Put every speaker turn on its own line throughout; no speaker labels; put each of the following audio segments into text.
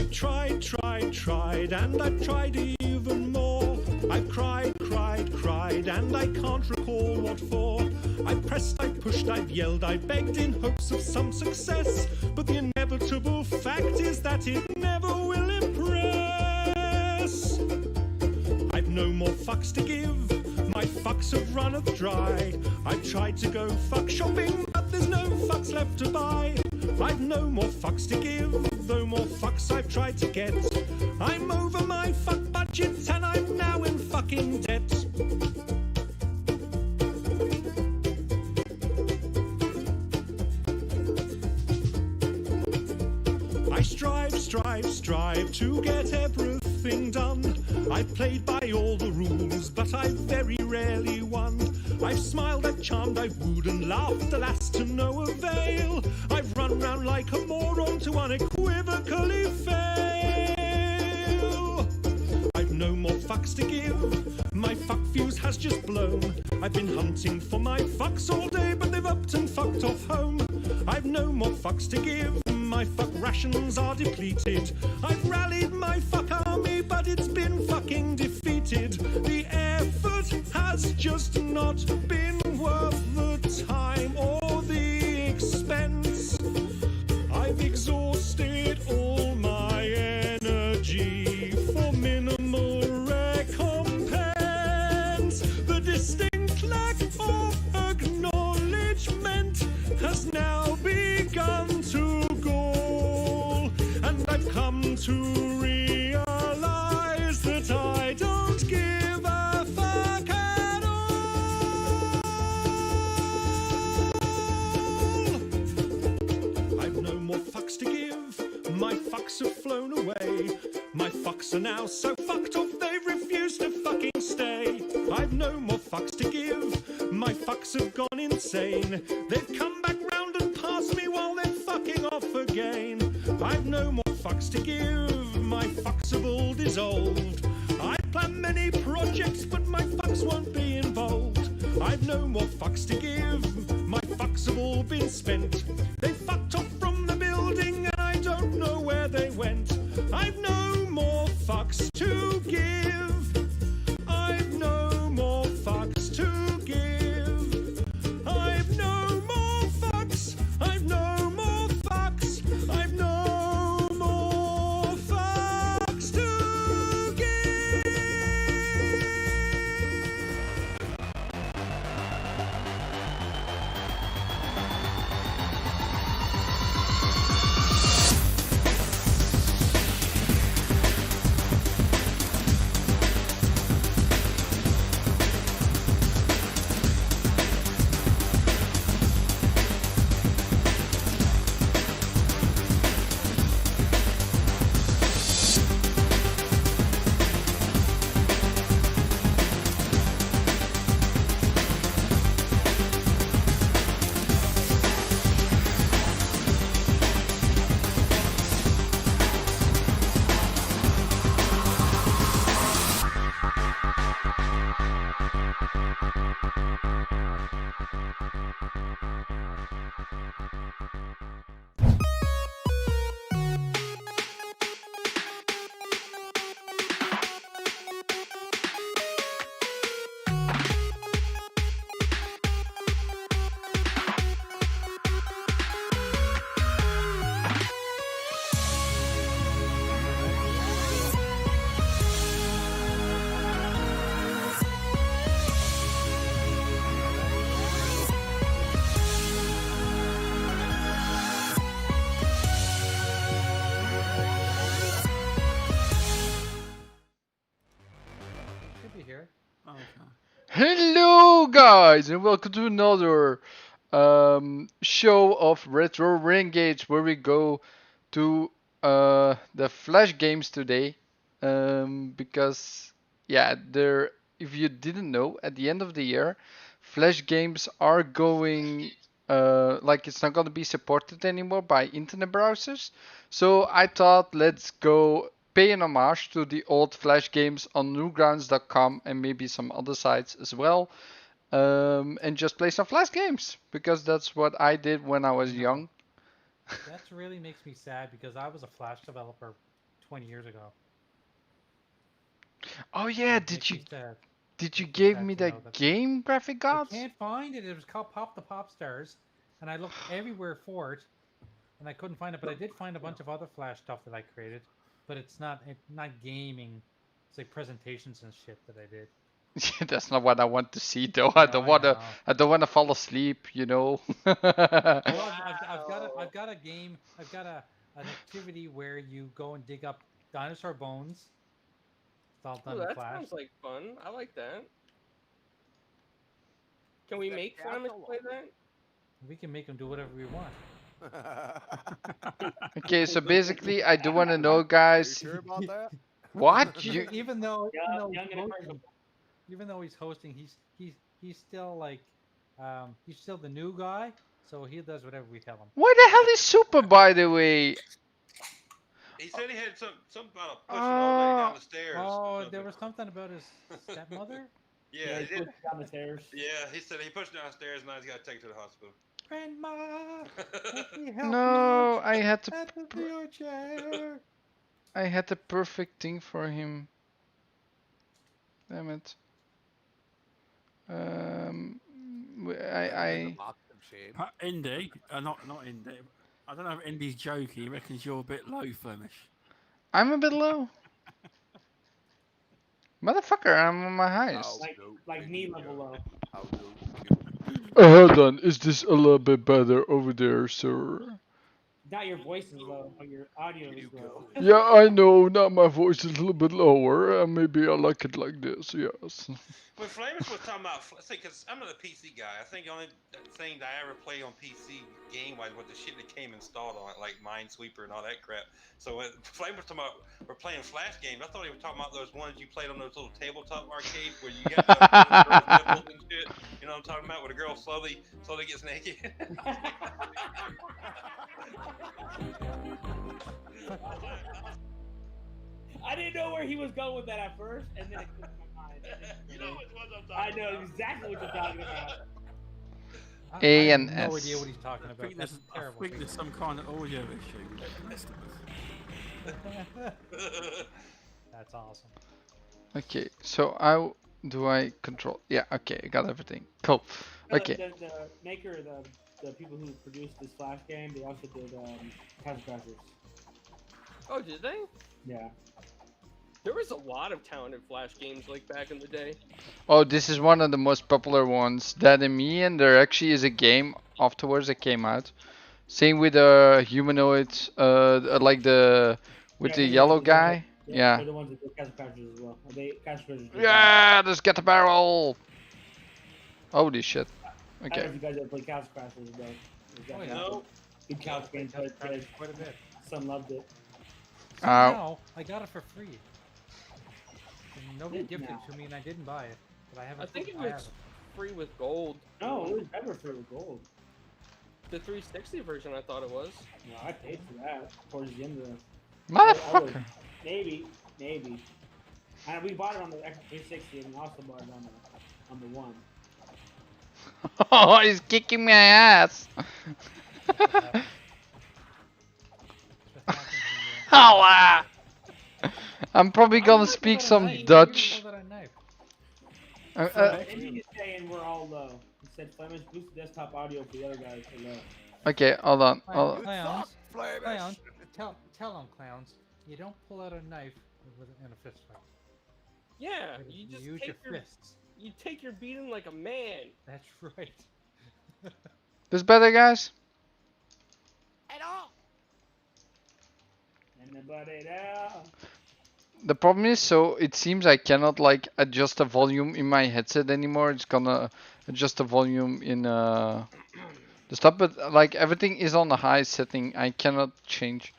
I've tried, and I've tried even more. I've cried, and I can't recall what for. I've pressed, I've pushed, I've yelled, I've begged in hopes of some success. But the inevitable fact is that it never will impress. I've no more fucks to give, my fucks have runneth dry. I've tried to go fuck shopping, but there's no fucks left to buy. I've no more fucks to give, though more fucks I've tried to get. I'm over my fuck budget and I'm now in fucking debt. I strive to get everything done. I've played by all the rules, but I've very rarely won. I've smiled, I've charmed, I've wooed and laughed, alas to no avail. I've run round like a moron to unequivocally fail. I've no more fucks to give, my fuck fuse has just blown. I've been hunting for my fucks all day, but they've upped and fucked off home. I've no more fucks to give, my fuck rations are depleted. I've rallied my fuck army, but it's been fucking defeated. The effort has just not been worth the time or the expense. I've exhausted all my energy for minimal recompense. The distinct lack of acknowledgement has now begun to gall, and I've come to realize that I don't give a fuck at all. I've no more fucks to give, my fucks have flown away. My fucks are now so fucked off they refuse to fucking stay. I've no more fucks to give, my fucks have gone insane. They've come back round and passed me while they're fucking off again. I've no more fucks to give, my fucks have all dissolved. I plan many projects, but my fucks won't be involved. I've no more fucks to give, my fucks have all been spent. They fucked off from the building and I don't know where they went. I've no more fucks to give, I've no more fucks to give. I've no more fucks, I've no more fucks, I've no more fucks to give.
Hello guys and welcome to another show of Retro Renegades, where we go to the Flash games today, because if you didn't know, at the end of the year Flash games are going it's not going to be supported anymore by internet browsers. So I thought, let's go pay an homage to the old Flash games on newgrounds.com and maybe some other sites as well, and just play some Flash games, because that's what I did when I was young.
That really makes me sad, because I was a Flash developer 20 years ago.
Oh yeah,
Nick used to-
did you
Nick
give
used
me
to know
that
that-
game, Graphic
I
Gods?
can't find it. It was called Pop the Pop Stars, and I looked everywhere for it, and I couldn't find it. But I did find a bunch of other Flash stuff that I created, but it's not gaming. It's like presentations and shit that I did.
That's not what I want to see, though. I don't want to.
know.
I don't want to fall asleep, you know.
Well, I've got a game. I've got an activity where you go and dig up dinosaur bones. It's all done in
that
Flash.
sounds like fun. I like that. Can we make Flamish play that?
We can make them do whatever we want.
Okay, so basically, I do want to know, guys.
Sure about that?
What you?
Even though
Young and
even though he's hosting, he's still like he's still the new guy, so he does whatever we tell him.
Where the hell is Super, by the way?
He said he had something about pushing old lady down the stairs.
Oh, there was something about his stepmother.
Yeah, he
he
did.
pushed down the stairs.
Yeah, he said he pushed downstairs and now he's got to take her to the hospital.
Grandma, let me help
No,
you
I had to.
at the wheelchair.
I had the perfect thing for him. Damn it. I.
Lots of shame.
Indy, not Indy. I don't know if Indy's joking. He reckons you're a bit low, Flemish.
I'm a bit low. Motherfucker, I'm on my highest.
Like knee level low.
Hold on, is this a little bit better over there, sir?
Not your voice is low, but your audio is low.
Yeah, I know. Now my voice is a little bit lower. Maybe I like it like this. Yes.
When Flamish was talking about, see, because I'm not a PC guy. I think the only thing that I ever played on PC game-wise was the shit that came installed on it, like Minesweeper and all that crap. So when Flamish was talking about we're playing Flash games, I thought he was talking about those ones you played on those little tabletop arcades where you got the girls and shit. You know what I'm talking about? Where the girl slowly gets naked.
I didn't know where he was going with that at first, and then it clicked in my mind.
You know which ones I'm
I
talking
know
about.
exactly what you're talking about.
A
I
and
have no
S.
idea what he's talking
I
about.
think
That's
there's,
terrible.
I think there's some kind of audio issue with the rest of us.
That's awesome.
Okay, so how do I control? Yeah, okay, I got everything. Cool. Okay.
The maker, the people who produced this Flash game, they also did Castle Crashers.
Oh, did they?
Yeah.
There was a lot of talented Flash games like back in the day.
Oh, this is one of the most popular ones. That and me, and there actually is a game afterwards that came out. Same with the humanoid, like the with the yellow guy. Yeah.
They're the ones that did Castle Crashers as well. Castle Crashers.
Yeah, let's get the barrel. Holy shit.
I don't know
Okay.
if you guys ever played Castle Crashers, but
Oh, yeah.
No.
good couch game. Played.
Quite a bit.
Some loved it.
Somehow, I got it for free. And nobody
Did
gifted
now.
it to me, and I didn't buy it. But I have it.
I think it
I have
was free with gold.
No, it was never free with gold.
The 360 version, I thought it was.
No, I paid for that towards the end of the.
Motherfucker.
Maybe. And we bought it on the Xbox 360, and we also bought it on the one.
Oh, he's kicking my ass.
Just happened to me,
Oh, ah. I'm probably
Why
gonna
did I
speak
pull that
some
knife? Why
Dutch.
did I pull that knife?
And he's saying we're all low. He said Flemish boost desktop audio for the other guys for low.
Okay, hold on. Hold on.
Clowns,
Flamish.
clowns, tell them, clowns, you don't pull out a knife in a fist fight.
Yeah, you just
use
take
your
your
fists.
you take your beating like a man.
That's right.
This better, guys?
And then but it out.
The problem is, so it seems I cannot like adjust the volume in my headset anymore. It's gonna adjust the volume in the stuff, but like everything is on the high setting. I cannot change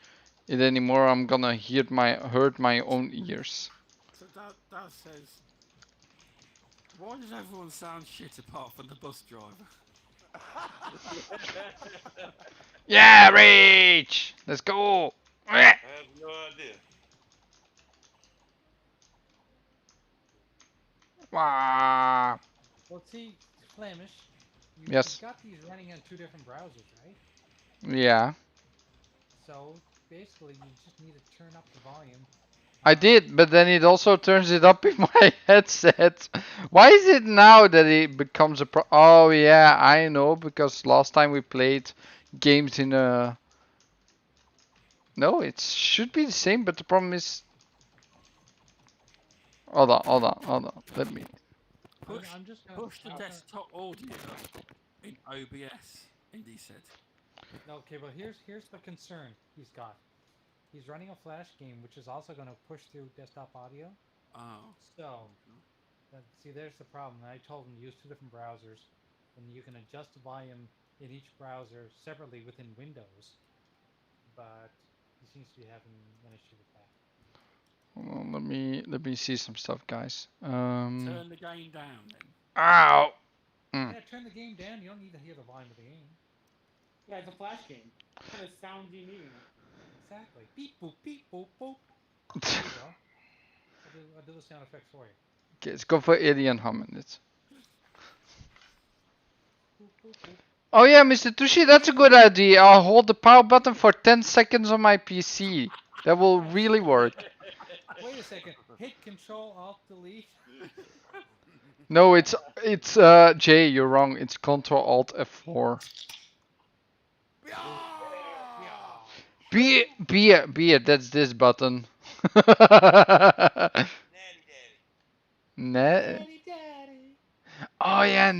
it anymore. I'm gonna hurt my own ears.
So that says, why does everyone sound shit apart from the bus driver?
Yeah, reach. Let's go.
I have no idea.
Wah.
Well, see, Flamish,
Yes.
you've got these running on two different browsers, right?
Yeah.
So basically you just need to turn up the volume.
I did, but then it also turns it up in my headset. Why is it now that it becomes a Oh yeah, I know, because last time we played games in a... No, it should be the same, but the problem is... Hold on. Let me...
I'm just gonna.
Push the
I'm gonna-
desktop audio in OBS, Indy said.
No, okay, well here's the concern he's got. He's running a Flash game, which is also going to push through desktop audio.
Oh.
So, see, there's the problem. I told him to use 2 different browsers, and you can adjust the volume in each browser separately within Windows. But he seems to be having an issue with that.
Hold on, let me see some stuff, guys.
Turn the game down then.
Ow!
Yeah, turn the game down. You don't need to hear the volume of the game.
Yeah, it's a Flash game. What kind of sound do you need?
Exactly. Beep boop beep boop boop. There you go. I'll do the sound effects for you.
Okay, let's go for Alien Hominid.
Boop boop boop.
Oh yeah, Mr. Tushi, that's a good idea. I'll hold the power button for 10 seconds on my PC. That will really work.
Wait a second. Hit Control Alt Delete.
No, it's Jay, you're wrong. It's Control Alt F4. Be it. That's this button.
Natty daddy.
Natty
Daddy.
Oh yeah,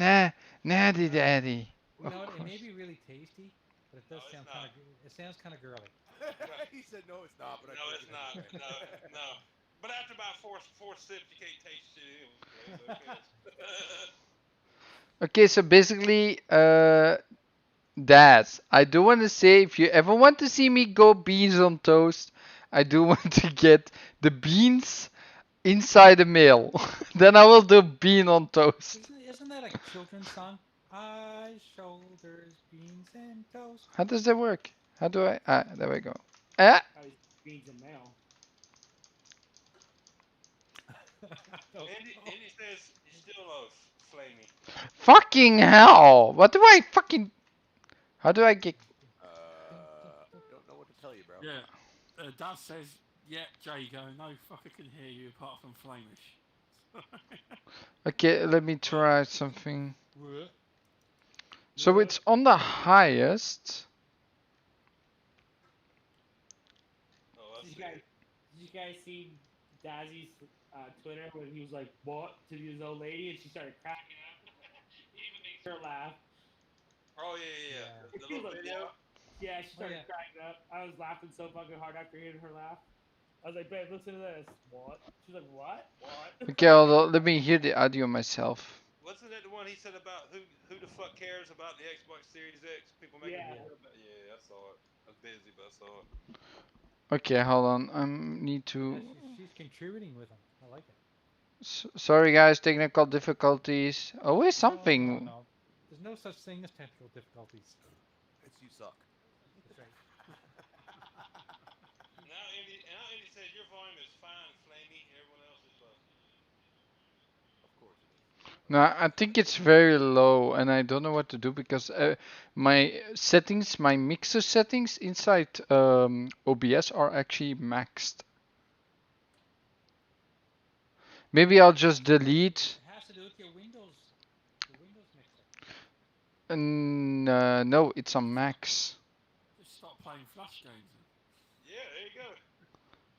Natty Daddy.
You know what? It may be really tasty, but it does
No,
sound
it's
kind
not.
of. It sounds kind of girly.
He said no, it's not. But
No, it's not. No. But after about four sips, you can't taste shit anyway.
Okay, so basically, Daz, I do want to say, if you ever want to see me go beans on toast, I do want to get the beans inside the mail. Then I will do bean on toast.
Isn't that a children's song? Eyes, shoulders, beans, and toast.
How does that work? How do I? Ah, there we go. Ah!
Beans and mail.
Andy says he still loves Flamey.
Fucking hell! What do I fucking... How do I get...
Don't know what to tell you, bro.
Yeah. Daz says, yeah, Jago, no fucker can hear you apart from Flamish.
Okay, let me try something. So it's on the highest.
Oh,
Did you guys see Dazzy's Twitter when he was like, "What?" to his old lady, and she started cracking up. It even makes her laugh.
Oh yeah. The
She was
little
like,
video.
"What?" Yeah, she started
yeah.
cracking up. I was laughing so fucking hard after hearing her laugh. I was like, "Babe, listen to this." What? She's like, "What? What?"
Okay, let me hear the audio myself.
Wasn't that the one he said about who the fuck cares about the Xbox Series X? People making
Yeah.
fun about. Yeah, I saw it. I was busy, but I saw it.
Okay, hold on. I need
Yeah,
to...
she's contributing with them. I like it.
Sorry guys, technical difficulties. Always something.
No. There's no such thing as technical difficulties.
It's you suck.
That's right.
Now Andy says your volume is fine, Flamey. Everyone else is low.
Of course it is.
No, I think it's very low, and I don't know what to do because my settings, my mixer settings inside OBS are actually maxed. Maybe I'll just delete.
It has to do with your Windows mixer.
No, it's on max.
Just stop playing Flash games.
Yeah, there you go.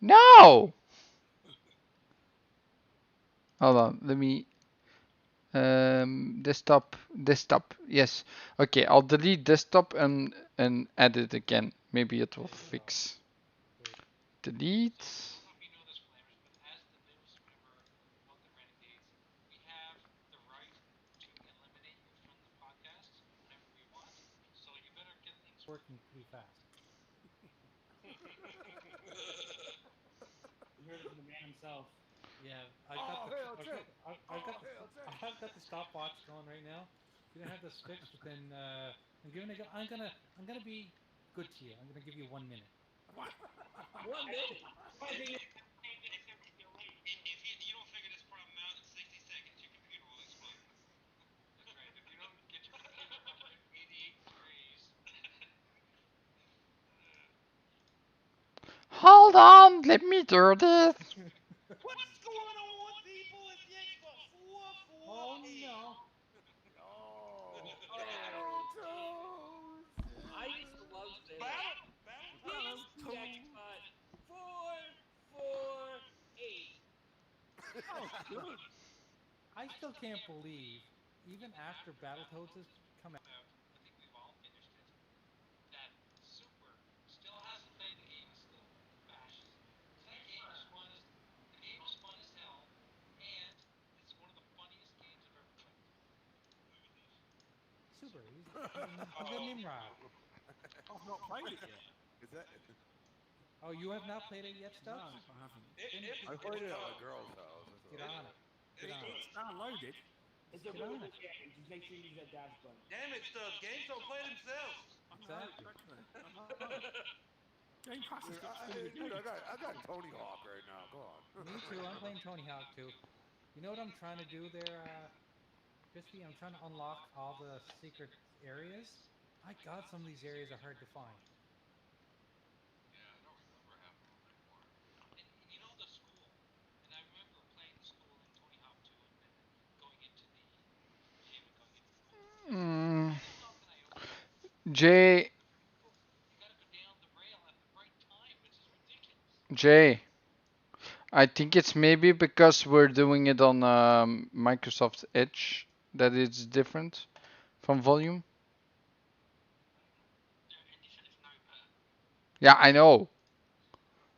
No! Hold on, let me... desktop, yes. Okay, I'll delete desktop and add it again. Maybe it will fix. Delete.
I don't know if you know this, Flamish, but as the newest member of the Renegades, we have the right to eliminate you from the podcast whenever we want. So you better get things working pretty fast.
You heard it from the man himself.
Yeah, I've got the stopwatch going right now. If you don't have this fixed, then I'm gonna be good to you. I'm gonna give you 1 minute.
1 minute.
If you don't figure this problem out in 60 seconds, your computer will explode. That's right. If you don't get your computer up to 88 degrees.
Hold on, let me do this.
What's going on, people? It's the Xbox 448.
Oh no.
Oh,
I used to love saying
Battletoads.
jackpot 448.
Oh, good.
I still can't believe, even after Battletoads has come out.
I think we've all finished it. That Super still hasn't played the game and still bashes it. That game is fun as the game is fun as hell, and it's one of the funniest games I've ever played.
Super. He's the Nimrod.
I've not played it yet.
is that?
Oh, you have not played it yet,
No,
Stubbs?
I haven't.
I played it at my girl's house.
Get on it. Get on it.
It's downloaded.
It's a
Get on
really
it.
good game. Just make sure you use that dash button.
Damn it, Stubbs. Games don't play themselves.
I know,
Exactly.
exactly. Game Pass has got
Dude,
really good.
I got Tony Hawk right now. Come on.
Me too. I'm playing Tony Hawk too. You know what I'm trying to do there, Crispy? I'm trying to unlock all the secret areas. My God, some of these areas are hard to find.
Yeah, I don't remember half of them anymore. And you know the school, and I remember playing the school in Tony Hawk 2 and then going into the gym and going into the school.
Mm,
I don't know if I opened it.
Jay,
You gotta go down the rail at the right time, which is ridiculous.
Jay, I think it's maybe because we're doing it on Microsoft Edge that it's different from volume.
And you said it's no better.
Yeah, I know.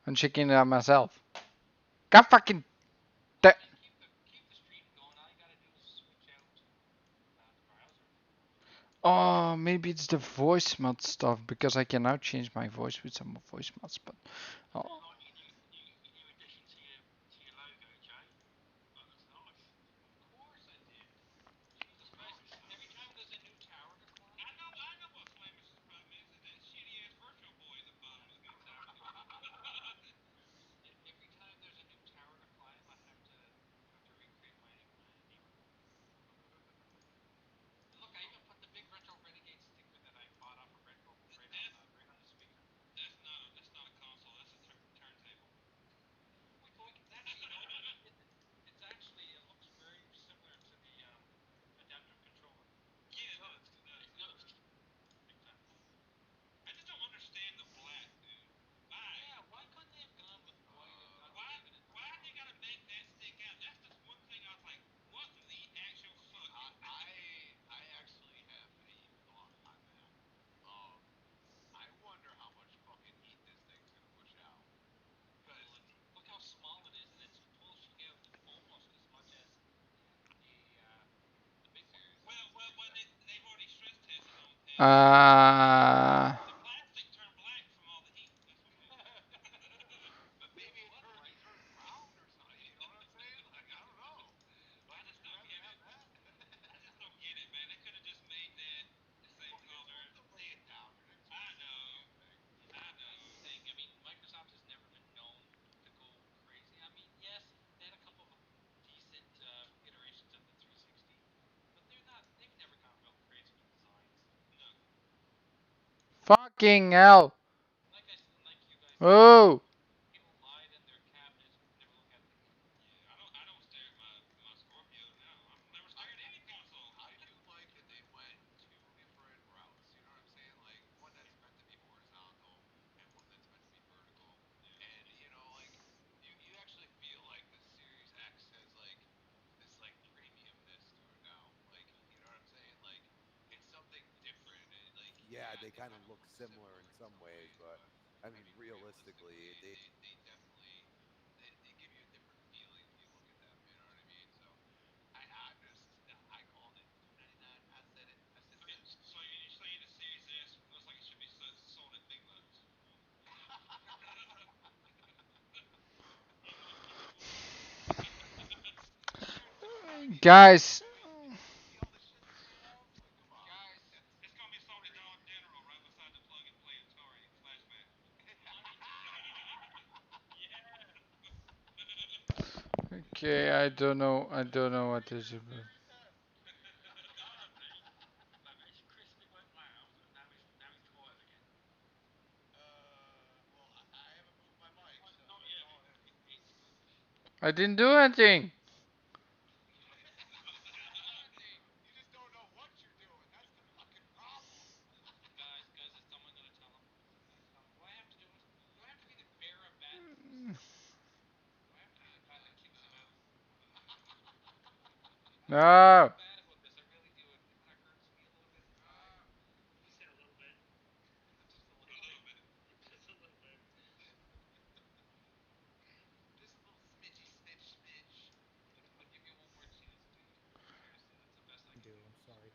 I'm checking it out myself. God fucking.
Keep the stream going. All you gotta do is switch out the browser.
Oh, maybe it's the voice mod stuff because I can now change my voice with some voice mods. But oh.
Like new addition to your logo, Jay. That looks nice. Of course I did. Jesus Christ! Every time there's a new tower to climb. I know what Flamish's problem is. That shitty ass virtual boy at the bottom of the good tower. Every time there's a new tower to climb, I have to recreate my neighborhood. Look, I even put the big Retro Renegade sticker that I bought off of Retro right on the speaker. That's not a console. That's a turntable. Wait, that's it's actually it looks very similar to the adaptive controller. Yeah, it does. Big time. I just don't understand the black, dude. Why? Yeah, why couldn't they have gone with white and not leaving it? Why they gotta make that stick out? That's just one thing I was like, what in the actual fuck? I actually have a thought on that. I wonder how much fucking heat this thing's gonna push out. Because look how small it is, and it's pushing out almost as much as the big series. Well, they've already stress tested on. The plastic turned black from all the heat. That's what it is. But maybe it turned brown or something. You know what I'm saying? Like I don't know. I just don't get it. I just don't get it, man. They could have just made that the same color. To lay it down. I know. That's the thing. I mean, Microsoft has never been known to go crazy. I mean, yes, they had a couple of decent iterations of the 360, but they've never gone real crazy with designs. No.
Fucking hell.
Like you guys said,
Oh.
people lied in their cabinets, never look at the heat. Yeah, I don't stare at my Scorpio now. I've never stared at any console. I do like that they went two different routes. You know what I'm saying? Like one that's meant to be horizontal and one that's meant to be vertical. Yeah. And you know, like you actually feel like the Series X has like this like premiumness to it now. Like you know what I'm saying? Like it's something different. Like
Yeah, they kind of look similar in some ways, but I mean, realistically,
they definitely they give you a different feeling when you look at them. You know what I mean? So I'm just I called it 299. I said it. I said it. So you're saying the Series S looks like it should be sold at Big Lots?
Guys,
See all the shit that they have? Like, come on. Guys, it's gonna be sold at Dollar General right beside the plug and play Atari flashback.
okay, I don't know. I don't know what this is.
Crispy went loud, and now he's quiet again. Well, I haven't moved my mic.
I didn't do anything.
Guys, is someone gonna tell him? Do I have to do it? Do I have to be the bearer of bad news? Do I have to be the guy that kicks him out? I
No.
feel bad about this. I really do. It kind of hurts me a little bit inside.
He said a little bit.
Just a little bit.
Just a little bit.
Just a little smidgy, smidge. I'll give you one more chance, dude. Seriously, that's the best I can
Do.
do.
I'm sorry.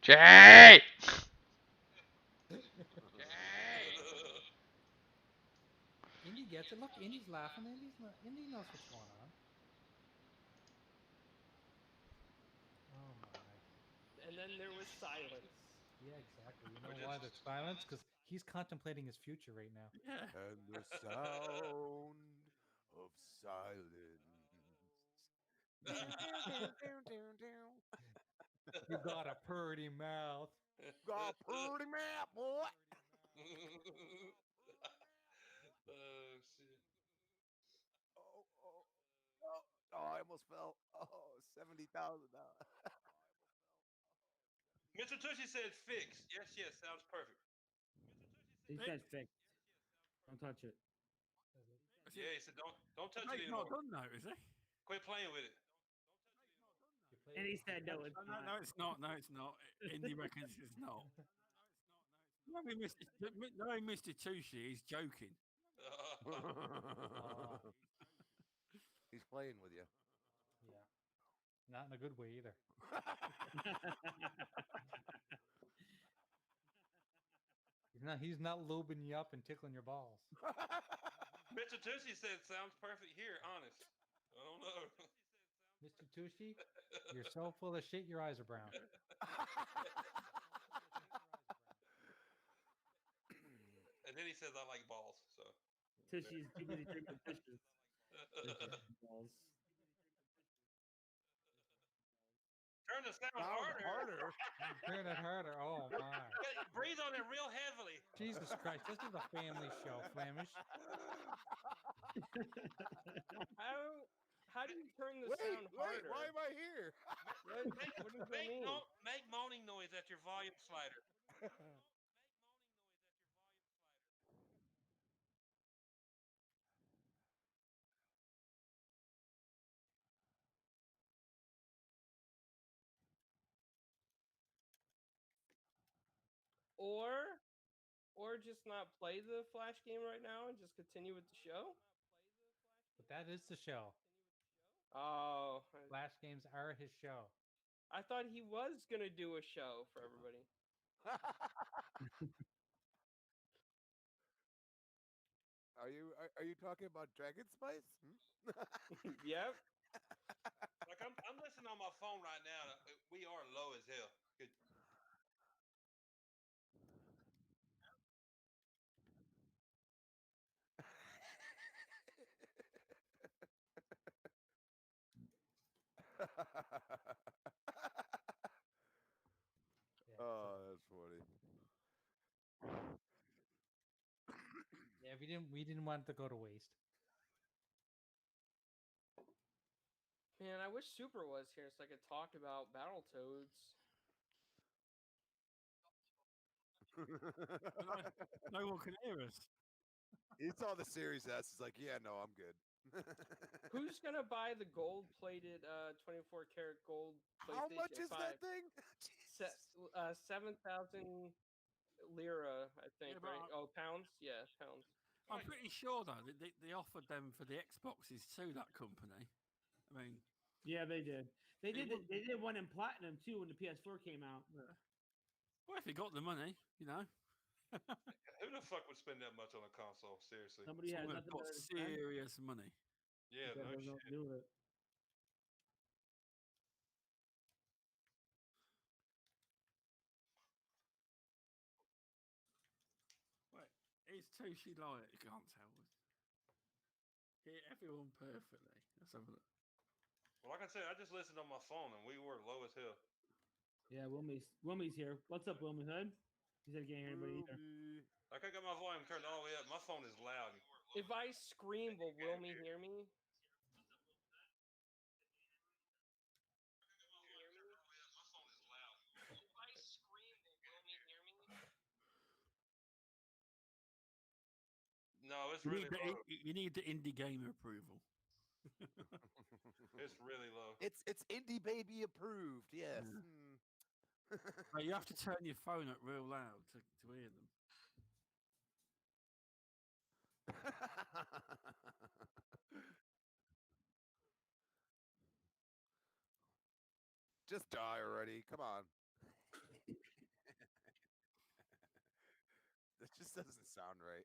Jay!
Indy gets it. Look, Indy's laughing. Indy knows what's going on. Oh my.
And then there was silence.
Yeah, exactly. You know why there's silence? Because he's contemplating his future right now.
Yeah.
And the sound of silence.
You got a pretty mouth.
Got a pretty map, boy.
Oh shit.
Oh, oh, oh, oh, I almost fell. Oh, $70,000.
Mr. Tushy said fix. Yes, sounds perfect.
He said fixed. Don't touch it.
Yeah, he said don't touch
No,
it
he's
anymore.
not done though, is he?
Quit playing with it.
And he said no, it's
No,
not.
no, it's not. No, it's not. Indy reckons it's not. No, Mr. Tushi, he's joking.
He's playing with you.
Yeah. Not in a good way either. He's not lubing you up and tickling your balls.
Mr. Tushy said sounds perfect here, honest. I don't know.
Mr. Tushy, you're so full of shit, your eyes are brown.
And then he says I like balls, so
Tushy's too busy drinking fishes. Balls.
turn the sound
Sound
harder.
Turn it harder. Oh my.
Breathe on it real heavily.
Jesus Christ, this is a family show, Flamish.
How do you turn the sound harder?
Why am I here?
What does that mean?
Make moaning noise at your volume slider.
Or just not play the Flash game right now and just continue with the show?
But that is the show.
Oh,
Flash games are his show.
I thought he was gonna do a show for everybody.
Are you talking about Dragon Spice?
Yep.
Like I'm listening on my phone right now. We are low as hell.
Yeah,
Oh, that's funny.
yeah, we didn't want it to go to waste.
Man, I wish Super was here so I could talk about Battletoads.
No one can hear us.
He saw the Series S. He's like, yeah, no, I'm good.
Who's gonna buy the gold-plated 24-karat gold
How
PlayStation
much is
5?
that thing?
7,000 lira, I think,
Yeah, but
right? Oh, pounds? Yeah, pounds.
I'm pretty sure though that they offered them for the Xboxes too. That company. I mean,
Yeah, they did. They
It
did.
would-
They did one in platinum too when the PS4 came out.
well, if they got the money, you know,
Who the fuck would spend that much on a console? Seriously.
Somebody has
someone that's
nothing
got
better to spend.
serious money.
Yeah,
That
no
doesn't
shit.
do with it.
Wait, it's Toshi like you can't tell us. Hear everyone perfectly. Let's have a look.
Well, like I said, I just listened on my phone and we were low as hell.
Yeah, Wilmy's here. What's up, Wilmy Hood? He said he can't hear anybody either.
Like I got my volume turned all the way up. My phone is loud.
If I scream, will Wilmy hear me?
No, it's
You
really
need, the,
low.
you need the indie gamer approval.
It's really low.
It's indie baby approved. Yes.
Yeah.
Hmm.
But you have to turn your phone up real loud to hear them.
Just die already. Come on. That just doesn't sound right.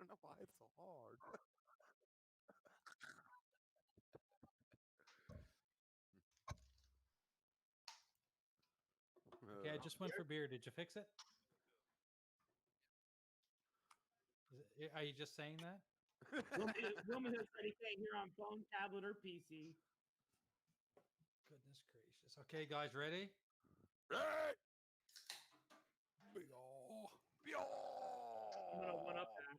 I don't know why it's so hard.
Okay, I just went for beer. Did you fix it? Are you just saying that?
Woman who said he can't hear on phone, tablet, or PC.
Goodness gracious. Okay, guys, ready?
Right.
I'm gonna one up that.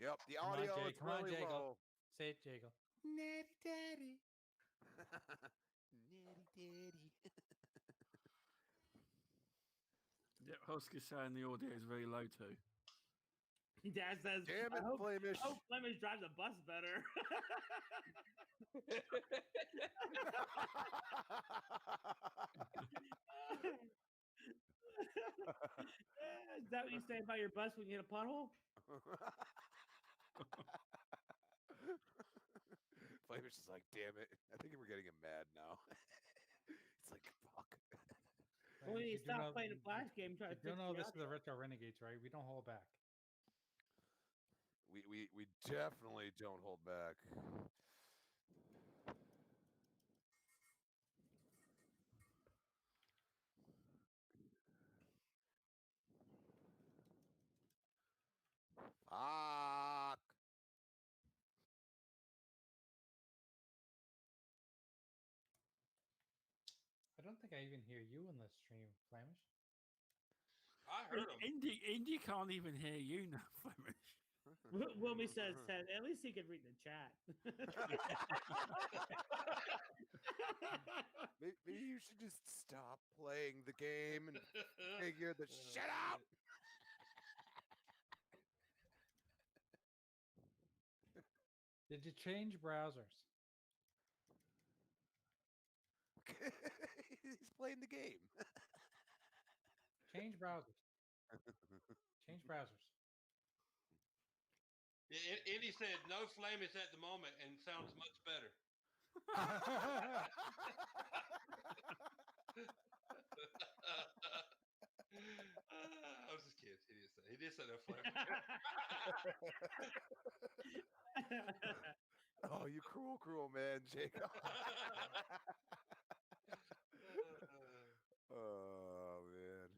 Yep, the
Come on,
audio
Jay.
is
Come on,
really
Jago.
low.
Say it, Jago.
Natty daddy. Natty daddy.
Yeah, Husky's saying the audio is very low too.
Dad says,
Damn it,
I hope
Flamish.
Flemish drives a bus better. Is that what you say about your bus when you hit a pothole?
Flamish is like, damn it. I think we're getting him mad now. It's like, fuck.
Well, you
do
stop
know-
playing a flash game, try to
You
fix
do know
the
this is the
audio.
Retro Renegades, right? We don't hold back.
We definitely don't hold back. Fuck.
I don't think I even hear you in the stream, Flamish.
I heard him.
Indy can't even hear you now, Flemish.
Wilmy says, at least he could read the chat.
Maybe you should just stop playing the game and figure the shit out.
Did you change browsers?
He's playing the game.
Change browsers. Change browsers.
Yeah, Indy said no Flamish at the moment and sounds much better. I was just kidding. He did say no Flamish.
Oh, you cruel man, Jacob. Oh man,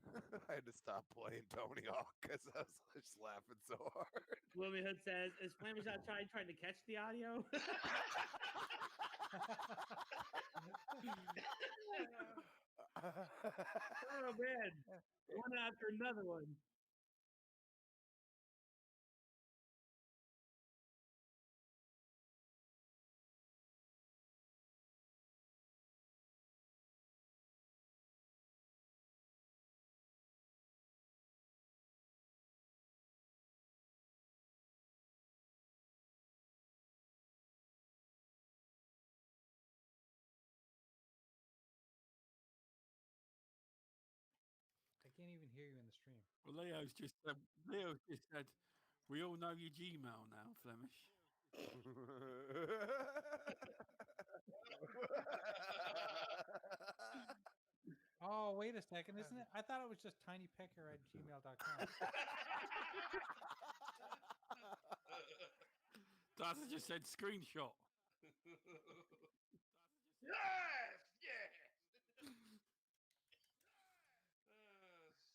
I had to stop playing Tony Hawk because I was just laughing so hard.
Wilmy Hood says, is Flamish outside trying to catch the audio? Oh man, one after another one.
I can't even hear you in the stream.
Well, Leo's just said, we all know your Gmail now, Flemish.
Oh, wait a second, isn't it? I thought it was just tinypecker@gmail.com.
Dazza just said screenshot.
Yes! Yes! Oh,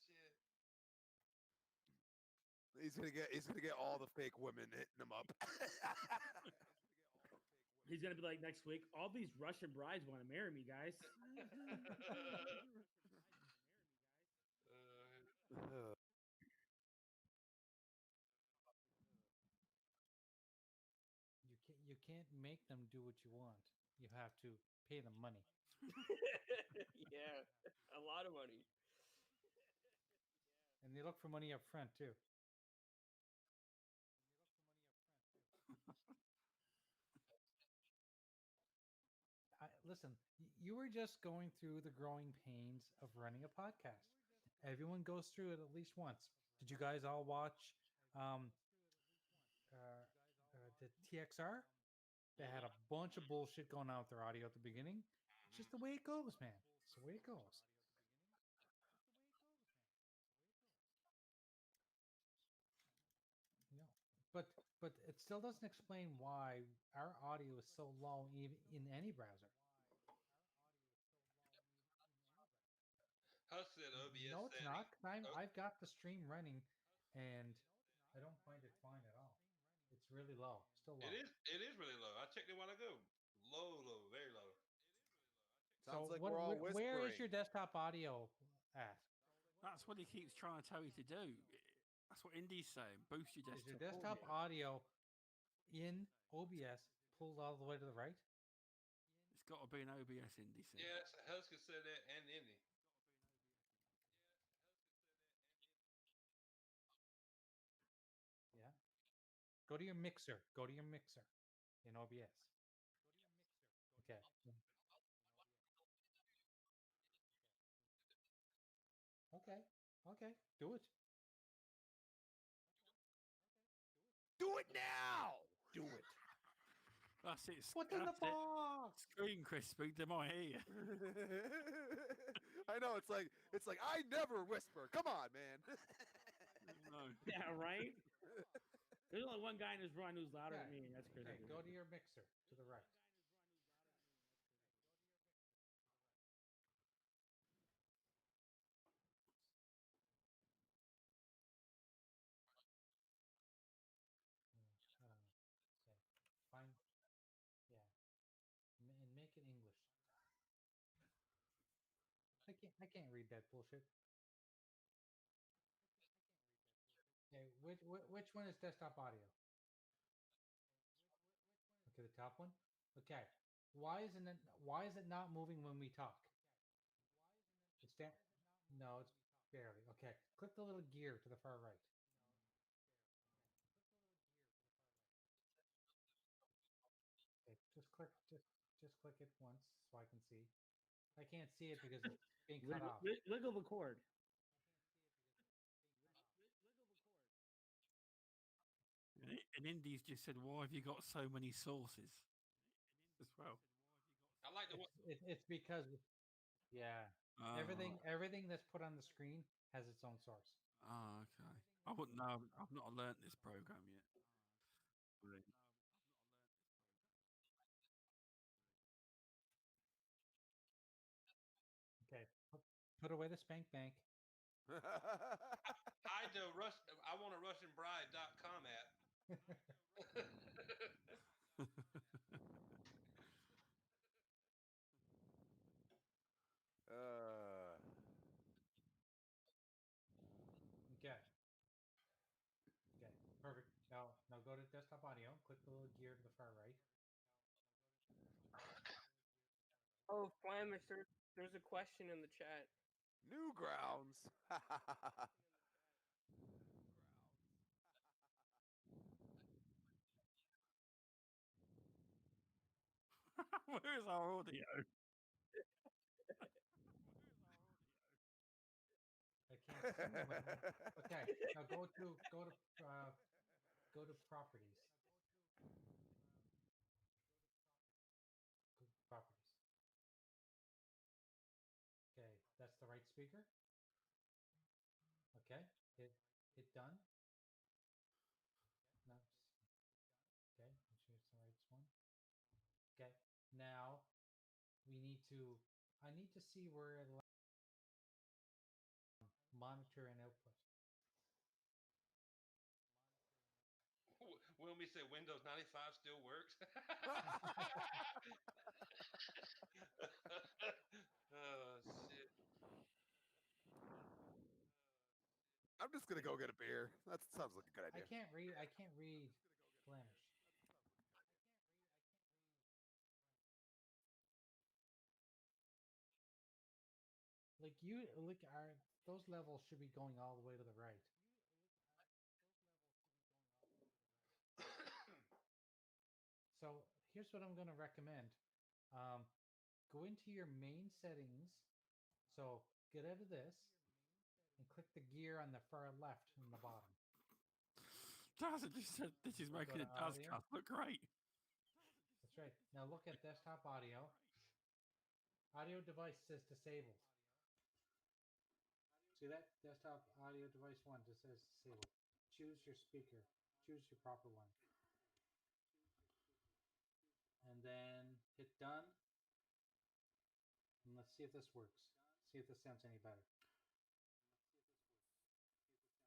shit.
He's gonna get all the fake women hitting him up.
He's gonna be like next week. All these Russian brides want to marry me, guys.
You can't make them do what you want. You have to pay them money.
Yeah, a lot of money.
And they look for money up front too. Listen, you were just going through the growing pains of running a podcast. Everyone goes through it at least once. Did you guys all watch the TXR? They had a bunch of bullshit going on with their audio at the beginning. It's just the way it goes, man. It's the way it goes. No, but it still doesn't explain why our audio is so low even in any browser.
Husk said OBS
No, it's
setting.
not. 'Cause
Oh,
I've got the stream running, and I don't find it fine at all. It's really low. Still low.
It is really low. I checked it a while ago. Low, very low.
Sounds
So
like we're all whispering.
where is your desktop audio at?
That's what he keeps trying to tell you to do. That's what Indy's saying. Boost your
Is
desktop.
your desktop audio in OBS pulled all the way to the right?
It's got to be an OBS, Indy said.
Yes, Husk said that and Indy.
Yeah. Go to your mixer. Go to your mixer in OBS. Okay. Okay. Do it.
Do it now.
Do it.
That's it.
What's in the
That's it.
box?
Screen Crispy, they might hear you.
I know it's like I never whisper. Come on, man.
No.
Yeah, right? There's only one guy in this run who's louder than me, and that's Chris.
Okay, go to your mixer to the right. I don't know. Okay. Find. Yeah. And make it English. I can't read that bullshit. Okay, which one is desktop audio? Okay, the top one. Okay, why is it not moving when we talk? It's down. No, it's barely. Okay, click the little gear to the far right. Okay, just click it once so I can see. I can't see it because it's being cut off.
Wiggle the cord.
And Indy's just said, "Why have you got so many sources?" As well.
I like the one.
It's because, yeah, everything that's put on the screen has its own source.
Oh, okay. I wouldn't know. I've not learnt this program yet. Really.
Okay, put away the spank bank.
I want a RussianBride.com app.
Okay. Okay, perfect. Now go to desktop audio. Click the little gear to the far right.
Oh, Flamish, there's a question in the chat.
Newgrounds.
Where's our audio?
I can't see it. Okay, now go to properties. Go to properties. Okay, that's the right speaker. Okay, hit done. No. Okay, make sure it's the right one. Okay, now I need to see where it monitor and output.
When we say Windows 95 still works. Oh shit.
I'm just gonna go get a beer. That sounds like a good idea.
I can't read Flemish. Like those levels should be going all the way to the right. So here's what I'm going to recommend. Go into your main settings. So get out of this and click the gear on the far left in the bottom.
Dazza just said this is making a Dazcast look great.
That's right. Now look at desktop audio. Audio device says disabled. See that? Desktop audio device 1 just says disabled. Choose your speaker. Choose your proper one. And then hit done. And let's see if this works. See if this sounds any better.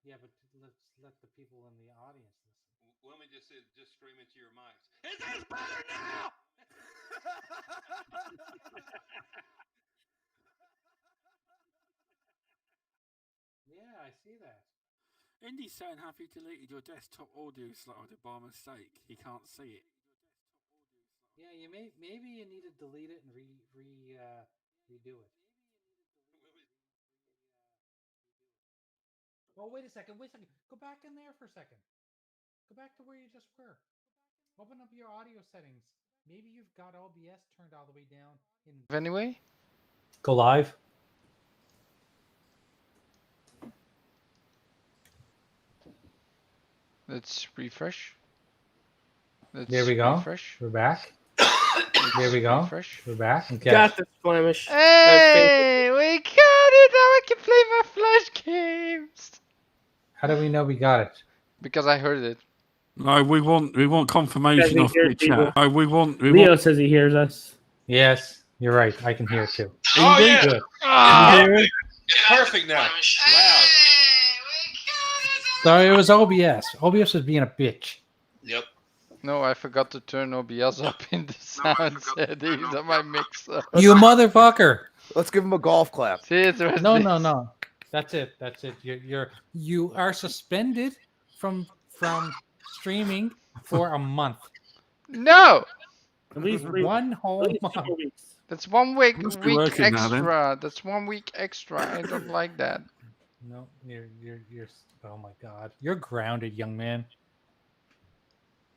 Yeah, but let's let the people in the audience listen.
Women just said, just scream into your mics. Is this better now?
Yeah, I see that.
Indy's saying, have you deleted your desktop audio slot by mistake? He can't see it.
Yeah, maybe you need to delete it and redo it. Oh, wait a second. Go back in there for a second. Go back to where you just were. Open up your audio settings. Maybe you've got OBS turned all the way down.
Anyway?
Go live.
Let's refresh.
There we go.
Refresh.
We're back. There we go.
Refresh.
We're back. Okay.
Got this, Flamish.
Hey, we got it! Now I can play my Flash games.
How do we know we got it?
Because I heard it.
No, we want confirmation off the chat. No,
Leo says he hears us.
Yes, you're right. I can hear it too.
Oh, yeah.
Good.
It's perfect now. Loud.
Sorry, it was OBS. OBS was being a bitch.
Yep.
No, I forgot to turn OBS up in the sound settings on my mixer.
You motherfucker!
Let's give him a golf clap.
See, it's
No. That's it. You are suspended from streaming for a month.
No!
At least
one whole month.
That's 1 week
working now, then.
extra. That's 1 week extra. I don't like that.
No, you're. Oh my God, you're grounded, young man.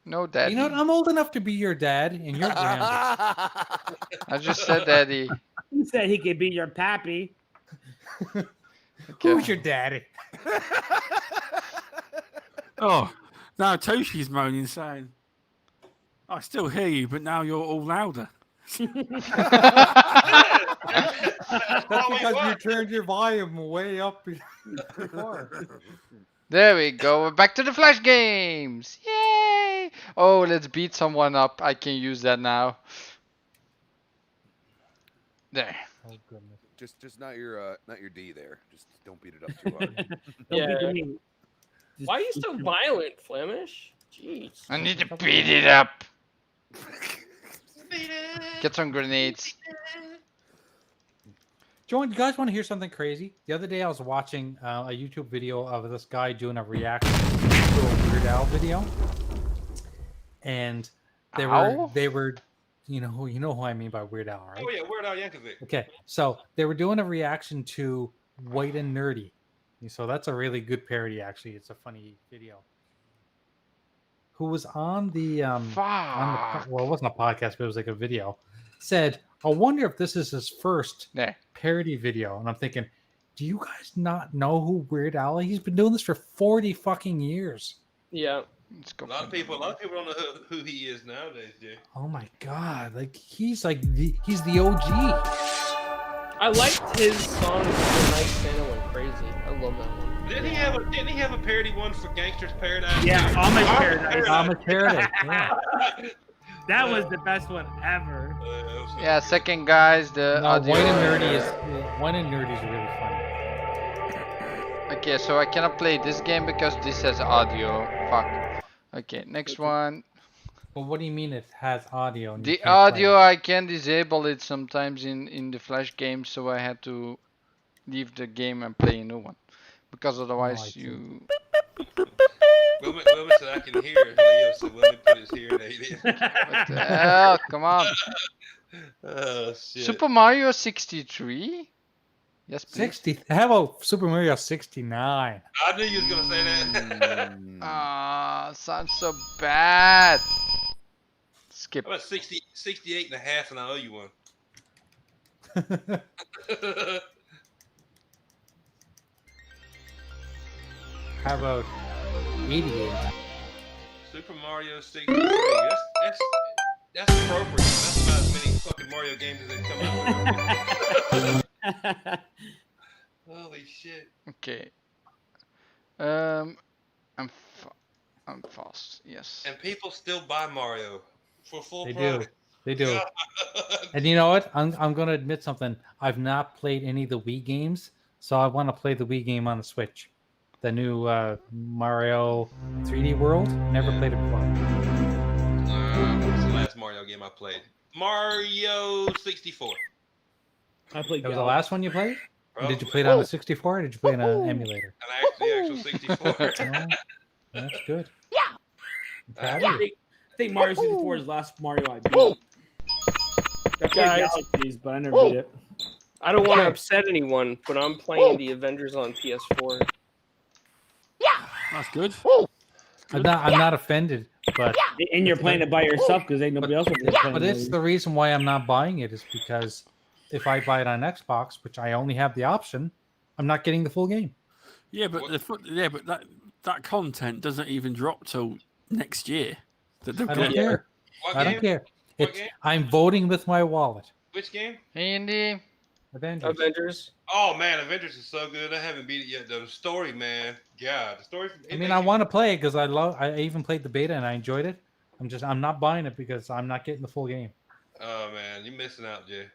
No, Daddy.
You know what? I'm old enough to be your dad, and you're grounded.
I just said Daddy.
He said he could be your pappy.
Okay.
Who's your daddy?
Oh, now Toshi's moaning, saying, I still hear you, but now you're all louder.
That's because you turned your volume way up before.
There we go. We're back to the Flash games. Yay! Oh, let's beat someone up. I can use that now. There.
Oh goodness.
Just not your D there. Just don't beat it up too hard.
Yeah. Why are you so violent, Flamish? Jeez.
I need to beat it up. Get some grenades.
Do you guys want to hear something crazy? The other day I was watching a YouTube video of this guy doing a reaction to a Weird Al video, and they were, you know who I mean by Weird Al, right?
Oh yeah, Weird Al Yankovic.
Okay, so they were doing a reaction to White and Nerdy, so that's a really good parody. Actually, it's a funny video. Who was on the well, it wasn't a podcast, but it was like a video. Said, I wonder if this is his first parody video. And I'm thinking, do you guys not know who Weird Al is? He's been doing this for 40 fucking years.
Yeah.
A lot of people don't know who he is nowadays, dude.
Oh my God. Like he's the OG.
I liked his song The Night Santa Went Crazy. I love that one.
Didn't he have a parody one for Gangster's Paradise?
Yeah, Amish Paradise.
Amish Paradise. Yeah.
That was the best one ever.
Yeah, second guys, the audio.
White and Nerdy is really funny.
Okay, so I cannot play this game because this has audio. Fuck. Okay, next one.
Well, what do you mean it has audio? And
The audio, I can disable it sometimes in the Flash game, so I had to leave the game and play a new one. Because otherwise you...
Wilma said I can hear. Leo said Wilma put his hearing aid in.
What the hell? Come on.
Oh, shit.
Super Mario 63? Yes, please.
60. How about Super Mario 69?
I knew you was gonna say that.
Ah, sounds so bad. Skip.
How about 60, 68 and a half, and I owe you one.
How about 88?
Super Mario 63. That's appropriate. That's about as many fucking Mario games as they come out with. Holy shit.
Okay. I'm fast. Yes.
And people still buy Mario for full
They
price.
do. They do. And you know what? I'm going to admit something. I've not played any of the Wii games, so I want to play the Wii game on the Switch. The new Mario 3D World. Never played it before.
What was the last Mario game I played? Mario 64.
I played.
That was the last one you played? And did you play it
Probably.
on a 64 or did you play it on an emulator?
The actual 64.
Oh, that's good.
I think Mario 64 is the last Mario I beat. I played
Guys.
Galaxies, but I never beat it.
I don't want to upset anyone, but I'm playing the Avengers on PS4.
That's good.
I'm not offended, but
And you're playing it by yourself because ain't nobody else will be playing
but
it.
it's the reason why I'm not buying it is because if I buy it on Xbox, which I only have the option, I'm not getting the full game.
Yeah, but that content doesn't even drop till next year.
I don't care.
What
I
game?
don't care.
What
It's,
game?
I'm voting with my wallet.
Which game?
Andy.
Avengers.
Oh man, Avengers is so good. I haven't beat it yet though. The story, man. God, the story.
I mean, I want to play it because I even played the beta and I enjoyed it. I'm not buying it because I'm not getting the full game.
Oh man, you're missing out, Jay.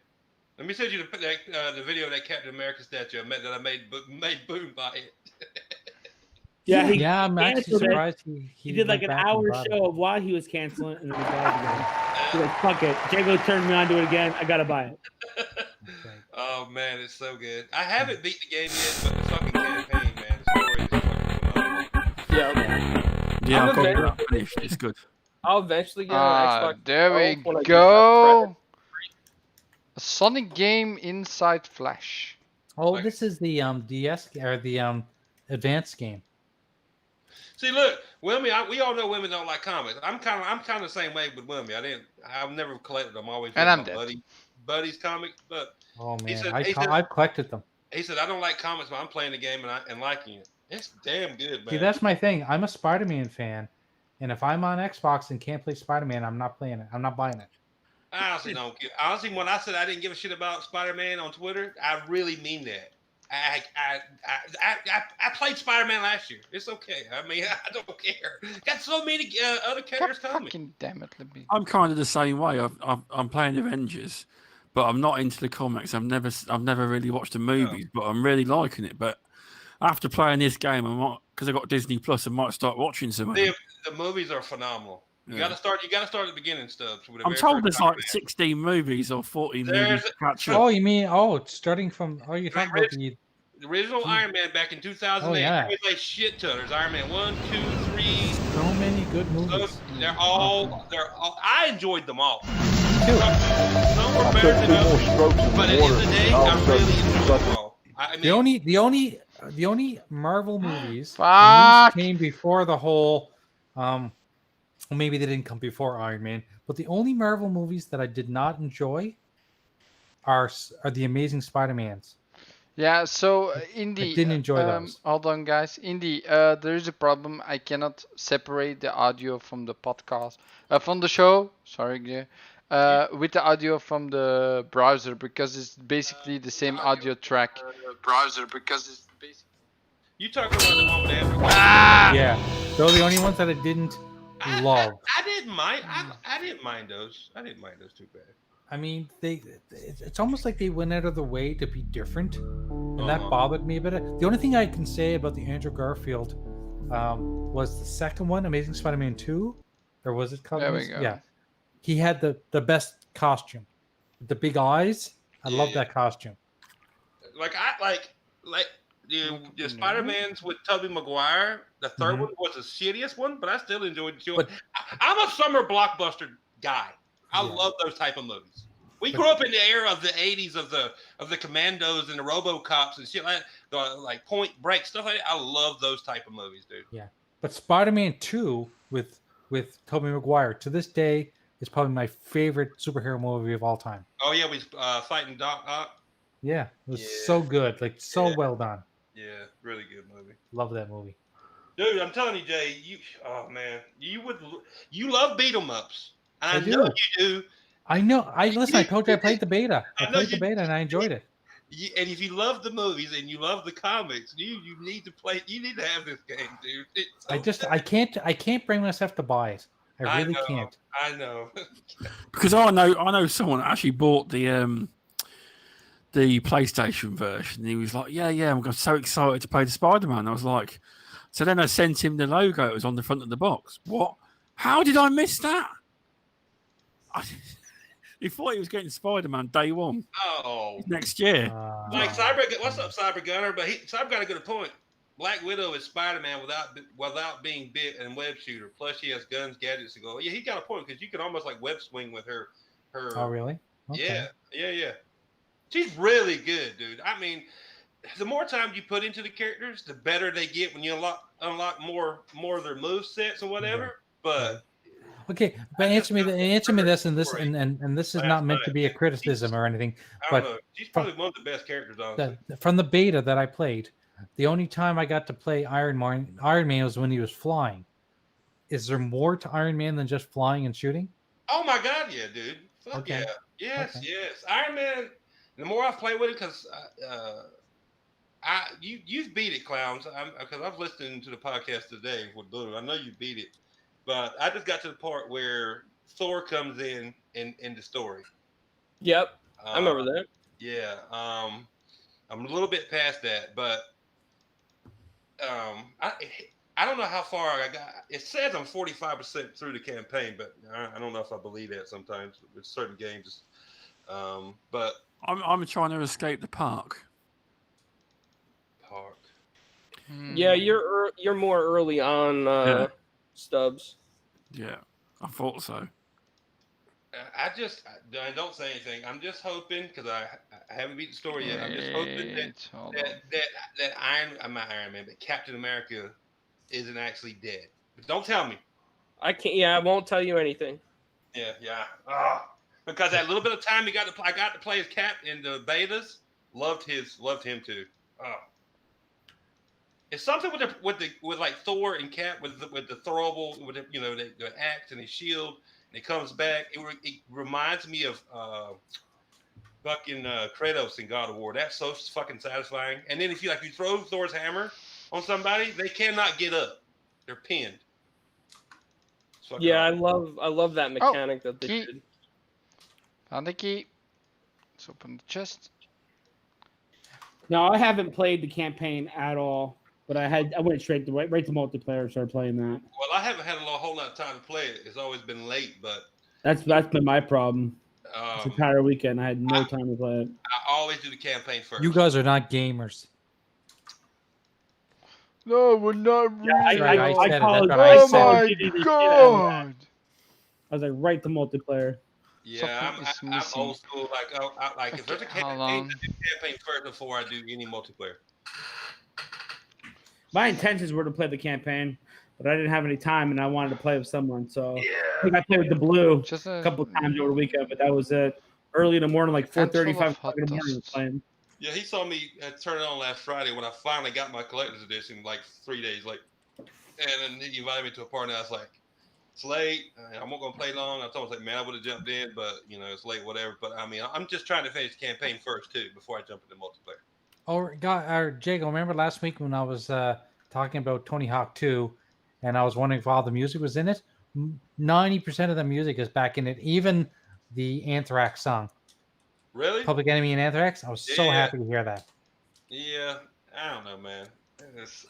Let me send you the video of that Captain America statue that I made Boom buy it.
I'm actually
canceled it.
surprised
He did like
went
an
back and
hour
bought it.
show of why he was canceling it and then he bought it again. He's like, fuck it. Jago turned me on to it again. I gotta buy it.
Oh man, it's so good. I haven't beat the game yet, but the fucking campaign, man, the story is fucking phenomenal.
Yeah,
I'm
I've got
eventually-
that finished. It's good.
I'll eventually get an
Ah,
Xbox.
there we
12 when I get that
go. A Sonic game inside Flash.
Oh, this is the DS or the advanced game.
See, look, Wilmy, we all know women don't like comics. I'm kind of the same way with Wilmy. I've never collected them. I always
And
read
I'm
my
dead.
buddy's comics, but
Oh
He
man,
said-
I've collected them.
he said I don't like comics, but I'm playing the game and liking it. It's damn good, man.
See, that's my thing. I'm a Spider-Man fan, and if I'm on Xbox and can't play Spider-Man, I'm not playing it. I'm not buying it.
I honestly don't give. Honestly, when I said I didn't give a shit about Spider-Man on Twitter, I really mean that. I played Spider-Man last year. It's okay. I mean, I don't care. Got so many other characters coming.
Fucking damn it, let me.
I'm kind of the same way. I'm playing Avengers, but I'm not into the comics. I've never really watched the movies, but I'm really liking it. But after playing this game, I might, because I got Disney Plus, I might start watching some of them.
The movies are phenomenal. You
Yeah.
gotta start. You gotta start at the beginning, Stubbs. with the
I'm
very
told
first
there's like
Spider-Man.
16 movies or 14 movies
There's-
to catch
Oh,
up.
you mean it's starting from? Oh, you're talking about the?
The original Iron Man back in 2008.
Oh, yeah.
There's a shit ton. There's Iron Man 1, 2, 3.
So many good
So
movies.
they're all. I enjoyed them all.
Too.
Some were better than others, but at the end of the day, I really enjoyed them all. I mean,
The only Marvel movies
Fuck.
came before the whole. Well, maybe they didn't come before Iron Man, but the only Marvel movies that I did not enjoy are the Amazing Spider-Mans.
Yeah, so Indy,
I didn't enjoy those.
hold on, guys. Indy, there is a problem. I cannot separate the audio from the podcast, from the show. Sorry, Guy. With the audio from the browser because it's basically the same audio track.
you talking about the one with Andrew?
Yeah, those are the only ones that I didn't love.
I didn't mind. I didn't mind those. I didn't mind those too bad.
I mean, it's almost like they went out of the way to be different, and that
Uh-huh.
bothered me a bit. The only thing I can say about the Andrew Garfield was the second one, Amazing Spider-Man 2, or was it called?
There we go.
Yeah, he had the best costume, the big eyes. I love
Yeah.
that costume.
Like the Spider-Mans with Tobey Maguire. The 3rd one was the shittiest one, but I still enjoyed the show.
But-
I'm a summer blockbuster guy. I
Yeah.
love those type of movies. We grew up in the era of the '80s of the Commandos and the RoboCops and shit like Point Break stuff like that. I love those type of movies, dude.
Yeah, but Spider-Man 2 with Tobey Maguire to this day is probably my favorite superhero movie of all time.
Oh yeah, we fighting Doc Ock.
Yeah, it was so good, like so well done.
Yeah, really good movie.
Love that movie.
Dude, I'm telling you, Jay, you love beat 'em ups. I know
do.
you do.
I know. Listen. I told you I played the beta. I
know
played the
you
beta and I enjoyed it.
And if you love the movies and you love the comics, you need to play. You need to have this game, dude.
I can't bring myself to buy it. I really can't.
I know.
Because I know someone actually bought the PlayStation version. He was like, yeah, I'm so excited to play the Spider-Man. I was like, so then I sent him the logo. It was on the front of the box. What? How did I miss that? He thought he was getting Spider-Man day one.
Oh,
next year.
Like what's up, Cyber Gunner? But Cyber got a good point. Black Widow is Spider-Man without being bit and web shooter. Plus, she has guns, gadgets to go. Yeah, he got a point because you can almost like web swing with her.
Oh, really? Okay.
Yeah. She's really good, dude. I mean, the more time you put into the characters, the better they get when you unlock more of their move sets or whatever. Yeah. But
okay, but answer me this, and this is not meant to be a criticism or anything.
I don't know. She's probably one of the best characters, honestly.
From the beta that I played, the only time I got to play Iron Man was when he was flying. Is there more to Iron Man than just flying and shooting?
Oh my God, yeah, dude. Fuck
okay.
Yeah. Yes. Iron Man. The more I've played with it, because you've beat it, clowns. Because I've listened to the podcast today with Blue. I know you beat it, but I just got to the part where Thor comes in the story.
Yep, I remember that.
Yeah, I'm a little bit past that, but I don't know how far I got. It says I'm 45% through the campaign, but I don't know if I believe that sometimes with certain games. But
I'm trying to escape the park.
Yeah, you're more early on, Stubbs.
Yeah, I thought so.
I don't say anything. I'm just hoping because I haven't beat the story yet. I'm just hoping that I'm not Iron Man, but Captain America isn't actually dead. But don't tell me.
I can't. Yeah, I won't tell you anything.
Yeah. Because that little bit of time I got to play as Cap in the betas. Loved him too. Oh. It's something with like Thor and Cap with the throwable with the axe and his shield and it comes back. It reminds me of fucking Kratos in God of War. That's so fucking satisfying. And then if you throw Thor's hammer on somebody, they cannot get up. They're pinned.
Yeah, awesome. I love that mechanic that they did.
Found the key. Let's open the chest.
No, I haven't played the campaign at all. But I went straight to multiplayer and started playing that.
Well, I haven't had a whole lot of time to play it. It's always been late, but
that's been my problem. This entire weekend, I had no time to play it.
I always do the campaign first.
You guys are not gamers.
No, we're not.
Yeah, I
oh my God!
I was like, right to multiplayer.
Yeah, I'm old school. Like if there's a campaign, I do campaign first before I do any multiplayer.
My intentions were to play the campaign, but I didn't have any time, and I wanted to play with someone. So I think I played with the Blue a couple of times over the weekend, but that was it. Early in the morning, like 4:30, 5 o'clock in the morning, I was playing.
Yeah, he saw me turn it on last Friday when I finally got my collector's edition, like 3 days late. And then he invited me to a party, and I was like, it's late. I'm not going to play long. I told him, man, I would have jumped in, but, it's late, whatever. But, I mean, I'm just trying to finish the campaign first, too, before I jump into multiplayer.
Jago, remember last week when I was talking about Tony Hawk 2 and I was wondering if all the music was in it? 90% of the music is back in it, even the Anthrax song.
Really?
Public Enemy and Anthrax? I was so happy to hear that.
Yeah, I don't know, man.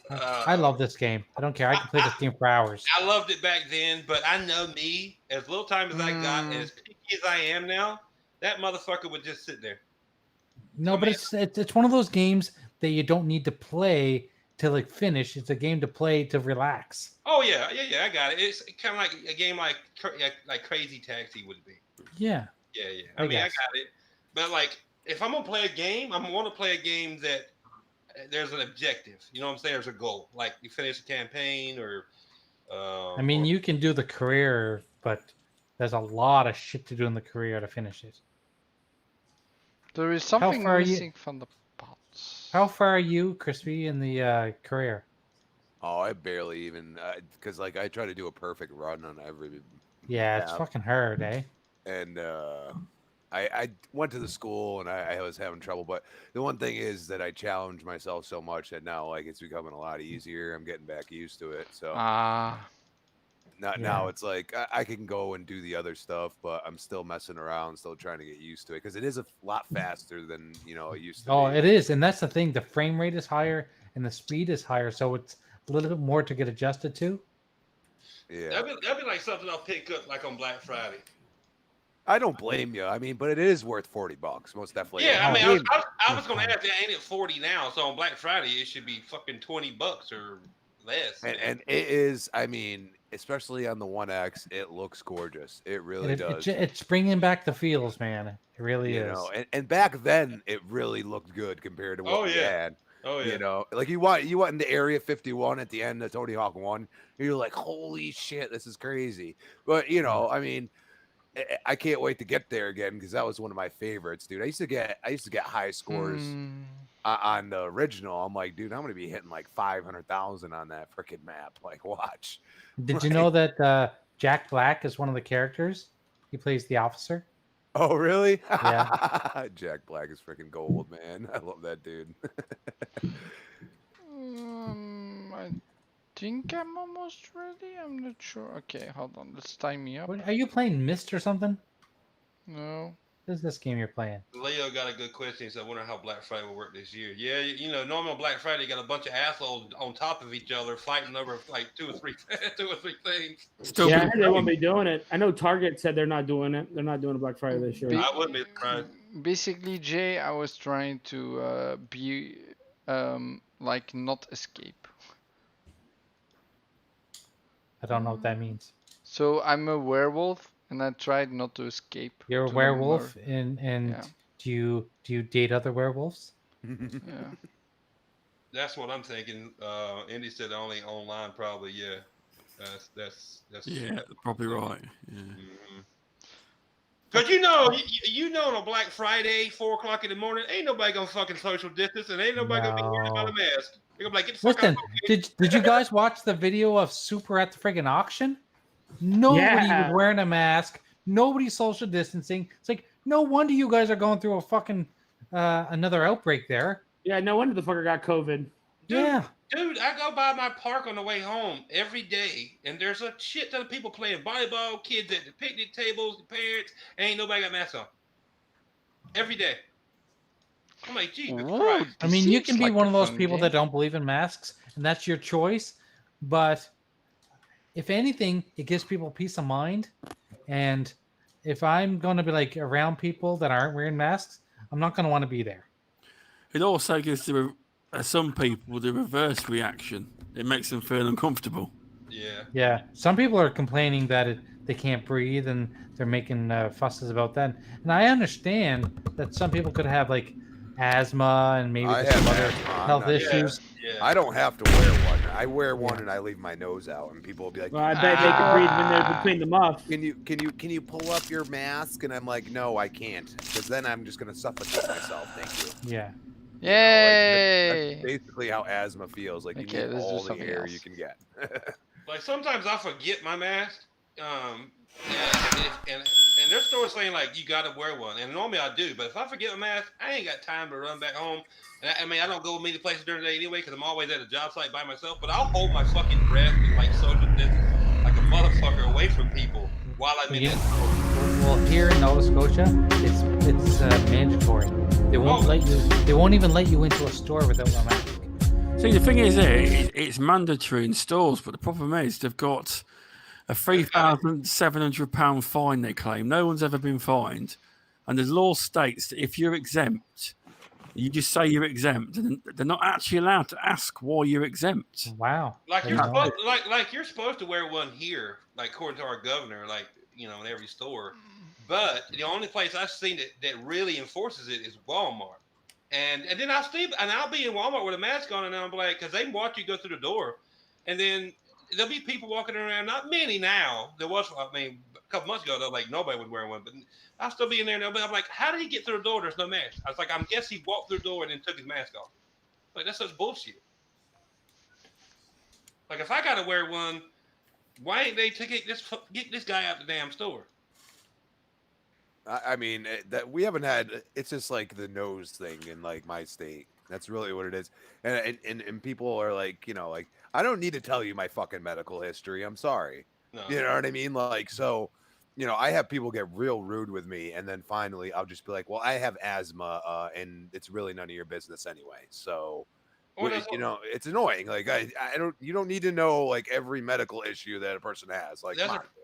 I love this game. I don't care. I can play this game for hours.
I loved it back then, but I know me, as little time as I got, and as picky as I am now, that motherfucker would just sit there.
No, but it's one of those games that you don't need to play to finish. It's a game to play to relax.
Oh yeah, I got it. It's kind of like a game like Crazy Taxi would be.
Yeah.
Yeah. I mean, I got it. But like, if I'm gonna play a game, I'm gonna play a game that there's an objective. You know what I'm saying? There's a goal. Like you finish a campaign, or
I mean, you can do the career, but there's a lot of shit to do in the career to finish it.
There is something missing from the pots.
How far are you, Crispy, in the career?
Oh, I barely even because like I try to do a perfect run on every.
Yeah, it's fucking hard, eh?
And I went to the school and I was having trouble, but the one thing is that I challenge myself so much that now like it's becoming a lot easier. I'm getting back used to it. So now it's like I can go and do the other stuff, but I'm still messing around, still trying to get used to it because it is a lot faster than it used to.
Oh, it is, and that's the thing. The frame rate is higher and the speed is higher, so it's a little bit more to get adjusted to.
Yeah,
that'd be like something I'll pick up like on Black Friday.
I don't blame you. I mean, but it is worth $40, most definitely.
Yeah, I mean, I was gonna ask, ain't it 40 now? So on Black Friday, it should be fucking $20 or less.
And it is. I mean, especially on the 1X, it looks gorgeous. It really does.
It's bringing back the feels, man. It really is.
And back then, it really looked good compared to what we had.
Oh yeah.
Like you went into Area 51 at the end of Tony Hawk 1. You're like, holy shit, this is crazy. But I mean, I can't wait to get there again because that was one of my favorites, dude. I used to get high scores on the original. I'm like, dude, I'm gonna be hitting like 500,000 on that freaking map. Like, watch.
Did you know that Jack Black is one of the characters? He plays the officer.
Oh, really?
Yeah.
Jack Black is freaking gold, man. I love that dude.
I think I'm almost ready. I'm not sure. Okay, hold on. Let's time me up.
Are you playing Myst or something?
No.
What is this game you're playing?
Leo got a good question. So I wonder how Black Friday will work this year. Yeah, normally on Black Friday, you got a bunch of assholes on top of each other fighting over like two or three things.
I heard they won't be doing it. I know Target said they're not doing it. They're not doing a Black Friday this year.
I wouldn't be surprised.
Basically, Jay, I was trying to be like not escape.
I don't know what that means.
So I'm a werewolf, and I tried not to escape.
You're a werewolf, and do you date other werewolves?
Yeah.
That's what I'm thinking. Indy said only online, probably. Yeah, that's
probably right. Yeah.
Mm-hmm. Cause you know on a Black Friday, 4:00 in the morning, ain't nobody gonna fucking social distance, and ain't nobody gonna be worried about a mask. They're gonna be like, get the fuck
Listen,
out.
did you guys watch the video of Super at the friggin' auction? Nobody was wearing a mask. Nobody social distancing. It's like, no wonder you guys are going through a fucking another outbreak there.
Yeah, no wonder the fucker got COVID.
Dude, I go by my park on the way home every day, and there's a shit ton of people playing volleyball, kids at the picnic tables, the parents, and ain't nobody got masks on. Every day. I'm like, Jesus Christ.
I mean, you can be one of those people that don't believe in masks, and that's your choice. But if anything, it gives people peace of mind. And if I'm going to be like around people that aren't wearing masks, I'm not going to want to be there.
It also gives some people the reverse reaction. It makes them feel uncomfortable.
Yeah. Some people are complaining that they can't breathe, and they're making fusses about that. And I understand that some people could have like asthma and maybe some other health issues.
I don't have to wear one. I wear one and I leave my nose out, and people will be like,
"Well, I bet they can breathe when they're between the muffs."
Can you pull up your mask? And I'm like, no, I can't, because then I'm just gonna suffocate myself. Thank you.
Yeah.
Yay!
That's basically how asthma feels. Like you need all the air you can get.
Like sometimes I forget my mask. And there's stores saying like you gotta wear one, and normally I do, but if I forget my mask, I ain't got time to run back home. And I mean, I don't go many places during the day anyway because I'm always at a job site by myself. But I'll hold my fucking breath and like social distance like a motherfucker away from people while I'm in that.
Well, here in Nova Scotia, it's mandatory. They won't let you. They won't even let you into a store without a mask.
See, the thing is, it's mandatory in stores, but the problem is they've got a £3,700 fine they claim. No one's ever been fined, and the law states that if you're exempt, you just say you're exempt, and they're not actually allowed to ask why you're exempt.
Wow!
Like you're supposed to wear one here, like according to our governor, like in every store. But the only place I've seen that really enforces it is Walmart. And then I'll be in Walmart with a mask on, and I'm like, because they watch you go through the door, and then there'll be people walking around. Not many now. There was, I mean, a couple months ago, though, like nobody was wearing one, but I'll still be in there. And I'm like, how did he get through the door? There's no mask. I was like, I guess he walked through the door and then took his mask off. Like that's such bullshit. Like if I gotta wear one, why ain't they get this guy out the damn store?
I mean, that we haven't had. It's just like the nose thing in like my state. That's really what it is. And people are like, like I don't need to tell you my fucking medical history. I'm sorry.
No.
You know what I mean? Like so, I have people get real rude with me, and then finally I'll just be like, well, I have asthma, and it's really none of your business anyway. So. It's annoying. Like you don't need to know like every medical issue that a person has. Like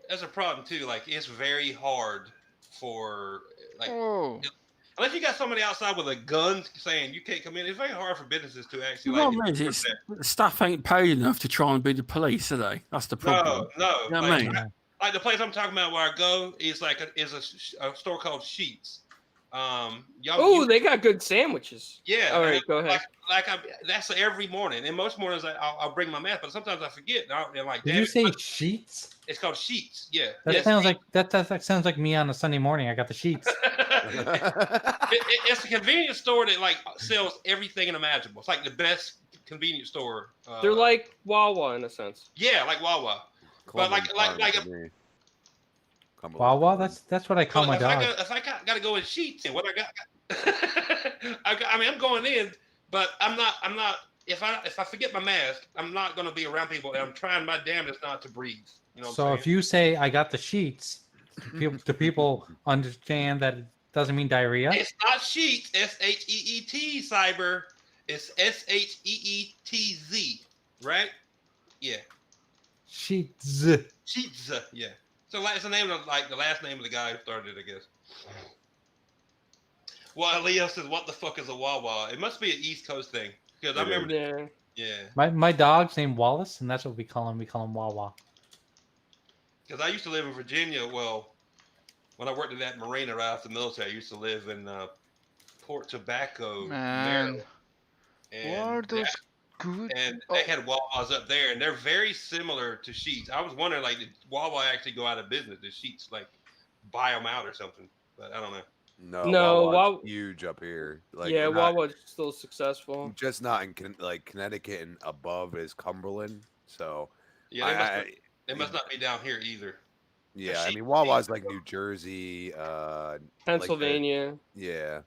that's a problem too. Like it's very hard for like unless you got somebody outside with a gun saying you can't come in. It's very hard for businesses to actually
staff ain't paid enough to try and be the police, are they? That's the problem.
No.
You know what I mean?
Like the place I'm talking about where I go is like a store called Sheets.
They got good sandwiches.
Yeah.
All right, go ahead.
That's every morning. And most mornings I'll bring my mask, but sometimes I forget. And like,
did you say Sheets?
It's called Sheets. Yeah.
That sounds like that sounds like me on a Sunday morning. I got the sheets.
It's a convenience store that like sells everything imaginable. It's like the best convenience store.
They're like Wawa in a sense.
Yeah, like Wawa. But like
Wawa, that's what I call my dog.
If I gotta go in Sheets, and what I got, I mean, I'm going in, but I'm not. If I forget my mask, I'm not gonna be around people, and I'm trying my damnedest not to breathe. You know.
So if you say I got the sheets, do people understand that it doesn't mean diarrhea?
It's not Sheets. SHEET cyber. It's SHEETZ. Right? Yeah.
Sheets.
Sheets. Yeah. So it's the name of like the last name of the guy who started it, I guess. Well, Leo says, "What the fuck is a Wawa?" It must be an East Coast thing because I remember. Yeah.
My dog's named Wallace, and that's what we call him. We call him Wawa.
Because I used to live in Virginia. Well, when I worked at that marina right after the military, I used to live in Port Tobacco, Maryland.
What are those good?
And they had Wawas up there, and they're very similar to Sheets. I was wondering, like, did Wawa actually go out of business? Did Sheets like buy them out or something? But I don't know.
No, Wawa's huge up here. Like,
yeah, Wawa's still successful.
Just not in Connecticut and above is Cumberland. So
yeah, they must not be down here either.
Yeah, I mean Wawa's like New Jersey,
Pennsylvania.
Yeah.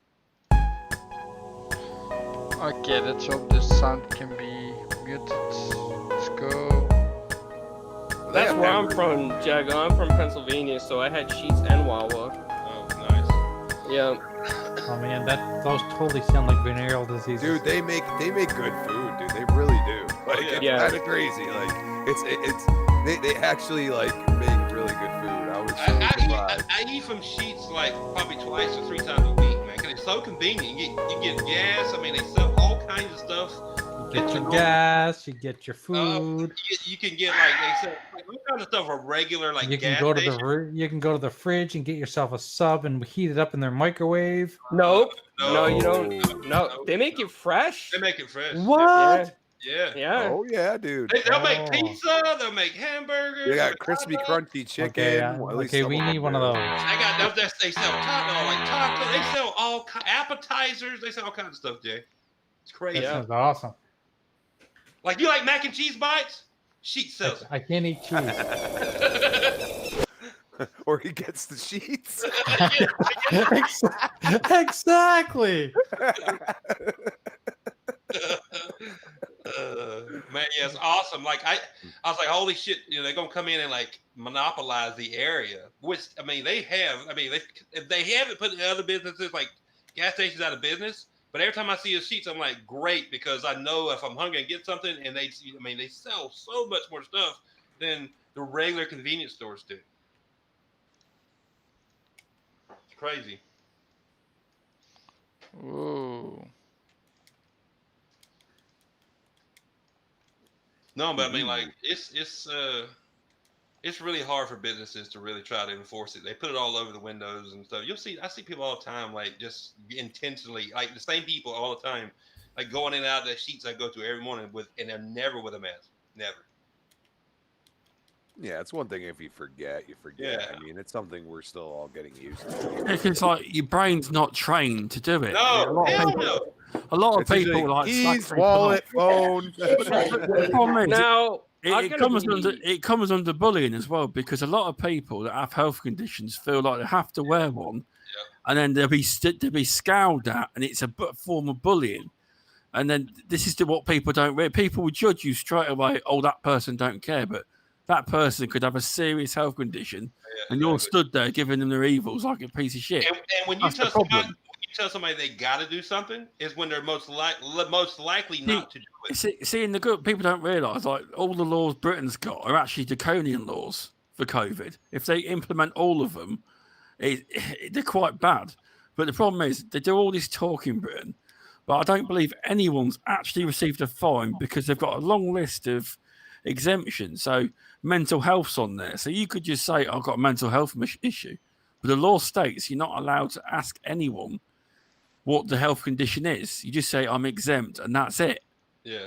Okay, let's hope this sound can be muted. Let's go.
That's where I'm from, Jago. I'm from Pennsylvania, so I had Sheets and Wawa.
Oh, nice.
Yeah.
Oh man, those totally sound like venereal diseases.
Dude, they make good food, dude. They really do. Like it's kind of crazy. Like they actually like make really good food. I was so surprised.
I eat from Sheets like probably twice or 3 times a week, man. Cause it's so convenient. You get gas. I mean, they sell all kinds of stuff.
You get your gas. You get your food.
You can get like they sell like all kinds of stuff. A regular like
you can
gas
go
station.
you can go to the fridge and get yourself a sub and heat it up in their microwave.
Nope. No, you don't. No, they make it fresh.
They make it fresh.
What?
Yeah.
Oh yeah, dude.
They'll make pizza. They'll make hamburgers.
They got crispy, crunchy chicken.
Okay, we need one of those.
They sell tacos. They sell all appetizers. They sell all kinds of stuff, Jay. It's crazy.
That sounds awesome.
Like you like mac and cheese bites? Sheet sells.
I can't eat cheese.
Or he gets the sheets.
Exactly.
Man, yeah, it's awesome. Like I was like, holy shit, they're gonna come in and like monopolize the area. Which I mean, they haven't put the other businesses like gas stations out of business. But every time I see the Sheets, I'm like, great, because I know if I'm hungry and get something, and they sell so much more stuff than the regular convenience stores do. It's crazy.
Whoa.
No, but I mean, like, it's it's really hard for businesses to really try to enforce it. They put it all over the windows and stuff. I see people all the time, like just intentionally, like the same people all the time, like going in and out of the sheets I go to every morning and they're never with a mask. Never.
Yeah, it's one thing if you forget, you forget.
Yeah.
I mean, it's something we're still all getting used to.
It's like your brain's not trained to do it.
No, hell
A lot of
It's
people
usually
like
keys,
slack
wallet, phone.
The problem is,
Now,
it comes under bullying as well, because a lot of people that have health conditions feel like they have to wear one, and then they'll be scowled at, and it's a form of bullying. And then this is what people don't read. People will judge you straight away. Oh, that person don't care, but that person could have a serious health condition, and you're stood there giving them their evils like a piece of shit.
And when you tell somebody they got to do something, is when they're most likely not to do it.
See, in the good people don't realise, like, all the laws Britain's got are actually draconian laws for COVID. If they implement all of them, they're quite bad. But the problem is they do all this talk in Britain, but I don't believe anyone's actually received a fine because they've got a long list of exemptions. So mental health's on there. So you could just say, I've got a mental health issue. But the law states you're not allowed to ask anyone what the health condition is. You just say, I'm exempt, and that's it.
Yeah.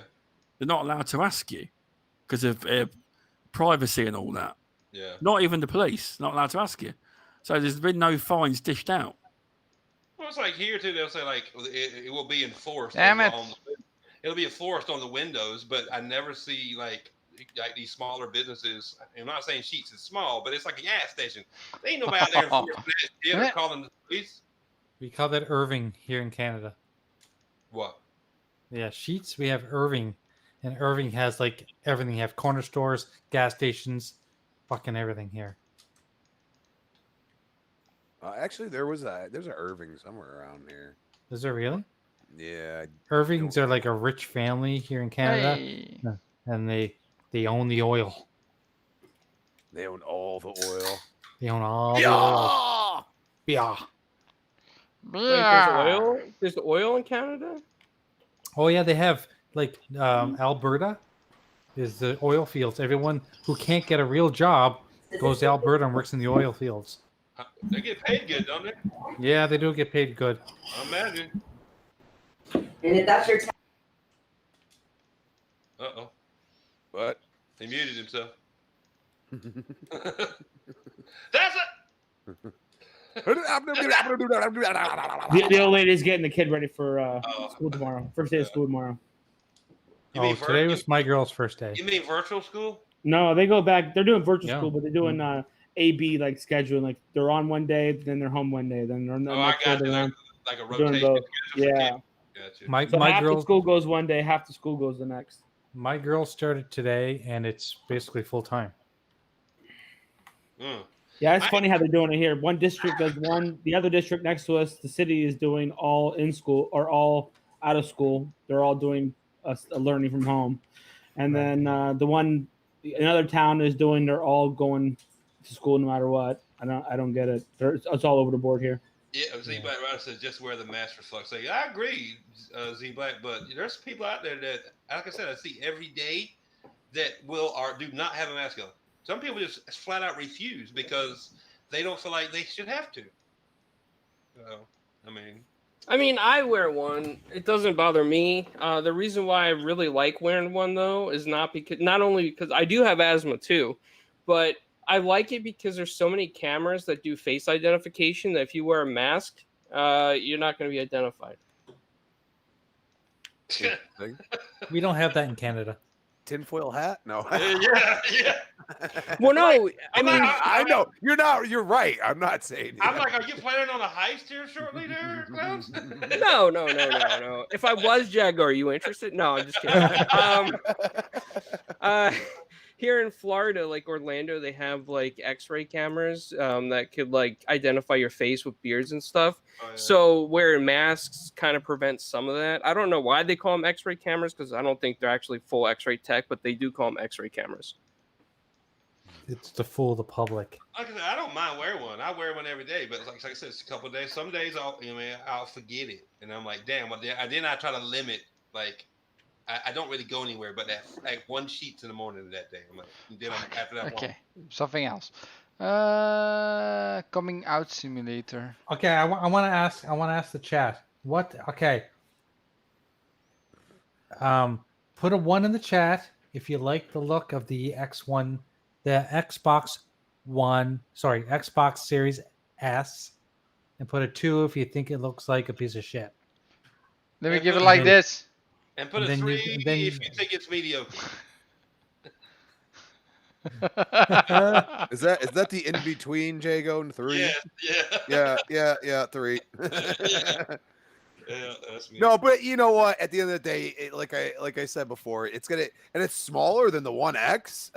They're not allowed to ask you because of privacy and all that.
Yeah.
Not even the police, not allowed to ask you. So there's been no fines dished out.
Well, it's like here too. They'll say like it will be enforced.
Damn it.
It'll be enforced on the windows, but I never see like these smaller businesses. I'm not saying Sheets is small, but it's like a gas station. They ain't nobody out there enforcing that shit or calling the police.
We call that Irving here in Canada.
What?
Yeah, Sheets. We have Irving, and Irving has like everything. You have corner stores, gas stations, fucking everything here.
Actually, there's a Irving somewhere around here.
Is there really?
Yeah.
Irvings are like a rich family here in Canada,
Hey.
and they own the oil.
They own all the oil.
They own all the oil. Yeah.
Wait, there's oil in Canada?
Oh yeah, they have like Alberta is the oil fields. Everyone who can't get a real job goes to Alberta and works in the oil fields.
They get paid good, don't they?
Yeah, they do get paid good.
I imagine.
And if that's your
Uh-oh.
What?
He muted himself. That's it.
The old lady's getting the kid ready for school tomorrow. First day of school tomorrow.
Today was my girl's first day.
You mean virtual school?
No, they go back. They're doing virtual
Yeah.
school, but they're doing AB like scheduling. Like they're on one day, then they're home one day, then they're
I got you. Like a
doing
rotation.
both. Yeah.
Gotcha.
My
half
girl
the school goes one day, half the school goes the next.
My girl started today, and it's basically full time.
Yeah, it's funny how they're doing it here. One district does one, the other district next to us, the city is doing all in school or all out of school. They're all doing a learning from home, and then the one another town is doing. They're all going to school no matter what. I don't get it. It's all over the board here.
Yeah, Z Black Rider says just wear the mask for fuck's sake. I agree, Z Black, but there's people out there that, like I said, I see every day that do not have a mask on. Some people just flat out refuse because they don't feel like they should have to. So, I mean,
I wear one. It doesn't bother me. The reason why I really like wearing one though is not only because I do have asthma too, but I like it because there's so many cameras that do face identification that if you wear a mask, you're not going to be identified.
We don't have that in Canada.
Tinfoil hat? No.
yeah.
Well, no,
I know you're not. You're right. I'm not saying.
I'm like, are you planning on a heist here shortly, there, Clowns?
No. If I was Jago, are you interested? No, I'm just kidding. Here in Florida, like Orlando, they have like X-ray cameras that could like identify your face with beards and stuff. Oh, yeah. So wearing masks kind of prevents some of that. I don't know why they call them X-ray cameras because I don't think they're actually full X-ray tech, but they do call them X-ray cameras.
It's to fool the public.
Like I said, I don't mind wearing one. I wear one every day, but like I said, it's a couple of days. Some days I'll forget it, and I'm like, damn. Well, then I try to limit like I don't really go anywhere, but that like one sheets in the morning that day. I'm like, and then after that.
Okay, something else. Coming out simulator.
Okay, I want to ask the chat. What? Okay. Put a 1 in the chat if you like the look of the Xbox Series S, and put a 2 if you think it looks like a piece of shit.
Let me give it like this.
And put a 3 if you think it's mediocre.
Is that the in between, Jago, and 3? Yeah, 3.
Yeah, that's me.
No, but you know what? At the end of the day, like I said before, it's smaller than the One X.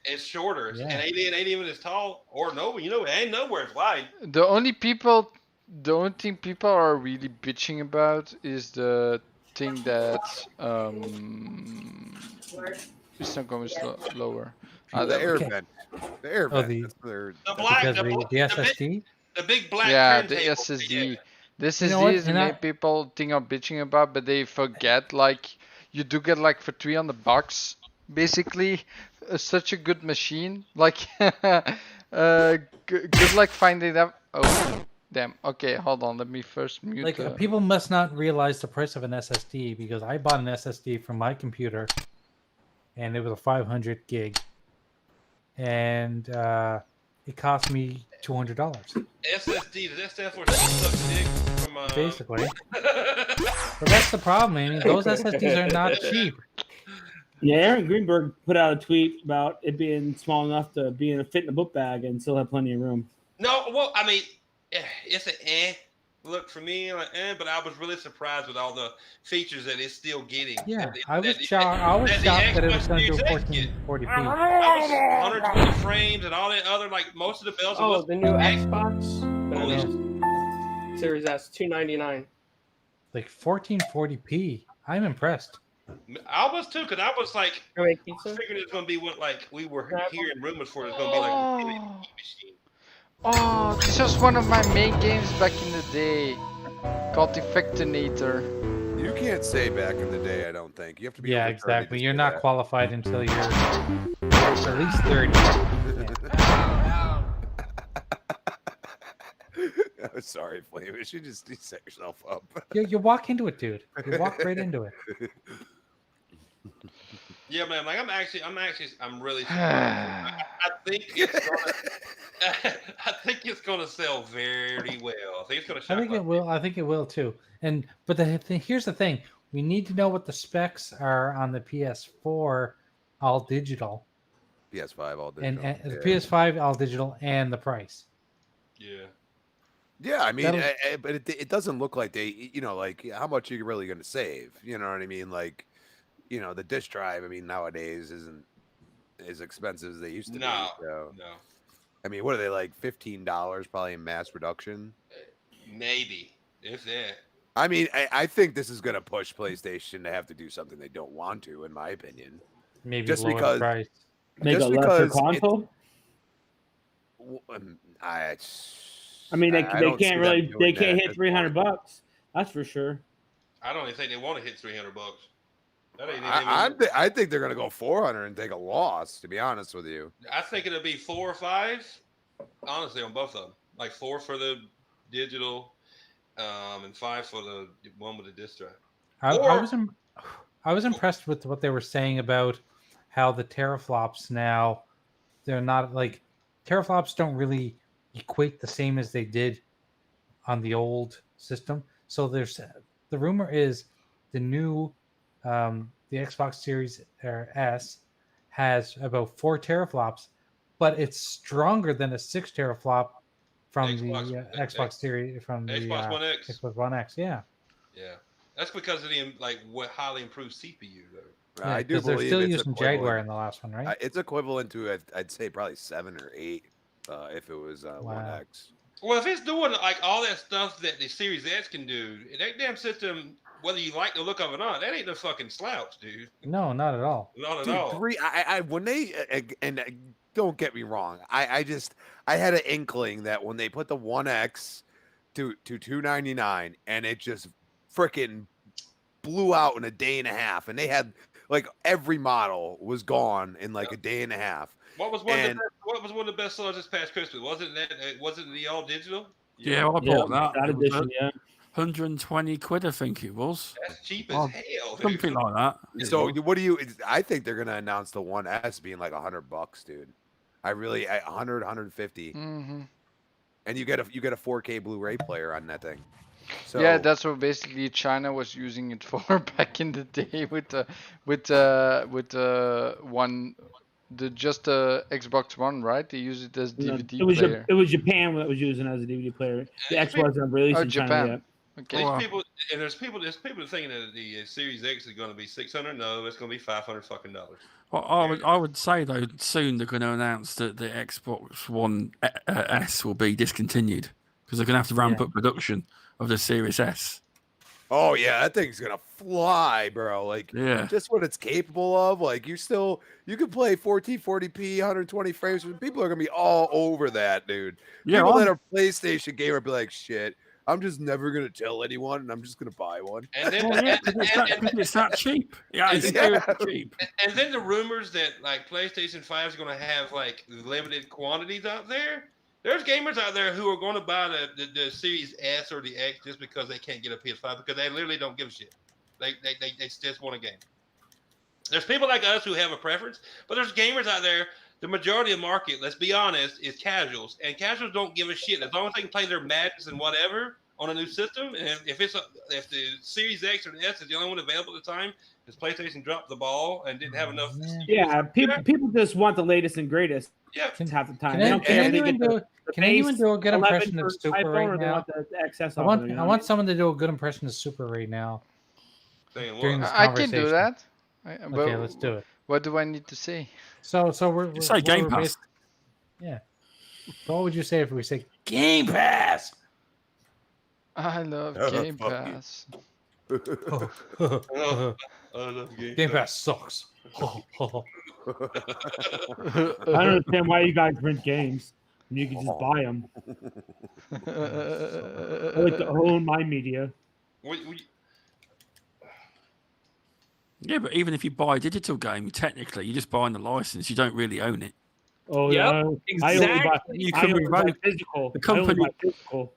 It's shorter, and ain't even as tall. Or no, it ain't nowhere it's wide.
The only thing people are really bitching about is the thing that it's not going lower.
The air vent. The air vent.
The SSD.
The big black.
Yeah, the SSD. This is the main people think I'm bitching about, but they forget like you do get like for $300 basically such a good machine. Like good luck finding that. Oh damn. Okay, hold on. Let me first mute.
Like people must not realize the price of an SSD, because I bought an SSD from my computer, and it was a 500 gig, and it cost me $200.
SSD, does that stand for suck dick?
Basically. But that's the problem, man. Those SSDs are not cheap.
Yeah, Aaron Greenberg put out a tweet about it being small enough to fit in a book bag and still have plenty of room.
No, well, I mean, it's an look for me, like, but I was really surprised with all the features that it's still getting.
Yeah, I was shocked that it was going to do 1440p.
120 frames and all that other, like most of the bells.
Oh, the new Xbox Series S, $299.
Like 1440p. I'm impressed.
I was too, because I was like, I was figuring it's going to be what like we were hearing rumors for. It's going to be like a machine.
Oh, this was one of my main games back in the day, called Defectinator.
You can't say back in the day, I don't think. You have to be.
Yeah, exactly. You're not qualified until you're at least 30.
Oh, sorry, Flamish. You just set yourself up.
You walk into it, dude. You walk right into it.
Yeah, man. Like I'm really surprised. I think it's gonna sell very well. I think it's gonna.
I think it will. I think it will too. But here's the thing: we need to know what the specs are on the PS4 all digital.
PS5 all digital.
And the PS5 all digital, and the price.
Yeah.
Yeah, I mean, but it doesn't look like they, like how much are you really going to save? You know what I mean? Like, the disk drive, I mean, nowadays isn't as expensive as they used to be. So.
No.
I mean, what are they, like $15 probably in mass production?
Maybe, if that.
I mean, I think this is going to push PlayStation to have to do something they don't want to, in my opinion.
Maybe
just
lower
because
price.
Make a lesser console? I mean, they can't hit $300. That's for sure.
I don't even think they want to hit $300.
I think they're gonna go 400 and take a loss. To be honest with you,
I think it'll be 4 or 5. Honestly, on both of them, like 4 for the digital, and 5 for the one with the disc drive.
I was impressed with what they were saying about how the teraflops now, they're not like teraflops don't really equate the same as they did on the old system. So the rumor is the new the Xbox Series S has about 4 teraflops, but it's stronger than a 6 teraflop from the Xbox Series from the
Xbox One X.
Xbox One X. Yeah,
that's because of the highly improved CPU though.
Yeah,
I do believe
they're still using Jaguar in the last one, right?
It's equivalent to I'd say probably 7 or 8 if it was One X.
Well, if it's doing like all that stuff that the Series S can do, that damn system, whether you like the look of it or not, that ain't no fucking slouch, dude.
No, not at all.
Not at all.
When they don't get me wrong, I had an inkling that when they put the 1X to $299 and it just freaking blew out in a day and a half, and they had like every model was gone in like a day and a half.
What was one of the best sellers this past Christmas? Wasn't the all digital?
Yeah, I bought that.
That
It was
edition, yeah.
120 quid, I think it was.
That's cheap as hell.
Something like that.
So what do you? I think they're gonna announce the 1S being like $100, dude. I really 100, 150, and you get a 4K Blu-ray player on that thing. So,
yeah, that's what basically China was using it for back in the day with the Xbox One, right? They use it as DVD player.
It was Japan that was using it as a DVD player. The X wasn't released in China
Japan.
yet.
Okay.
There's people thinking that the Series X is going to be $600. No, it's going to be $500 fucking dollars.
Well, I would say though, soon they're going to announce that the Xbox One S will be discontinued because they're going to have to ramp up production of the Series S.
Oh yeah, that thing's gonna fly, bro. Like, just what it's capable of. Like, you can play 1440p, 120 frames. People are gonna be all over that, dude.
Yeah,
people that are PlayStation gamer be like, shit, I'm just never gonna tell anyone, and I'm just gonna buy one.
And then
it's that cheap. Yeah, it's cheap.
And then the rumors that like PlayStation 5 is going to have like limited quantities out there. There's gamers out there who are going to buy the Series S or the X just because they can't get a PS5 because they literally don't give a shit. They just want a game. There's people like us who have a preference, but there's gamers out there. The majority of the market, let's be honest, is casuals, and casuals don't give a shit as long as they can play their Madden and whatever on a new system. And if the Series X or the S is the only one available at the time, because PlayStation dropped the ball and didn't have enough.
Yeah, people just want the latest and greatest.
Yeah,
half the time.
Can anyone do a good impression of Super right now? I want someone to do a good impression of Super right now. During this
I can do that.
Okay, let's do it.
What do I need to say?
So we're
say Game Pass.
Yeah. So what would you say if we say Game Pass?
I love Game Pass.
I love
Game Pass sucks.
I don't understand why you guys rent games when you can just buy them. I like to own my media.
Yeah, but even if you buy a digital game, technically you're just buying the license. You don't really own it.
Oh yeah, exactly.
You can revoke
physical.
The company.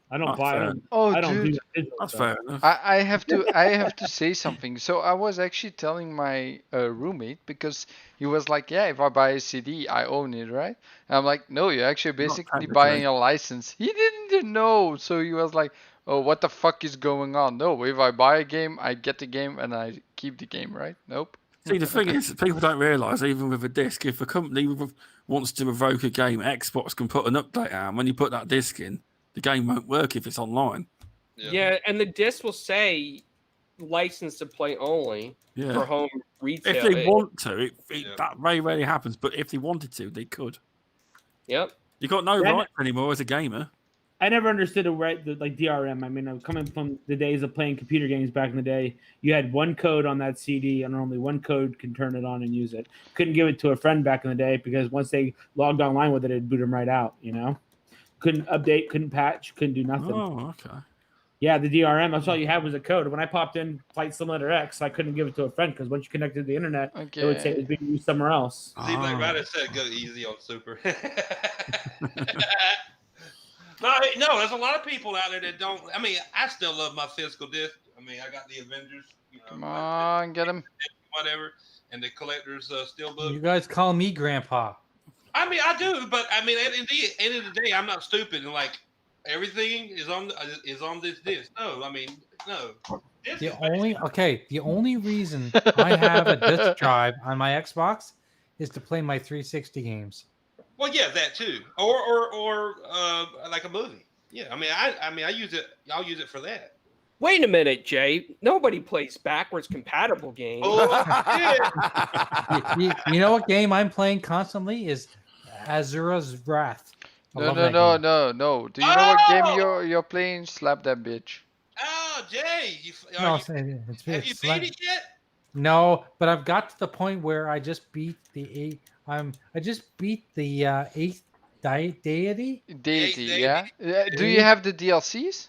I don't buy them.
Oh,
I don't
dude.
do physical.
That's fair enough.
I have to say something. So I was actually telling my roommate because he was like, "Yeah, if I buy a CD, I own it, right?" And I'm like, "No, you're actually basically buying a license." He didn't know, so he was like, "Oh, what the fuck is going on?" No, if I buy a game, I get the game and I keep the game, right? Nope.
See, the thing is, people don't realise, even with a disc, if a company wants to revoke a game, Xbox can put an update out, and when you put that disc in, the game won't work if it's online.
Yeah, and the disc will say license to play only for home retail.
If they want to, that very rarely happens, but if they wanted to, they could.
Yep.
You got no rights anymore as a gamer.
I never understood the DRM. I mean, I'm coming from the days of playing computer games back in the day. You had one code on that CD, and only one code can turn it on and use it. Couldn't give it to a friend back in the day because once they logged online with it, it'd boot them right out. You know, couldn't update, couldn't patch, couldn't do nothing.
Oh, okay.
Yeah, the DRM. That's all you had was a code. When I popped in Flight Simulator X, I couldn't give it to a friend because once you connected to the internet, it would say it was being used somewhere else.
See, like Ryder said, go easy on Super. No, there's a lot of people out there that don't. I mean, I still love my physical disc. I mean, I got the Avengers.
Come on, get him.
Whatever, and the collector's steelbook.
You guys call me Grandpa.
I mean, I do, but I mean, at the end of the day, I'm not stupid and like everything is on this disc. No, I mean, no.
The only reason I have a disc drive on my Xbox is to play my 360 games.
Well, yeah, that too, or like a movie. Yeah, I mean, I use it. I'll use it for that.
Wait a minute, Jay. Nobody plays backwards compatible games.
Oh,
you know what game I'm playing constantly is Azura's Wrath.
No. Do you know what game you're playing? Slap that bitch.
Oh, Jay,
have
you beat it yet?
No, but I've got to the point where I just beat the eighth deity.
Yeah. Do you have the DLCs?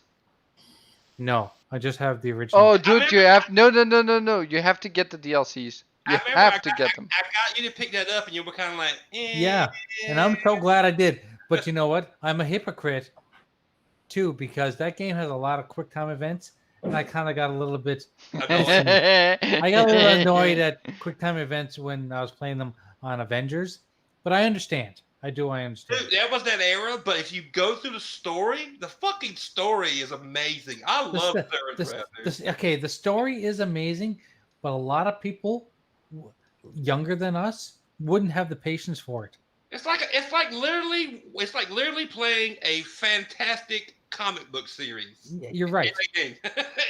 No. I just have the original.
Oh, dude, you have no. You have to get the DLCs. You have to get them.
I got you to pick that up, and you were kind of like,
Yeah, and I'm so glad I did. But you know what? I'm a hypocrite too, because that game has a lot of quick time events, and I kind of got a little bit. I got a little annoyed at quick time events when I was playing them on Avengers, but I understand. I understand.
Dude, that was that era, but if you go through the story, the fucking story is amazing. I love
the story is amazing, but a lot of people younger than us wouldn't have the patience for it.
It's like literally playing a fantastic comic book series.
You're right.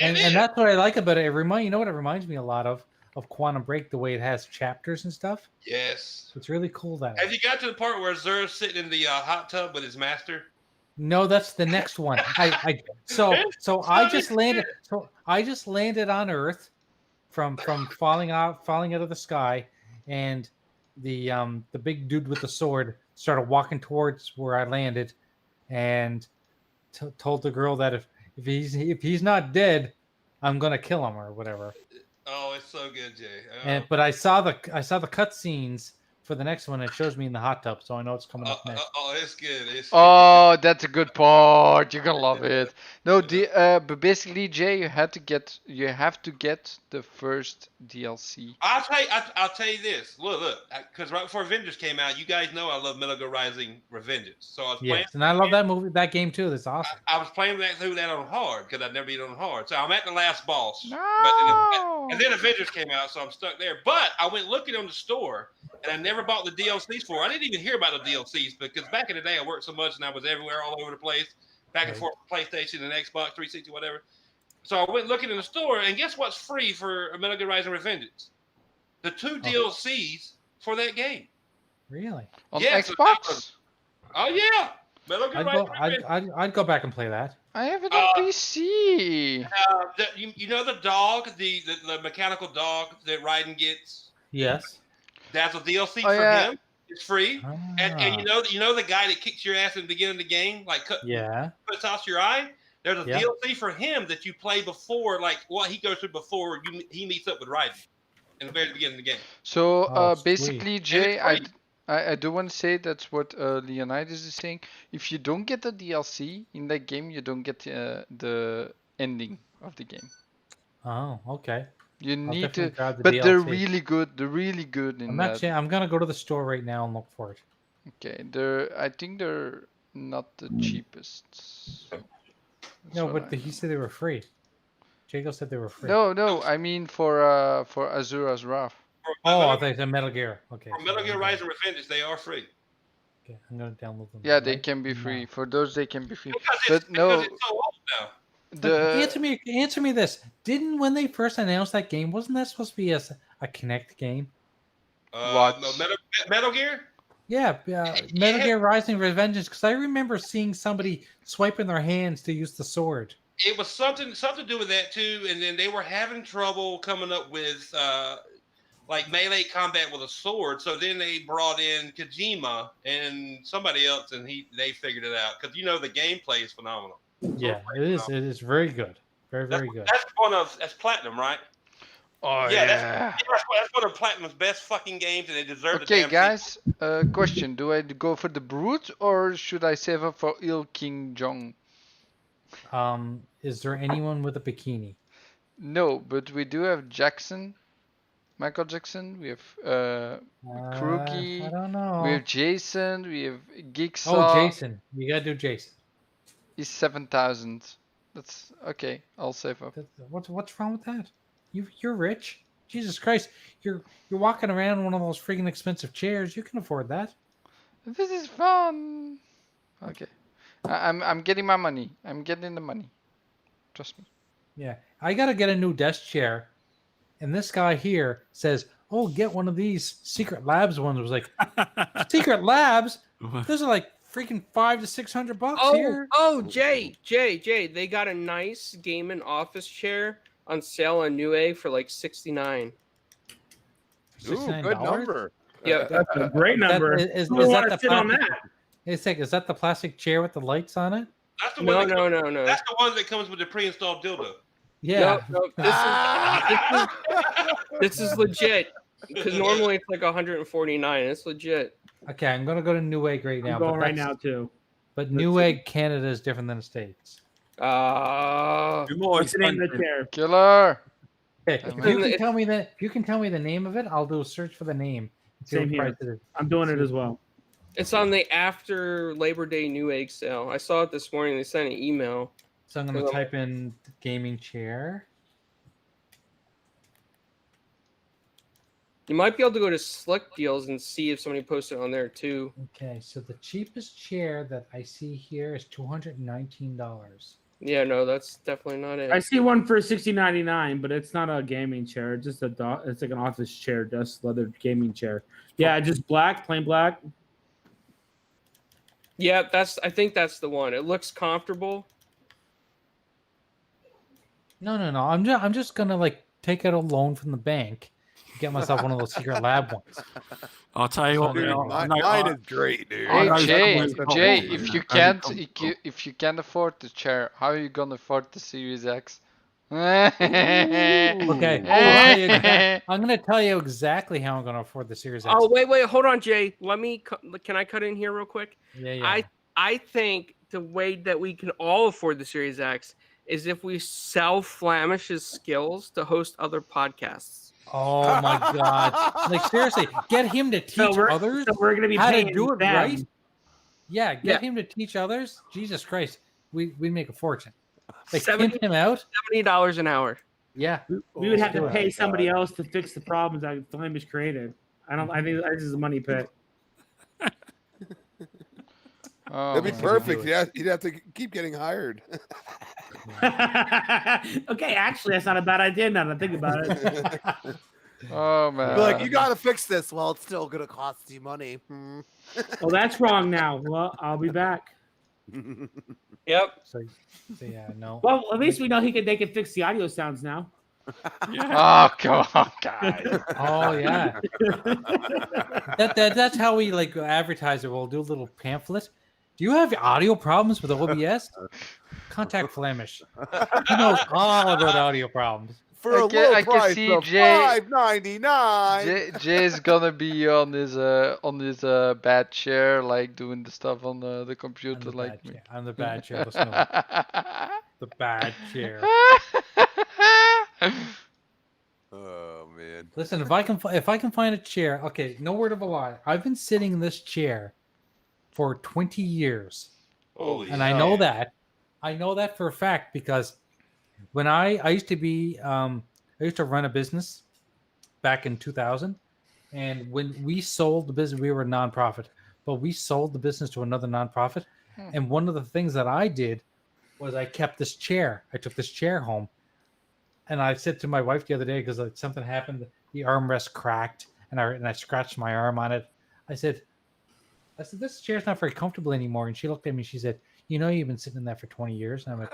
and that's what I like about it. You know what it reminds me a lot of Quantum Break, the way it has chapters and stuff.
Yes.
It's really cool that.
Have you got to the part where Zer's sitting in the hot tub with his master?
No, that's the next one. I just landed on Earth from falling out of the sky, and the big dude with the sword started walking towards where I landed, and told the girl that if he's not dead, I'm gonna kill him or whatever.
Oh, it's so good, Jay.
But I saw the cutscenes for the next one. It shows me in the hot tub, so I know it's coming up next.
It's good.
Oh, that's a good part. You're gonna love it. No, but basically, Jay, you have to get the first DLC.
I'll tell you this. Look, because right before Avengers came out, you guys know I love Metal Gear Rising: Revengeance. So I was playing.
Yes, and I love that game too. That's awesome.
I was playing through that on hard because I'd never beat it on hard. So I'm at the last boss.
No.
And then Avengers came out, so I'm stuck there. But I went looking on the store, and I never bought the DLCs for it. I didn't even hear about the DLCs because back in the day I worked so much and I was everywhere, all over the place, back and forth from PlayStation and Xbox 360, whatever. So I went looking in the store, and guess what's free for Metal Gear Rising: Revengeance? The 2 DLCs for that game.
Really?
On Xbox?
Oh yeah, Metal Gear Rising.
I'd go back and play that.
I have it on PC.
You know the dog, the mechanical dog that Raiden gets?
Yes.
That's a DLC for him. It's free. And you know the guy that kicks your ass in the beginning of the game, like puts out your eye? There's a DLC for him that you play before, like what he goes through before he meets up with Raiden in the very beginning of the game.
So basically, Jay, I do want to say that's what Leonidas is saying. If you don't get the DLC in that game, you don't get the ending of the game.
Oh, okay.
You need to, but DLC. They're really good. They're really good in that.
I'm gonna go to the store right now and look for it.
Okay, I think they're not the cheapest.
No, but he said they were free. Jago said they were free.
No, I mean for Azura's Wrath.
I thought it's a Metal Gear. Okay.
For Metal Gear Rising: Revengeance, they are free.
Okay, I'm gonna download them.
Yeah, they can be free. For those, they can be free. But no.
It's so old now.
Answer me this. Didn't when they first announced that game, wasn't that supposed to be a Kinect game?
What?
No, Metal Gear?
Yeah, Metal Gear Rising: Revengeance. Because I remember seeing somebody swiping their hands to use the sword.
It was something to do with that too, and then they were having trouble coming up with like melee combat with a sword. So then they brought in Kojima and somebody else, and they figured it out because the gameplay is phenomenal.
Yeah, it is. It is very good. Very good.
That's Platinum, right?
Oh
yeah. That's one of Platinum's best fucking games, and they deserve.
Okay, guys. Question: do I go for the Brute or should I save up for Il King Jong?
Is there anyone with a bikini?
No, but we do have Michael Jackson. We have Krookie.
I don't know.
We have Jason. We have Geeksaw.
Oh, Jason. You gotta do Jason.
He's 7,000. That's okay. I'll save up.
What's wrong with that? You're rich. Jesus Christ. You're walking around in one of those freaking expensive chairs. You can afford that.
This is fun. Okay. I'm getting my money. I'm getting the money. Trust me.
Yeah. I gotta get a new desk chair. And this guy here says, "Oh, get one of these Secret Labs ones." I was like, Secret Labs? Those are like freaking $500 to $600 here.
Oh, Jay, they got a nice gaming office chair on sale on Newegg for like $69.
Ooh, good number.
Yeah,
that's a great number.
Is that the plastic chair with the lights on it?
That's the
no.
That's the one that comes with the pre-installed dildo.
Yeah.
No, this is legit. Because normally it's like 149. It's legit.
Okay, I'm gonna go to Newegg right now.
I'm going
but
right
that's-
now too.
But Newegg Canada is different than the States.
Be more
What's the name of the
expensive.
chair?
Killer.
Okay,
Damn
if
it.
you can tell me the name of it, I'll do a search for the name. and see
Same
what
here.
price it is.
I'm doing it as well.
It's on the after Labor Day Newegg sale. I saw it this morning. They sent an email.
So I'm gonna type in gaming chair.
You might be able to go to Slick Deals and see if somebody posted on there too.
Okay, so the cheapest chair that I see here is $219.
Yeah, no, that's definitely not it.
I see one for $60.99, but it's not a gaming chair. It's just it's like an office chair, just leather gaming chair. Yeah, just black, plain black.
Yeah, I think that's the one. It looks comfortable.
No. I'm just gonna like take out a loan from the bank, and get myself one of those secret lab ones.
I'll tell you what.
Dude, mine is great, dude.
I know
Hey,
someone's
Jay,
got one.
if you
Very
can't, if you can't afford the chair, how are you gonna afford the Series X?
Okay, I'm gonna tell you exactly how I'm gonna afford the Series X.
Oh, wait, hold on, Jay. Can I cut in here real quick?
Yeah.
I think the way that we can all afford the Series X is if we sell Flamish's skills to host other podcasts.
Oh my god! Like seriously, get him to teach others
So we're gonna be
how to
paying
do it
them.
right. Yeah, get him to teach others. Jesus Christ, we make a fortune. Like pimp him out.
$70 an hour.
Yeah,
We would have to
do it.
pay somebody else to fix the problems that Flamish created. I think this is a money pit.
Oh,
That'd be
my
perfect.
God.
Yeah, you'd have to keep getting hired.
Okay, actually, that's not a bad idea now that I think about it.
Oh man.
Be like, you got to fix this. Well, it's still gonna cost you money.
Well, that's wrong now. Well, I'll be back.
Yep.
So yeah, no.
Well, at least we know they can fix the audio sounds now.
Oh come on, guys.
Oh yeah. That's how we like advertise it. We'll do a little pamphlet. Do you have audio problems with OBS? Contact Flamish. He knows all about audio problems.
For a
I
low
can
price
see
of
Jay-
$5.99.
Jay's gonna be on his bad chair, like doing the stuff on the computer, like me.
I'm the bad chair. Listen to him. The bad chair.
Oh man.
Listen, if I can find a chair, okay, no word of a lie. I've been sitting in this chair for 20 years.
Holy
And I know that. I know that for a fact because when I used to be I used to run a business back in 2000, and when we sold the business, we were a nonprofit, but we sold the business to another nonprofit. And one of the things that I did was I kept this chair. I took this chair home, and I said to my wife the other day because something happened, the armrest cracked, and I scratched my arm on it. I said, this chair's not very comfortable anymore. And she looked at me. She said, "You know, you've been sitting in that for 20 years." And I'm like,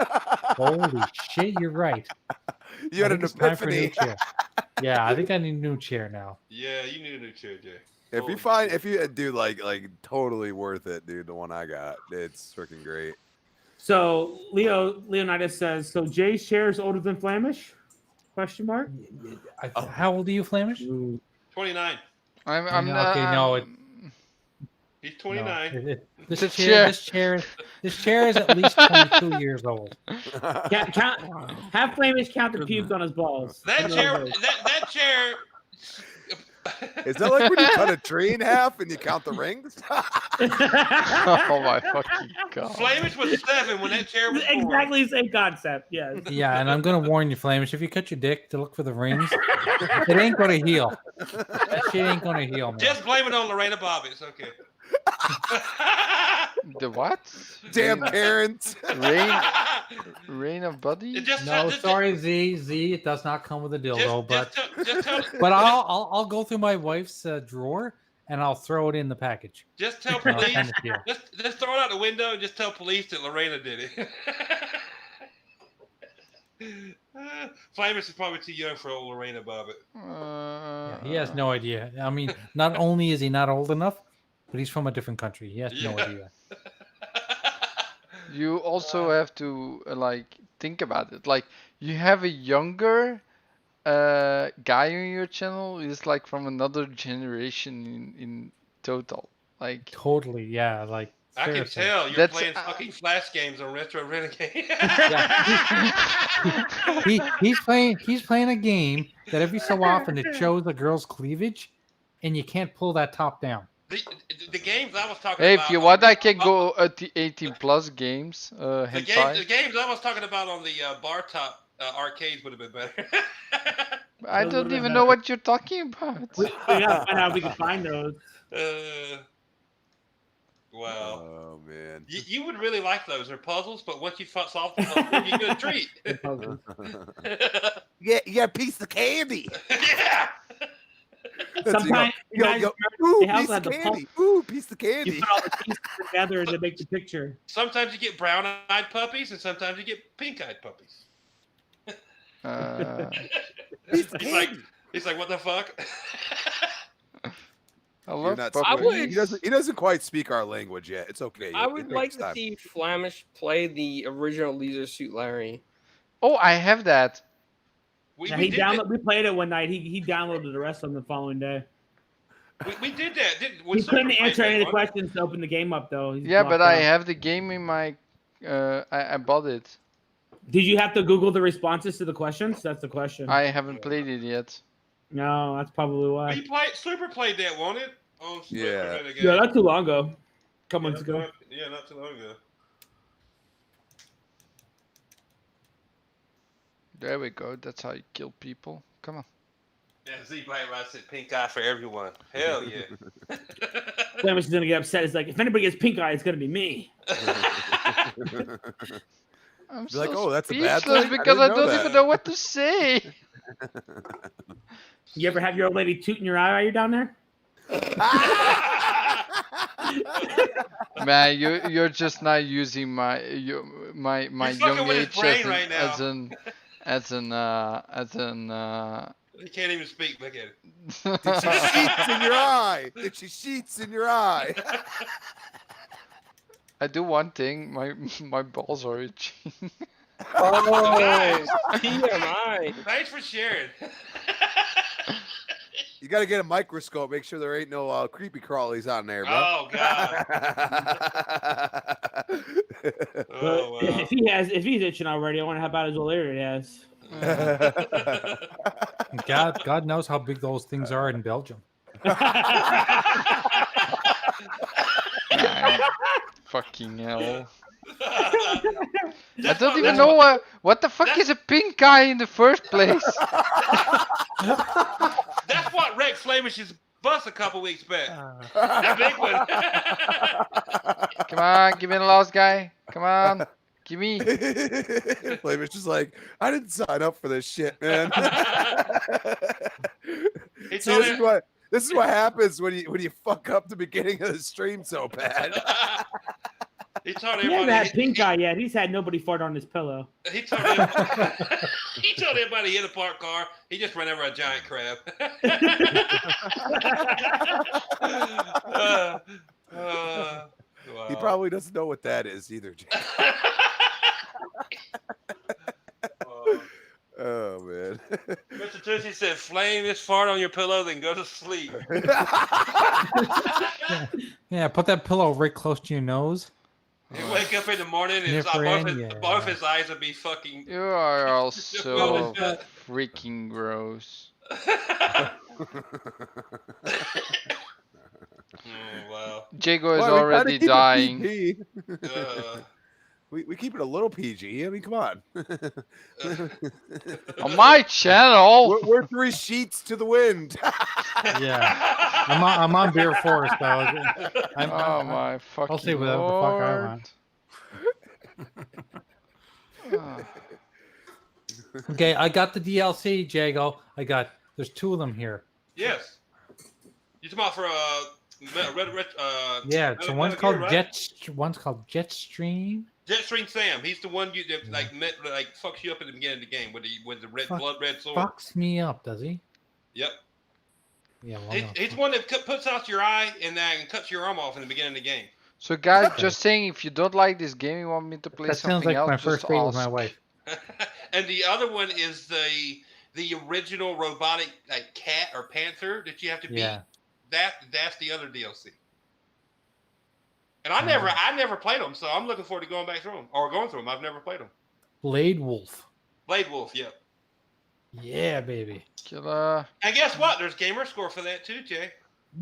"Holy shit, you're right."
You had an
It's time for a new
epiphany.
chair. Yeah, I think I need a new chair now.
Yeah, you need a new chair, Jay.
If you do like totally worth it, dude, the one I got, it's freaking great.
So Leonidas says, so Jay's chair is older than Flamish? Question mark.
How old are you, Flamish?
29.
I'm
okay. No,
He's 29.
This chair is at least 22 years old.
Have Flamish count the pubes on his balls.
That chair. That chair.
Is that like when you cut a tree in half and you count the rings?
Oh my fucking god.
Flamish was 7 when that chair was born.
Exactly the same concept. Yes.
Yeah, and I'm gonna warn you, Flamish. If you cut your dick to look for the rings, it ain't gonna heal. That shit ain't gonna heal, man.
Just blame it on Lorena Bobbitt. It's okay.
The what?
Damn Karens.
Rain of body?
No, sorry, Z. It does not come with a dildo,
just tell,
but I'll go through my wife's drawer and I'll throw it in the package.
Just tell
And I'll
police.
send it to you.
Just throw it out the window and just tell police that Lorena did it. Flamish is probably too young for old Lorena Bobbitt.
Yeah, he has no idea. I mean, not only is he not old enough, but he's from a different country. He has no idea.
You also have to think about it. Like, you have a younger guy on your channel is like from another generation in total. Like,
Totally, yeah. Like,
I can
seriously.
tell you're
That's-
playing fucking Flash games on Retro Renegade.
He's playing a game that every so often it shows a girl's cleavage, and you can't pull that top down.
The games I was talking
hey,
about.
if you want, I can go at the 18 plus games.
The
Hentai.
games I was talking about on the bar top arcades would have been better.
I don't even know what you're talking about.
We gotta find out if we can find those.
Wow.
Oh man.
You would really like those. They're puzzles, but once you solve the puzzle, you get a treat.
Yeah, you got a piece of candy.
Yeah.
Sometimes you guys
ooh,
they also
piece of
have the
candy. Ooh, piece of
you
candy.
put all the pieces together to make the picture.
Sometimes you get brown-eyed puppies, and sometimes you get pink-eyed puppies.
Piece of candy.
He's like, what the fuck?
I
You're
love
not
puppies.
supposed- he doesn't quite speak our language yet. It's okay.
I
You'll
would
get
like
next
to
time.
see Flamish play the original Leisure Suit Larry.
Oh, I have that.
We
Yeah, he
did that.
downloaded. We played it one night. He downloaded the rest on the following day.
We did that.
He couldn't answer any of the questions to open the game up though. He's
Yeah, but
blocked
I
out.
have the game in my. I bought it.
Did you have to Google the responses to the questions? That's the question.
I haven't played it yet.
No, that's probably why.
Super played that, won't it? Oh,
Yeah.
Yeah, not too long ago. Couple months ago.
Yeah, not too long ago.
There we go. That's how you kill people. Come on.
Yeah, Z Black Rod said pink eye for everyone. Hell yeah.
Flamish is gonna get upset. It's like if anybody gets pink eye, it's gonna be me.
I'm
Be like, oh, that's a bad
speechless
thing?
because I
didn't
don't
know
even
that.
know what to say.
You ever have your old lady tooting your eye while you're down there?
Man, you're just not using my my
He's fucking
young
with his
age
brain right now.
as an
You can't even speak. Look at it.
Did she sheets in your eye? Did she sheets in your eye?
I do one thing. My balls are itching.
Oh, TMI.
Thanks for sharing.
You got to get a microscope. Make sure there ain't no creepy crawlies on there, bro.
Oh god. Oh wow.
If he's itching already, I wonder how about his old lady has.
God knows how big those things are in Belgium.
Fucking hell. I don't even know what the fuck is a pink eye in the first place.
That's what wrecked Flamish's bus a couple weeks back. That big one.
Come on, give me the last guy. Come on, give me.
Flamish just like, I didn't sign up for this shit, man.
It's
See,
only-
this is what happens when you fuck up the beginning of the stream so bad.
He told
He hasn't
everybody.
had pink eye yet. He's had nobody fart on his pillow.
He told everybody he hit a parked car. He just ran over a giant crab. Wow.
He probably doesn't know what that is either, Jake. Oh man.
Mr. Tushy said, "Flame this fart on your pillow, then go to sleep."
Yeah, put that pillow right close to your nose.
You wake up in the morning and
Sniff her in,
both his eyes would be fucking.
You are all so
Well,
freaking gross.
Wow.
Jago is
Well, we try to
already
keep it
dying.
PG.
Uh,
We keep it a little PG. I mean, come on.
On my channel.
We're 3 sheets to the wind.
Yeah, I'm on Beer Forest though.
Oh my fucking
I'll say whatever the fuck I want. Okay, I got the DLC, Jago. There's 2 of them here.
yes. You talking about for
Yeah, so one's
Metal
called
Gear, right?
one's called Jetstream.
Jetstream Sam. He's the one that fucks you up at the beginning of the game with the red blood red sword.
Fucks me up, does he?
Yep.
Yeah, well,
He's the one that puts out your eye and cuts your arm off in the beginning of the game.
So guys, just saying, if you don't like this game, you want me to play
that sounds
something
like
else,
my
just
first date with my
ask.
wife.
And the other one is the original robotic like cat or panther that you have to beat.
Yeah.
That's the other DLC. And I never played them, so I'm looking forward to going back through them or going through them. I've never played them.
Blade Wolf.
Blade Wolf, yeah.
Yeah, baby.
Killer.
And guess what? There's gamer score for that too, Jay.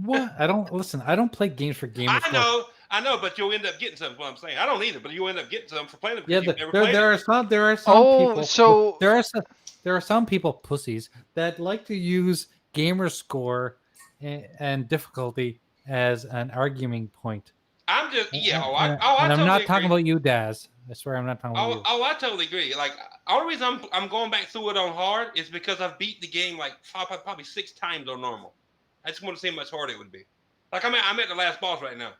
What? I don't play games for gamer score.
I know, but you'll end up getting some. What I'm saying, I don't either, but you'll end up getting some for playing them.
Yeah,
You've never
there
played
are
them.
there are some
Oh,
people.
so-
there are some people, pussies, that like to use gamer score and difficulty as an arguing point.
I'm just
And
I
I'm
totally
not talking
agree.
about you, Daz. I swear I'm not talking about you.
I totally agree. Like, only reason I'm going back through it on hard is because I've beat the game like probably 6 times on normal. I just want to see how much harder it would be. Like, I'm at the last boss right now.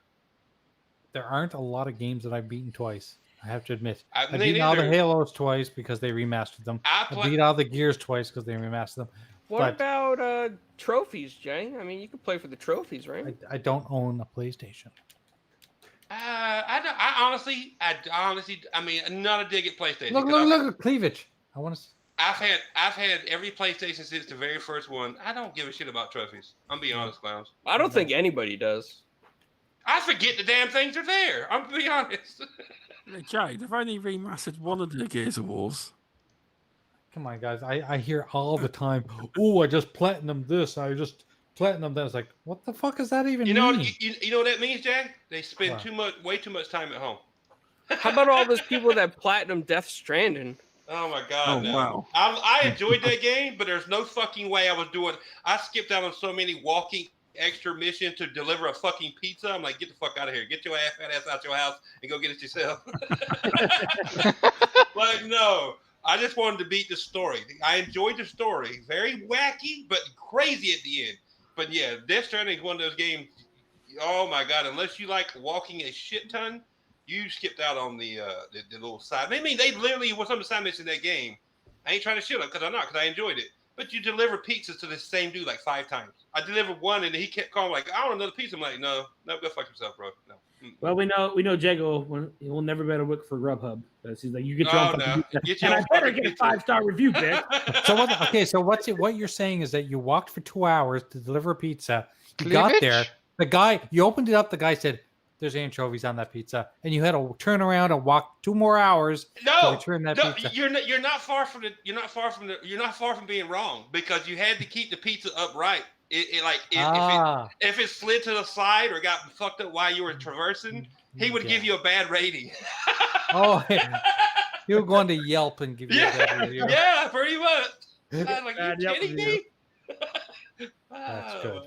There aren't a lot of games that I've beaten twice. I have to admit. I've
Me
beaten all the
neither.
Halos twice because they remastered them. I beat all the Gears twice because they remastered them.
What
But
about trophies, Jay? I mean, you could play for the trophies, right?
I don't own a PlayStation.
I honestly, I mean, not a dig at PlayStation.
Look at cleavage. I want to.
I've had every PlayStation since the very first one. I don't give a shit about trophies. I'm being honest, clowns.
I don't think anybody does.
I forget the damn things are there. I'm being honest.
Jay, they've only remastered one of the Gears of Wars.
Come on, guys. I hear all the time. Oh, I just platinum this. I just platinum that. It's like, what the fuck does that even
You know,
mean?
you know what that means, Jack? They spend
What?
way too much time at home.
How about all those people that platinum Death Stranding?
Oh my god!
Oh,
no.
wow.
I enjoyed that game, but there's no fucking way I was doing. I skipped out on so many walking extra missions to deliver a fucking pizza. I'm like, get the fuck out of here! Get your fat ass out your house and go get it yourself. Like, no, I just wanted to beat the story. I enjoyed the story. Very wacky, but crazy at the end. But yeah, Death Stranding is one of those games. Oh my god! Unless you like walking a shit ton, you skipped out on the little side. I mean, they literally was some of the side missions in that game. I ain't trying to shit up because I'm not, because I enjoyed it. But you deliver pizzas to the same dude like 5 times. I delivered one and he kept calling like, I want another pizza. I'm like, no, go fuck yourself, bro. No.
Well, we know Jago. He will never better work for Grubhub. He's like, you get your
Oh,
own
no.
fucking pizza.
Get your
And
own
I better
fucking
get a
pizza.
5-star review, bitch.
So what? Okay, so what you're saying is that you walked for 2 hours to deliver a pizza. You got
Cleavage?
there. The guy, you opened it up. The guy said, "There's anchovies on that pizza," and you had to turn around and walk 2 more hours to
No,
return that
no,
pizza.
you're not far from being wrong, because you had to keep the pizza upright. If it slid to the side or got fucked up while you were traversing, he would give you a bad rating.
Oh, you were going to Yelp and give you a bad review.
Yeah, pretty much. I was like,
Bad
you
Yelp
kidding
review.
me?
That's good.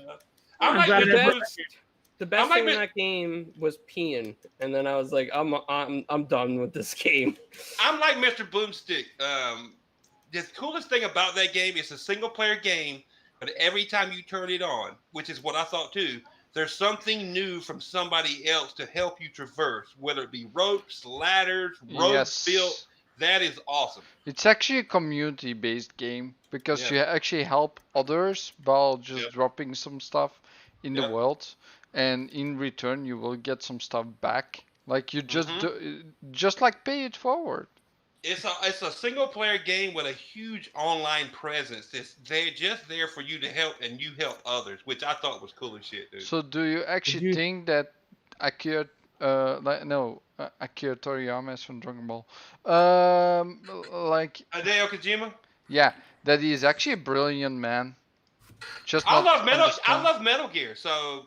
I'm
I'm
like
glad
Mr.
I
The
Boots.
best, the best
I'm like
thing in
Mr.
that game was peeing, and then I was like, I'm done with this game.
I'm like Mr. Boomstick. The coolest thing about that game is a single player game, but every time you turn it on, which is what I thought too, there's something new from somebody else to help you traverse, whether it be ropes, ladders, roads
Yes.
built. That is awesome.
It's actually a community-based game because
Yeah.
you actually help others by just
Yep.
dropping some stuff in the
Yep.
world, and in return you will get some stuff back. Like you just just like pay it forward.
It's a single player game with a huge online presence. They're just there for you to help, and you help others, which I thought was cool as shit, dude.
So do you actually think that Akira, Akira Toriyama is from Dragon Ball, like
Hideo Kojima.
yeah, that he is actually a brilliant man. Just
I
not
love Metal. I
understand-
love Metal Gear. So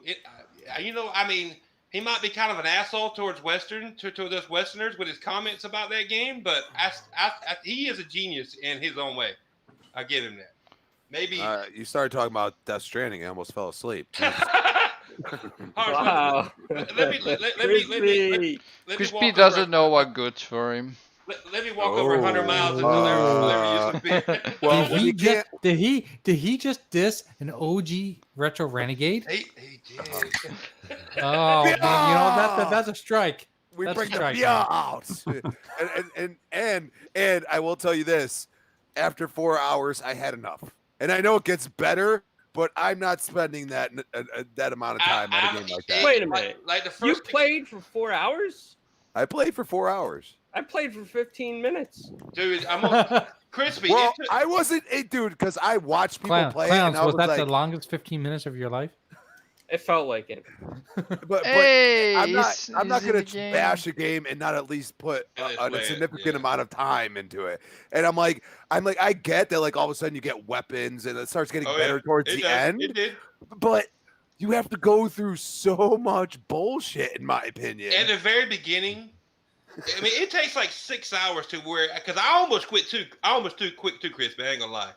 I mean, he might be kind of an asshole towards to those Westerners with his comments about that game, but he is a genius in his own way. I give him that. Maybe.
You started talking about Death Stranding. I almost fell asleep.
Wow.
Let me
Crispy
walk
doesn't
over,
know what good's for him.
Let me walk over 100 miles into there used to be.
Well,
Did he just did he just diss an OG Retro Renegade?
He did.
Oh man, you know that's a strike.
we
That's
bring the
striking.
beer out. and I will tell you this: after 4 hours, I had enough. And I know it gets better, but I'm not spending that amount of time on a game like that.
Wait a minute.
Like the
You
first.
played for 4 hours?
I played for 4 hours.
I played for 15 minutes.
Dude, I'm on Crispy.
Well, I wasn't, dude, because I watched people play.
Clowns,
and I
was that
like,
the longest 15 minutes of your life?
It felt like it.
But
Hey,
I'm not gonna
game.
bash a game and not at least put a significant
yeah.
amount of time into it. And I'm like, I get that like all of a sudden you get weapons and it starts getting better towards the end.
It did.
But you have to go through so much bullshit, in my opinion.
At the very beginning, I mean, it takes like 6 hours to where, because I almost quit too. I almost too quick too, Crispy. I ain't gonna lie.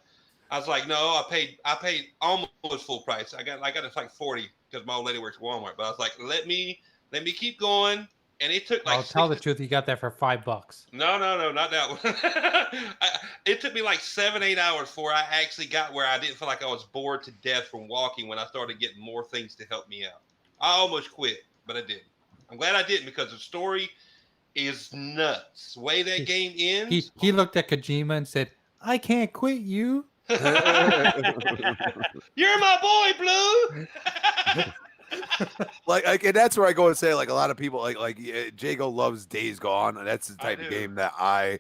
I was like, no, I paid almost full price. I got it's like 40 because my old lady works at Walmart. But I was like, let me keep going, and it took like.
I'll tell the truth. You got that for $5.
No, not that one. It took me like 7-8 hours before I actually got where I didn't feel like I was bored to death from walking when I started getting more things to help me out. I almost quit, but I didn't. I'm glad I didn't because the story is nuts. The way that game ends.
He looked at Kojima and said, "I can't quit you."
You're my boy, Blue.
like, and that's where I go and say, like, a lot of people, like Jago loves Days Gone, and that's the type of game that I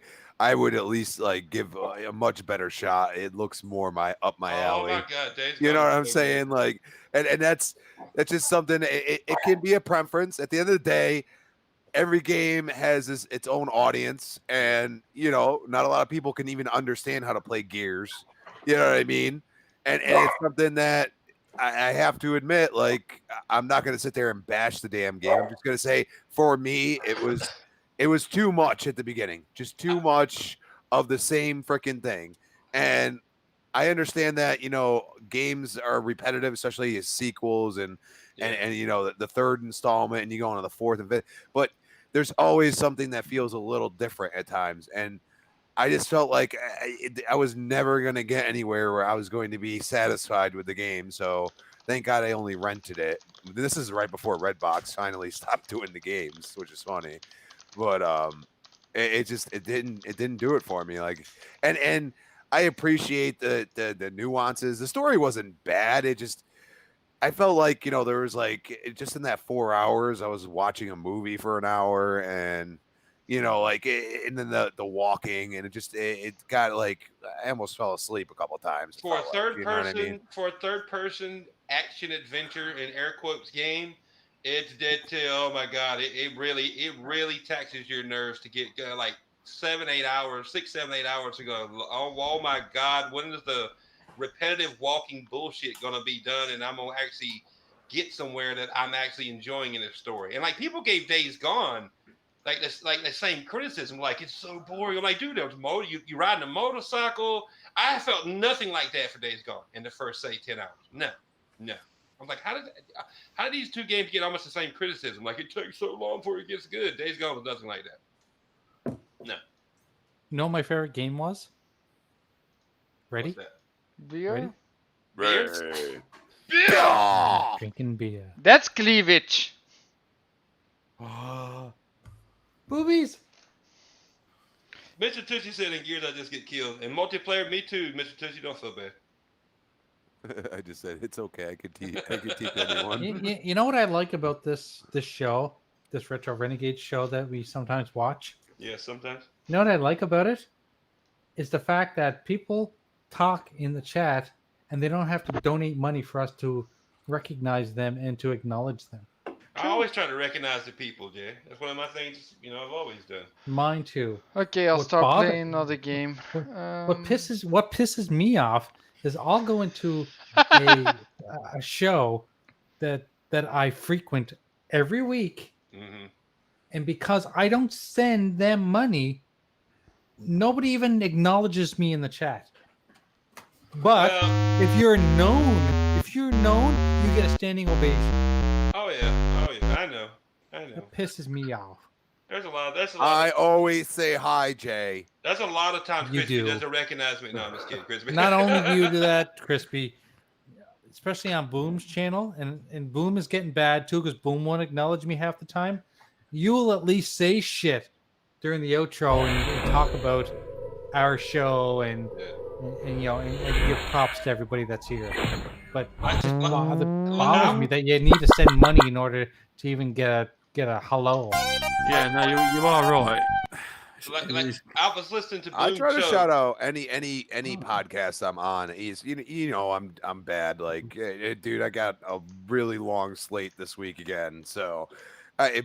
would at least like give a much better shot. It looks more up my alley.
Oh my God, Days Gone.
You know what I'm saying? Like, and that's just something. It can be a preference. At the end of the day, every game has its own audience, and not a lot of people can even understand how to play Gears. You know what I mean? And it's something that I have to admit, like, I'm not going to sit there and bash the damn game. I'm just going to say, for me, it was too much at the beginning, just too much of the same freaking thing. And I understand that, games are repetitive, especially as sequels and the third installment, and you go on to the fourth and fifth, but there's always something that feels a little different at times. And I just felt like I was never going to get anywhere where I was going to be satisfied with the game. So thank God I only rented it. This is right before Redbox finally stopped doing the games, which is funny. But it didn't do it for me. Like, and I appreciate the nuances. The story wasn't bad. I felt like, there was like, just in that 4 hours, I was watching a movie for an hour, and and then the walking, and it got like, I almost fell asleep a couple of times.
For a third person action adventure in air quotes game, it's dead till, oh my God, it really taxes your nerves to get like 6-7-8 hours to go. Oh my God, when is the repetitive walking bullshit gonna be done, and I'm gonna actually get somewhere that I'm actually enjoying in this story? And like, people gave Days Gone like the same criticism, like, it's so boring. I'm like, dude, there's you riding a motorcycle. I felt nothing like that for Days Gone in the first, say, 10 hours. No. I'm like, how did these two games get almost the same criticism? Like, it takes so long before it gets good. Days Gone was nothing like that. No.
You know what my favorite game was? Ready?
What's that?
Beer?
Ready?
Beer!
Drinking beer.
That's cleavage.
Boobies.
Mr. Tushy said in Gears I just get killed. In multiplayer, me too, Mr. Tushy, don't feel bad.
I just said it's okay. I could teach anyone.
You know what I like about this show, this Retro Renegades show that we sometimes watch?
Yeah, sometimes.
You know what I like about it? Is the fact that people talk in the chat and they don't have to donate money for us to recognize them and to acknowledge them.
I always try to recognize the people, Jay. That's one of my things, I've always done.
Mine too.
Okay, I'll
What
start
bothers-
playing another game.
What pisses me off is I'll go into a show that I frequent every week,
Mm-hmm.
and because I don't send them money, nobody even acknowledges me in the chat. But if you're known, you get a standing ovation.
Oh yeah, I know.
That pisses me off.
That's a lot.
I always say hi, Jay.
That's a lot of times
You
Crispy
do.
doesn't recognize me. No, I'm just kidding, Crispy.
Not only do you do that, Crispy, especially on Boom's channel, and Boom is getting bad too because Boom won't acknowledge me half the time. You will at least say shit during the outro and talk about our show and give props to everybody that's here. But it just bothers me that you need to send money in order to even get get a hello.
Yeah, no, you are right.
Like I was listening to Boom
I try to
show.
shout out any podcast I'm on. He's you know I'm bad. Like dude, I got a really long slate this week again. So,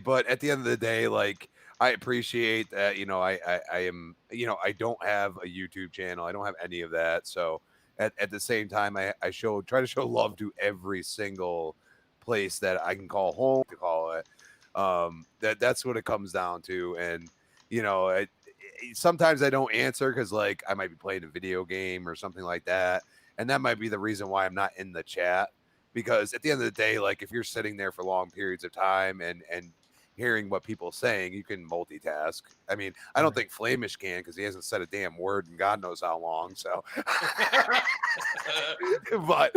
but at the end of the day, like I appreciate that. You know, I am. You know, I don't have a YouTube channel. I don't have any of that. So at the same time, I try to show love to every single place that I can call home to call it. That's what it comes down to. And you know, sometimes I don't answer because like I might be playing a video game or something like that, and that might be the reason why I'm not in the chat. Because at the end of the day, like if you're sitting there for long periods of time and hearing what people are saying, you can multitask. I mean, I don't think Flamish can because he hasn't said a damn word in God knows how long. So, but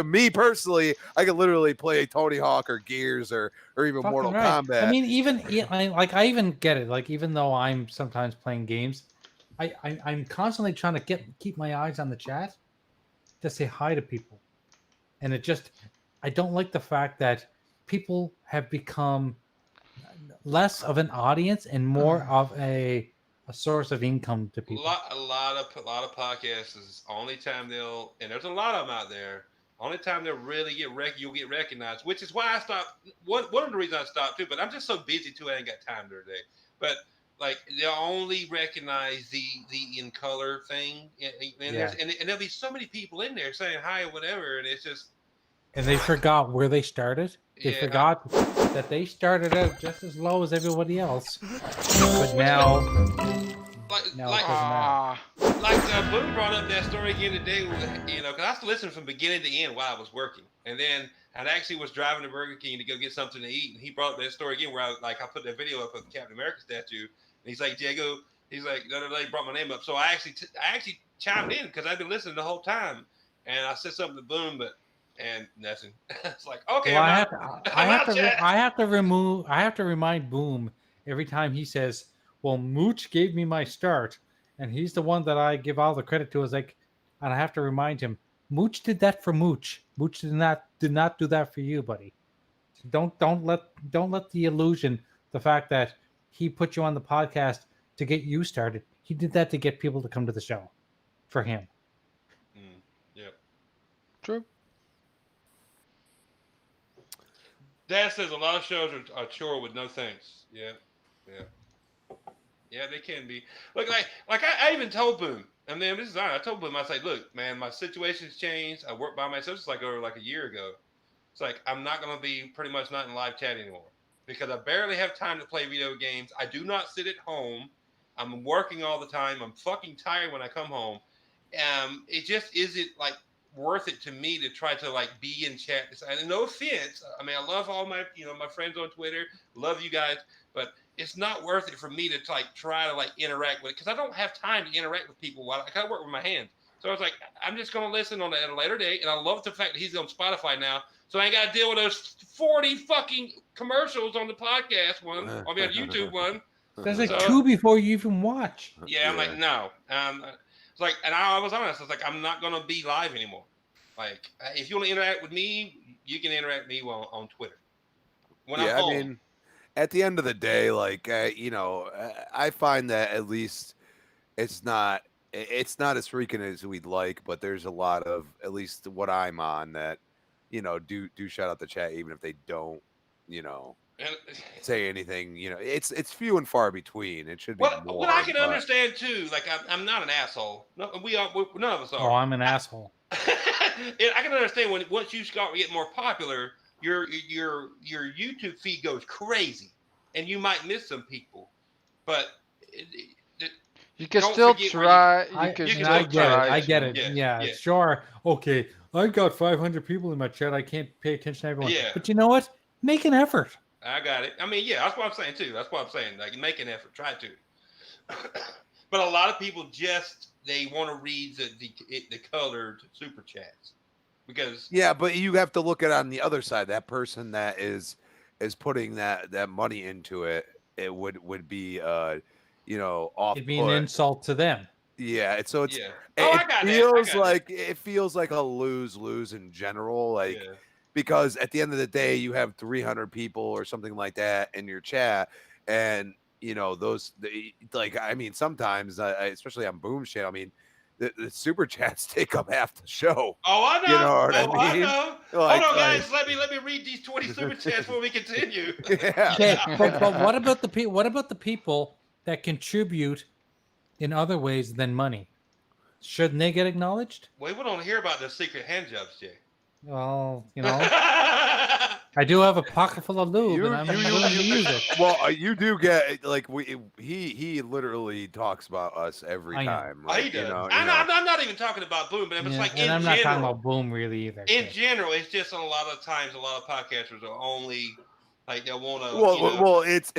me personally, I could literally play Tony Hawk or Gears or even
Fucking
Mortal
right.
Kombat.
I mean, even I even get it. Like even though I'm sometimes playing games, I'm constantly trying to keep my eyes on the chat to say hi to people, and I don't like the fact that people have become less of an audience and more of a source of income to people.
A lot of podcasts is only time they'll, and there's a lot of them out there. Only time they'll really you'll get recognized, which is why I stopped. One of the reasons I stopped too, but I'm just so busy too. I ain't got time during the day. But like they'll only recognize the in color thing, and there'll be so many people in there saying hi or whatever, and it's just.
And they forgot where they started. They forgot that they started out just as low as everybody else. But now,
Boone brought up that story again today. You know, because I used to listen from beginning to end while I was working, and then I actually was driving to Burger King to go get something to eat, and he brought up that story again where I put that video up of the Captain America statue, and he's like, Jago, he's like, they brought my name up, so I actually chimed in because I've been listening the whole time, and I said something to Boone, and nothing. It's like, okay.
Well, I have to remind Boom every time he says, "Well, Mooch gave me my start," and he's the one that I give all the credit to. Is like, and I have to remind him, Mooch did that for Mooch. Mooch did not do that for you, buddy. Don't let the illusion, the fact that he put you on the podcast to get you started. He did that to get people to come to the show, for him.
Yep.
True.
Dad says a lot of shows are chore with no thanks. Yeah, they can be. Look, like I even told Boom. I mean, this is honest. I told Boom, I said, look, man, my situation's changed. I work by myself. It's like over like a year ago. It's like I'm not gonna be pretty much not in live chat anymore because I barely have time to play video games. I do not sit at home. I'm working all the time. I'm fucking tired when I come home. It just isn't like worth it to me to try to like be in chat. And no offense, I mean I love all my my friends on Twitter, love you guys, but it's not worth it for me to like try to like interact with it because I don't have time to interact with people while I kind of work with my hands. So I was like, I'm just gonna listen on at a later date, and I love the fact that he's on Spotify now, so I ain't got to deal with those 40 fucking commercials on the podcast one, on the YouTube one.
There's like two before you even watch.
Yeah, I'm like no. It's like, and I was honest. I was like, I'm not gonna be live anymore. Like, if you want to interact with me, you can interact with me on Twitter. When I'm home.
I mean, at the end of the day, like I find that at least it's not as frequent as we'd like, but there's a lot of at least what I'm on that do shout out the chat even if they don't say anything. It's few and far between. It should be more.
What I can understand too, like I'm not an asshole. No, none of us are.
Oh, I'm an asshole.
I can understand once you start to get more popular, your YouTube feed goes crazy, and you might miss some people, but
you can still try.
I get it. Yeah, sure. Okay, I've got 500 people in my chat. I can't pay attention to everyone.
Yeah.
But you know what? Make an effort.
I got it. I mean, yeah, that's what I'm saying too. That's what I'm saying. Like, make an effort. Try to. But a lot of people they want to read the colored super chats because
but you have to look at it on the other side. That person that is putting that money into it would be off.
It'd be an insult to them.
Yeah, it
feels
like it feels like a lose in general. Like because at the end of the day, you have 300 people or something like that in your chat, and you know sometimes, especially on Boom's channel, I mean, the super chats take up half the show.
Oh, I know.
You know what I mean?
I know.
Like,
Hold on, guys. Let me read these 20 super chats before we continue.
Yeah.
Okay, but what about the people that contribute in other ways than money? Shouldn't they get acknowledged?
We don't hear about the secret hand jobs, Jay.
Well, you know, I do have a pocket full of lube, and I'm willing to use it.
Well, you do get like he literally talks about us every
I know.
time.
He
Like,
does.
you know,
I'm not even talking about Boom, but it's
Yeah,
like
and
in
I'm
general.
not talking about Boom really either.
In general, it's just a lot of times, a lot of podcasters are only like they want to.
well, it's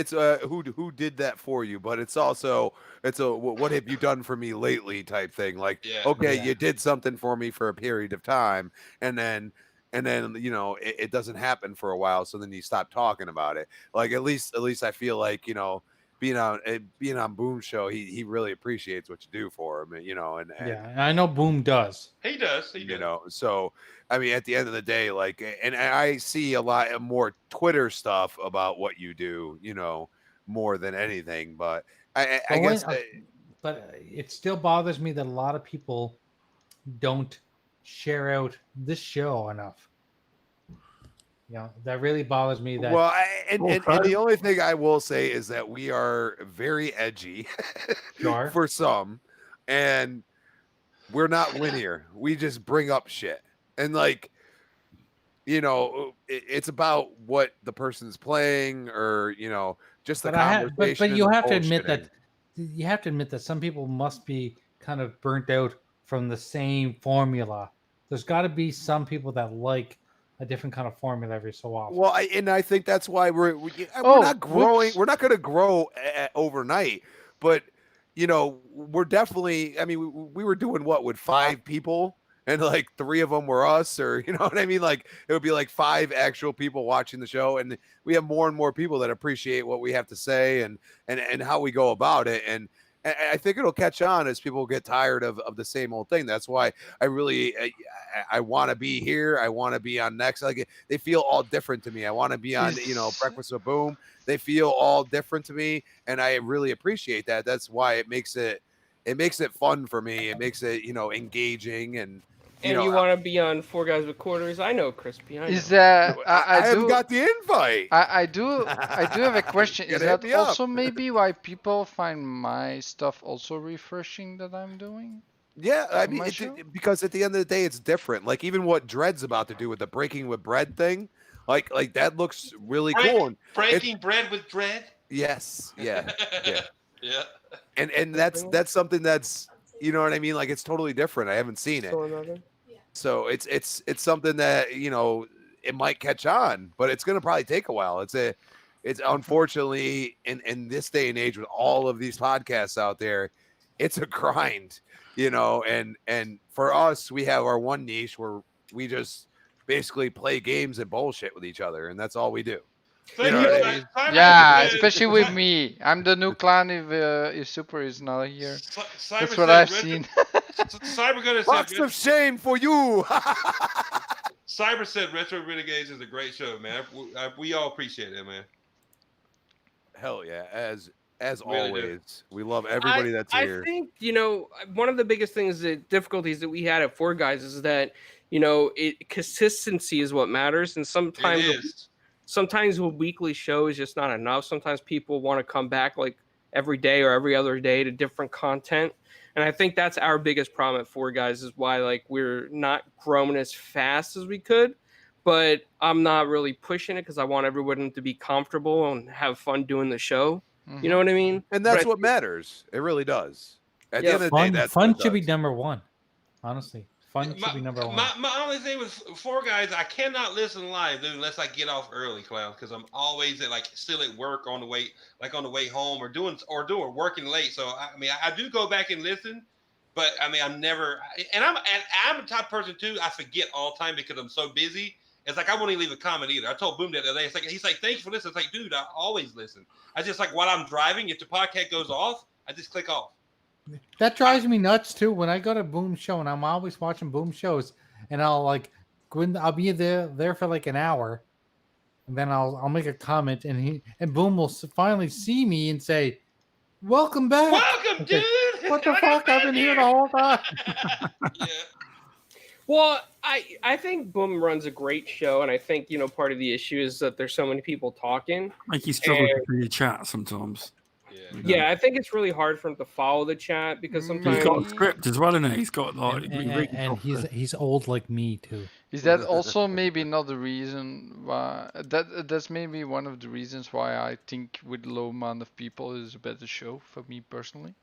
who did that for you, but it's also what have you done for me lately type thing. Like, okay, you did something for me for a period of time, and then you know it doesn't happen for a while, so then you stop talking about it. Like at least I feel like, you know, being on Boom's show, he really appreciates what you do for him, you know, and
Yeah, I know Boom does.
He does.
You know, so I mean, at the end of the day, like, and I see a lot more Twitter stuff about what you do, you know, more than anything. But I guess,
but it still bothers me that a lot of people don't share out this show enough. You know, that really bothers me. That
well, and the only thing I will say is that we are very edgy
Sure.
for some, and we're not linear. We just bring up shit. And like, you know, it's about what the person's playing, or you know, just the conversation.
But you
and
have to admit
bullshitting.
that some people must be kind of burnt out from the same formula. There's got to be some people that like a different kind of formula every so often.
Well, I think that's why we're not growing.
Whoops.
We're not going to grow overnight, but you know, we're definitely. I mean, we were doing what with 5 people. And like 3 of them were us, or you know what I mean? Like it would be like 5 actual people watching the show, and we have more and more people that appreciate what we have to say and how we go about it. And I think it'll catch on as people get tired of the same old thing. That's why I want to be here. I want to be on next. Like they feel all different to me. I want to be on, you know, Breakfast with Boom. They feel all different to me, and I really appreciate that. That's why it makes it fun for me. It makes it, you know, engaging and.
You want to be on Four Guys with Quarters? I know, Crispy.
Is that
I haven't got the invite?
I do have a question. Is that also maybe why people find my stuff also refreshing that I'm doing?
Yeah, I mean, because at the end of the day, it's different. Like even what Dread's about to do with the Breaking with Bread thing, like that looks really cool.
Breaking bread with Dread.
Yes. Yeah. Yeah.
Yeah.
And that's something that's, you know what I mean? Like it's totally different. I haven't seen it. So it's something that, you know, it might catch on, but it's gonna probably take a while. It's unfortunately in this day and age with all of these podcasts out there, it's a grind, you know, and for us, we have our one niche where we just basically play games and bullshit with each other, and that's all we do. You know what I mean?
Yeah, especially with me. I'm the new clan if Super is not here. That's what I've seen.
Cyber
Box of shame for you.
Cyber said Retro Renegades is a great show, man. We all appreciate it, man.
Hell yeah, as
Really
always, we love everybody that's here.
I think, you know, one of the biggest things, that difficulties that we had at Four Guys is that, you know, consistency is what matters, and sometimes a weekly show is just not enough. Sometimes people want to come back like every day or every other day to different content. And I think that's our biggest problem at Four Guys, is why like we're not growing as fast as we could. But I'm not really pushing it because I want everyone to be comfortable and have fun doing the show. Mm-hmm. You know what I mean?
And that's what matters. It really does. At the end of the day, that's
fun should be number one. Honestly. Fun should be number one.
My only thing with Four Guys, I cannot listen live, dude, unless I get off early, Clown, because I'm always still at work on the way home or doing working late. So I mean, I do go back and listen, but I mean, I'm never, and I'm a type of person too. I forget all the time because I'm so busy. It's like I won't even leave a comment either. I told Boom that the other day. He's like, thank you for listening. It's like, dude, I always listen. I just like while I'm driving, if the podcast goes off, I just click off.
That drives me nuts too. When I go to Boom show and I'm always watching Boom shows, and I'll like I'll be there for like an hour, and then I'll make a comment, and Boom will finally see me and say, "Welcome back."
Welcome, dude.
What the fuck? I've been here the whole time.
Yeah.
Well, I think Boom runs a great show, and I think part of the issue is that there's so many people talking.
Like you struggle to do your chat sometimes.
Yeah, I think it's really hard for him to follow the chat because sometimes
He's got a script as well, isn't he? He's got like
and he's old like me too.
Is that also maybe another reason why that's maybe one of the reasons why I think with low amount of people is a better show for me personally?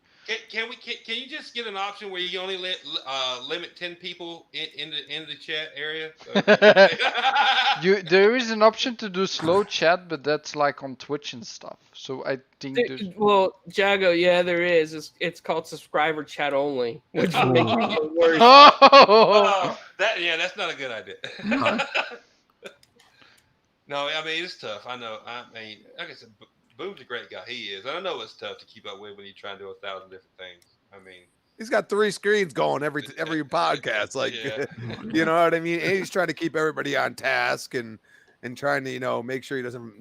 Can you just get an option where you only limit 10 people in the chat area?
There is an option to do slow chat, but that's like on Twitch and stuff. So I think
well, Jago, yeah, there is. It's called subscriber chat only, which makes it even worse.
That's not a good idea. No, I mean it's tough. I know. I mean, like I said, Boom's a great guy. He is. I know it's tough to keep up with when you try and do 1,000 different things. I mean,
he's got 3 screens going every podcast. Like, you know what I mean? And he's trying to keep everybody on task and trying to make sure he doesn't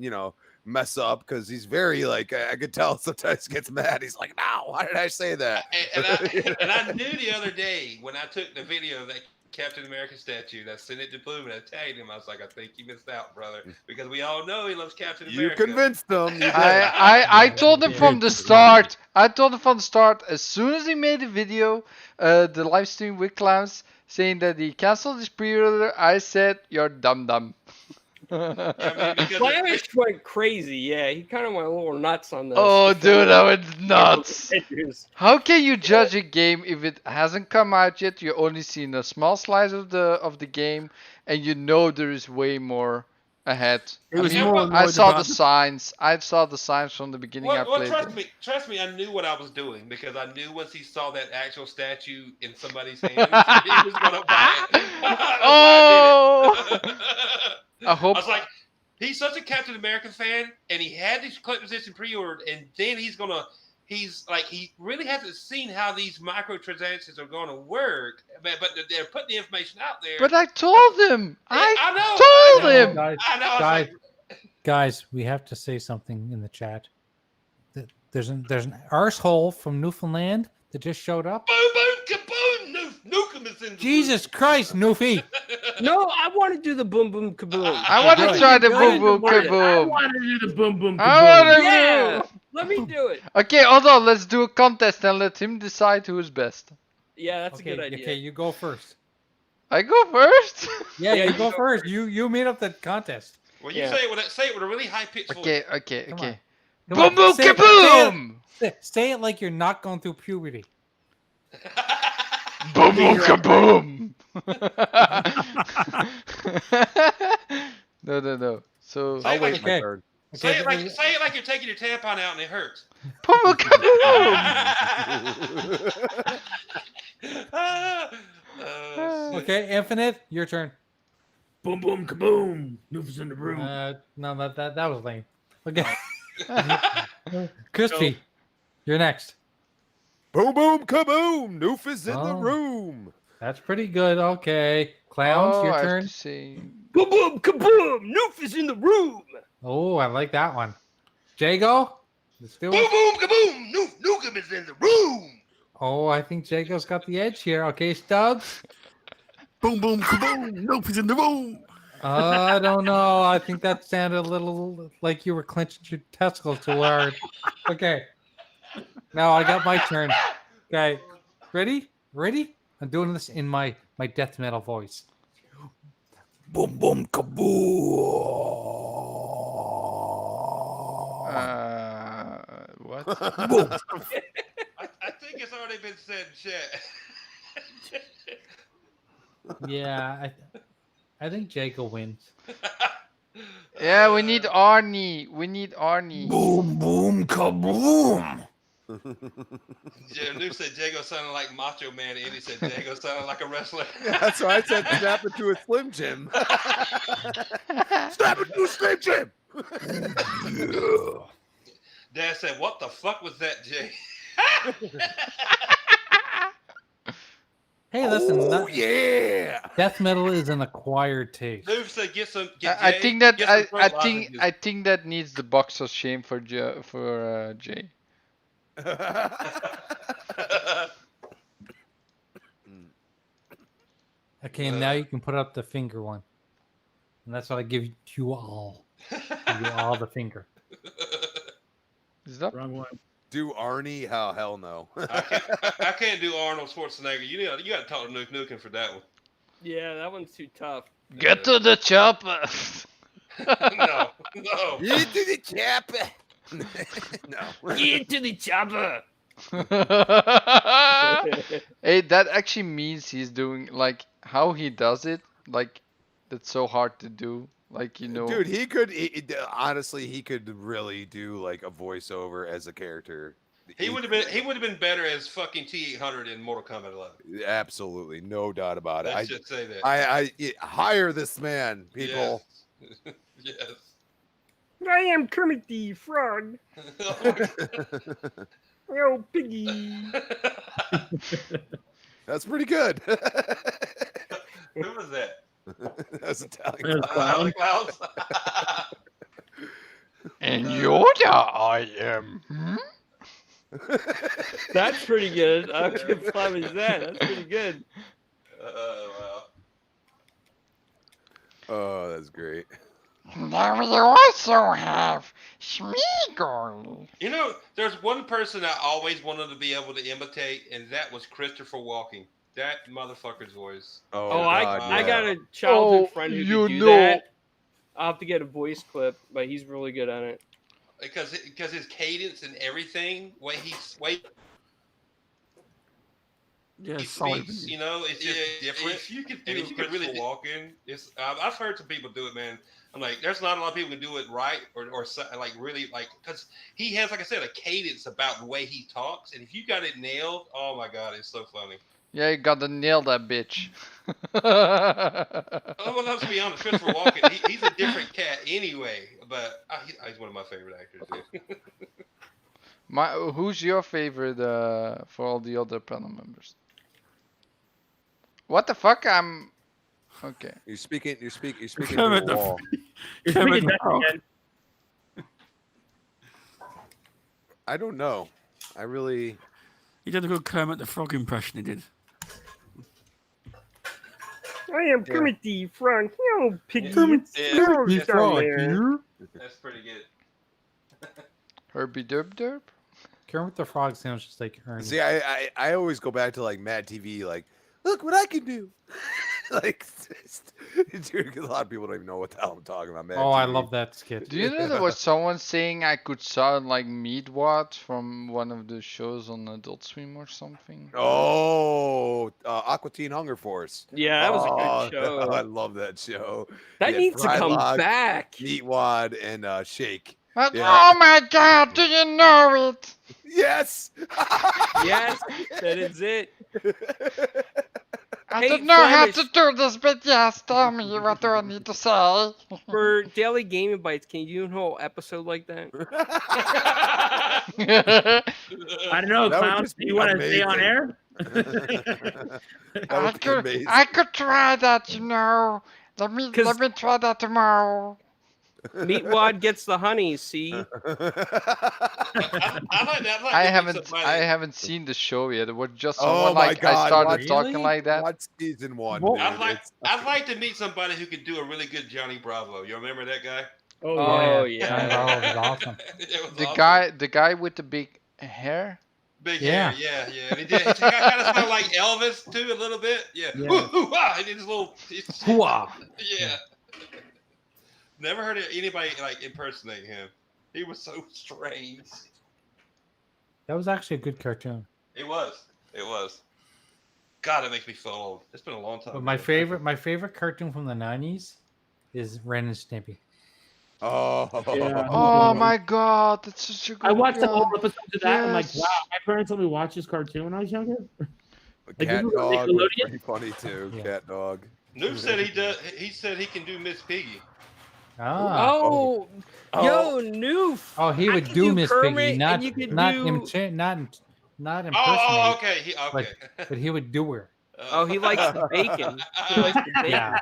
mess up because he's very like I could tell sometimes he gets mad. He's like, "No, why did I say that?"
And I knew the other day when I took the video of that Captain America statue, I sent it to Boom and I tagged him. I was like, "I think you missed out, brother," because we all know he loves Captain America.
You convinced him.
I told him from the start. As soon as he made the video, the live stream with Clowns, saying that he canceled his pre-order, I said, "You're dumb."
Flamish went crazy. Yeah, he kind of went a little nuts on this.
Oh, dude, I went nuts. How can you judge a game if it hasn't come out yet? You're only seeing a small slice of the game, and there is way more ahead. I saw the signs. I saw the signs from the beginning.
Trust me, I knew what I was doing because I knew once he saw that actual statue in somebody's hand, he was gonna buy it. I was like, he's such a Captain America fan, and he had this collector's edition pre-ordered, and then he really hasn't seen how these microtransactions are going to work, but they're putting the information out there.
But I told him.
I told him. Guys, we have to say something in the chat. There's an arsehole from Newfoundland that just showed up.
Boom, boom, kaboom! Nukem is in the
Jesus Christ, Newfie!
No, I want to do the boom, boom, kaboom.
I want to try the boom, boom, kaboom.
I want to do the boom, boom, kaboom.
Yeah, let me do it.
Okay, hold on. Let's do a contest and let him decide who's best.
Yeah, that's a good idea.
Okay, you go first.
I go first?
Yeah, you go first. You made up the contest.
Well, you say it with a really high pitch voice.
Okay. Boom, boom, kaboom!
Say it like you're not going through puberty.
Boom, boom, kaboom! No. So
I'll wait my turn.
Say it like you're taking your tampon out and it hurts.
Boom, boom, kaboom!
Okay, Infinite, your turn.
Boom, boom, kaboom. Noof's in the room.
No, that was lame. Okay. Crispy, you're next.
Boom, boom, kaboom. Noof is in the room.
That's pretty good. Okay. Clowns, your turn.
Boom, boom, kaboom. Noof is in the room.
Oh, I like that one. Jago? Let's do it.
Boom, boom, kaboom. Nukem is in the room.
Oh, I think Jago's got the edge here. Okay, Stubbs?
Boom, boom, kaboom. Noof is in the room.
I don't know. I think that sounded a little like you were clenching your testicles too hard. Okay. Now I got my turn. Okay. Ready? I'm doing this in my death metal voice. Boom, boom, kaboom.
What?
Boom. I think it's already been said, chat.
Yeah, I think Jago wins.
Yeah, we need Arnie.
Boom, boom, kaboom.
New said Jago sounded like Macho Man, and he said Jago sounded like a wrestler.
Yeah, that's why I said snap it to a Slim Jim. Snap it to a Slim Jim.
Dad said, "What the fuck was that, Jay?"
Hey, listen.
Oh yeah.
Death metal is an acquired taste.
Noob said get some.
I think that I think that needs the box of shame for Jay.
Okay, and now you can put up the finger one, and that's what I give you all. Give you all the finger.
Is that
wrong one?
Do Arnie? Hell no.
I can't do Arnold Schwarzenegger. You got to talk to Nuke Nukem for that one.
Yeah, that one's too tough.
Get to the chopper.
No.
Get to the chopper. No.
Get to the chopper.
Hey, that actually means he's doing like how he does it. Like that's so hard to do. Like
Dude, he could honestly, he could really do like a voiceover as a character.
He would have been better as fucking T-800 in Mortal Kombat 11.
Absolutely, no doubt about it.
Let's just say that.
I hire this man, people.
Yes.
I am Kermit the Frog. Oh, piggy.
That's pretty good.
Who was that?
That's Italian
Clown.
Clowns.
And Yoda, I am.
That's pretty good. I'll give Flamish that. That's pretty good.
Wow.
Oh, that's great.
Now we also have Smeagol.
You know, there's one person I always wanted to be able to imitate, and that was Christopher Walken. That motherfucker's voice.
Oh,
I
God,
got a childhood friend who
you
could do
know.
that. I'll have to get a voice clip, but he's really good at it.
Because his cadence and everything,
Yeah,
he
solid.
speaks, it's just different.
Yeah, you gotta nail that bitch.
Oh well, let's be honest, Christopher Walken, he's a different cat anyway, but he's one of my favorite actors. Too.
Who's your favorite for all the other panel members? What the fuck? I'm okay.
You're speaking to
Kermit
the
the
wall.
You're
Kermit
speaking
the
Dutch
Frog.
again.
I don't know. I really.
He did a good Kermit the Frog impression. He did.
I am Kermit the Frog. Oh, piggy.
Kermit
the Frog
here.
That's pretty good.
Herbie Derp Derp?
Kermit the Frog sounds just like Ernie.
See, I always go back to like Mad TV, like, look what I can do. Like, dude, a lot of people don't even know what the hell I'm talking about, Mad
Oh, I
TV.
love that skit.
Do you know there was someone saying I could sound like Meatwad from one of the shows on Adult Swim or something?
Oh, Aqua Teen Hunger Force.
Yeah, that was a good show.
I love that show.
That
Yeah,
needs to come
Frylock,
back.
Meatwad and Shake.
But,
Yeah.
oh my god, do you know it?
Yes.
Yes, that is it.
I
Hey,
don't know how
Flamish.
to do this, but yes, tell me, what do I need to say?
For Daily Gaming Bites, can you do a whole episode like that?
I don't know,
That would
Clown.
just
Do
be
you want to stay on
amazing.
air?
That would be amazing.
I could try that, you know. Let me try that tomorrow.
Meatwad gets the honey, see?
I like that.
I haven't seen the show yet. It was just
Oh
someone
my
like
God,
I started
what?
talking
Really?
like that.
Watch season 1.
Well,
dude.
I'd like to meet somebody who could do a really good Johnny Bravo. You remember that guy?
Oh,
Johnny
yeah.
Bravo was awesome.
It was
The
awesome.
guy with the big hair.
Big
Yeah.
hair, yeah. And he kind of smelled like Elvis too, a little bit. Yeah.
Yeah.
Hoo-ah, and his little.
Hooah.
Yeah. Never heard of anybody like impersonate him. He was so strange.
That was actually a good cartoon.
It was. God, it makes me feel old. It's been a long time.
But my favorite cartoon from the 90s is Ren and Stimpy.
Oh.
Yeah.
Oh my god, that's such a good
I watched the
show.
whole episode of that. I'm like,
Yes.
wow, my parents let me watch this cartoon when I was younger. Like,
Cat
this was on
Dog was
Nickelodeon?
pretty funny too.
Yeah.
Cat Dog.
Noob said he does. He said he can do Miss Piggy.
Ah.
Oh, yo, Noof.
Oh, he
I
would
could
do
do
Miss
Kermit,
Piggy,
and
not
you could
not
do-
impersonate,
Oh, okay.
but he would do her.
Oh, he likes the bacon. He likes the bacon.
Yeah.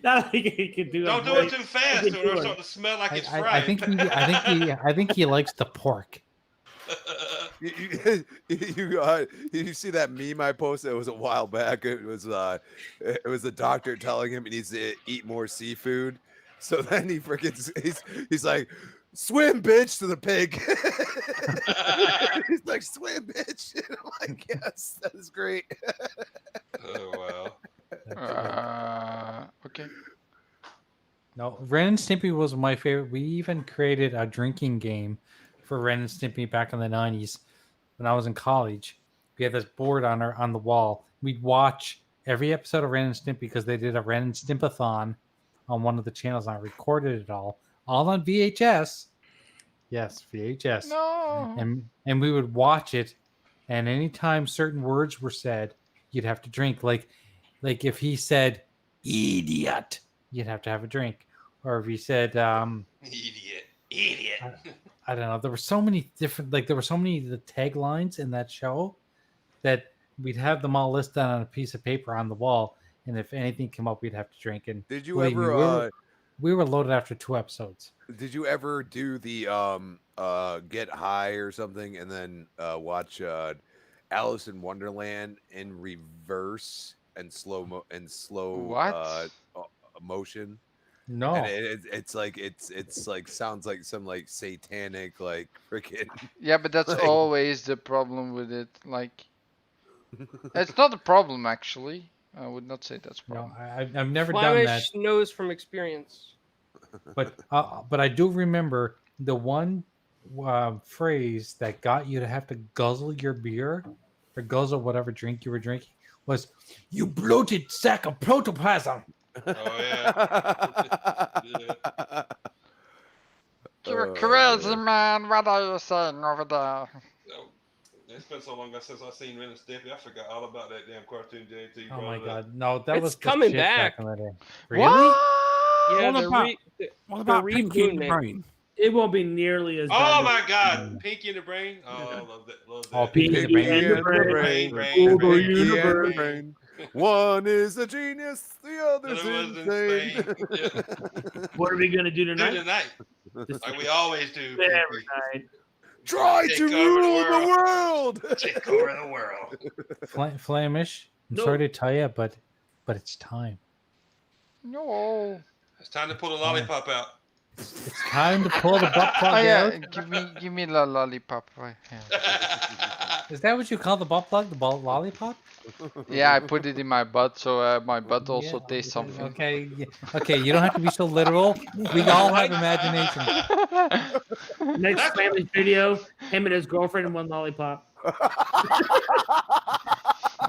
Not like he could do.
Don't do it too fast, or it'll start to smell like it's fried.
I think he likes the pork.
You see that meme I posted? It was a while back. It was the doctor telling him he needs to eat more seafood. So then he freaking he's like, swim, bitch, to the pig. He's like, swim, bitch. And I'm like, yes, that is great.
Oh
wow. Okay.
No, Ren and Stimpy was my favorite. We even created a drinking game for Ren and Stimpy back in the 90s when I was in college. We had this board on the wall. We'd watch every episode of Ren and Stimpy because they did a Ren and Stimpathon on one of the channels. And I recorded it all on VHS. Yes, VHS.
No.
And we would watch it, and anytime certain words were said, you'd have to drink. Like if he said idiot, you'd have to have a drink. Or if he said
idiot.
I don't know. There were so many different, there were so many of the taglines in that show that we'd have them all listed on a piece of paper on the wall. And if anything came up, we'd have to drink. And
did you ever?
We were loaded after 2 episodes.
Did you ever do the get high or something and then watch Alice in Wonderland in reverse and slow motion?
No,
and it's like sounds like some like satanic like freaking.
Yeah, but that's always the problem with it. Like, it's not a problem actually. I would not say that's a problem.
No, I've never done that.
Flamish knows from experience.
But I do remember the one phrase that got you to have to guzzle your beer or guzzle whatever drink you were drinking was, "You bloated sack of protoplasm."
Oh yeah.
You're crazy, man. What are you saying over there?
It's been so long since I've seen Ren and Stimpy. I forgot all about that damn cartoon.
Oh my god, no, that was
coming
shit
back.
in the day.
Really?
What?
Yeah,
what about Pinky in the Brain?
It won't be nearly as.
Oh my god, Pinky in the Brain. Oh, I love that.
Oh, Pinky in the
Brain. One is a genius, the other's insane.
What are we gonna do tonight?
Like we always do.
Every night.
Try to rule the world.
Take over the world.
Flamish, I'm sorry to tell you, but it's time.
No.
It's time to pull the lollipop out.
It's time to pull the butt plug out.
Give me the lollipop right here.
Is that what you call the butt plug? The lollipop?
Yeah, I put it in my butt, so my butt also tastes something.
Okay, you don't have to be so literal. We all have imagination.
Next family video, him and his girlfriend and one lollipop.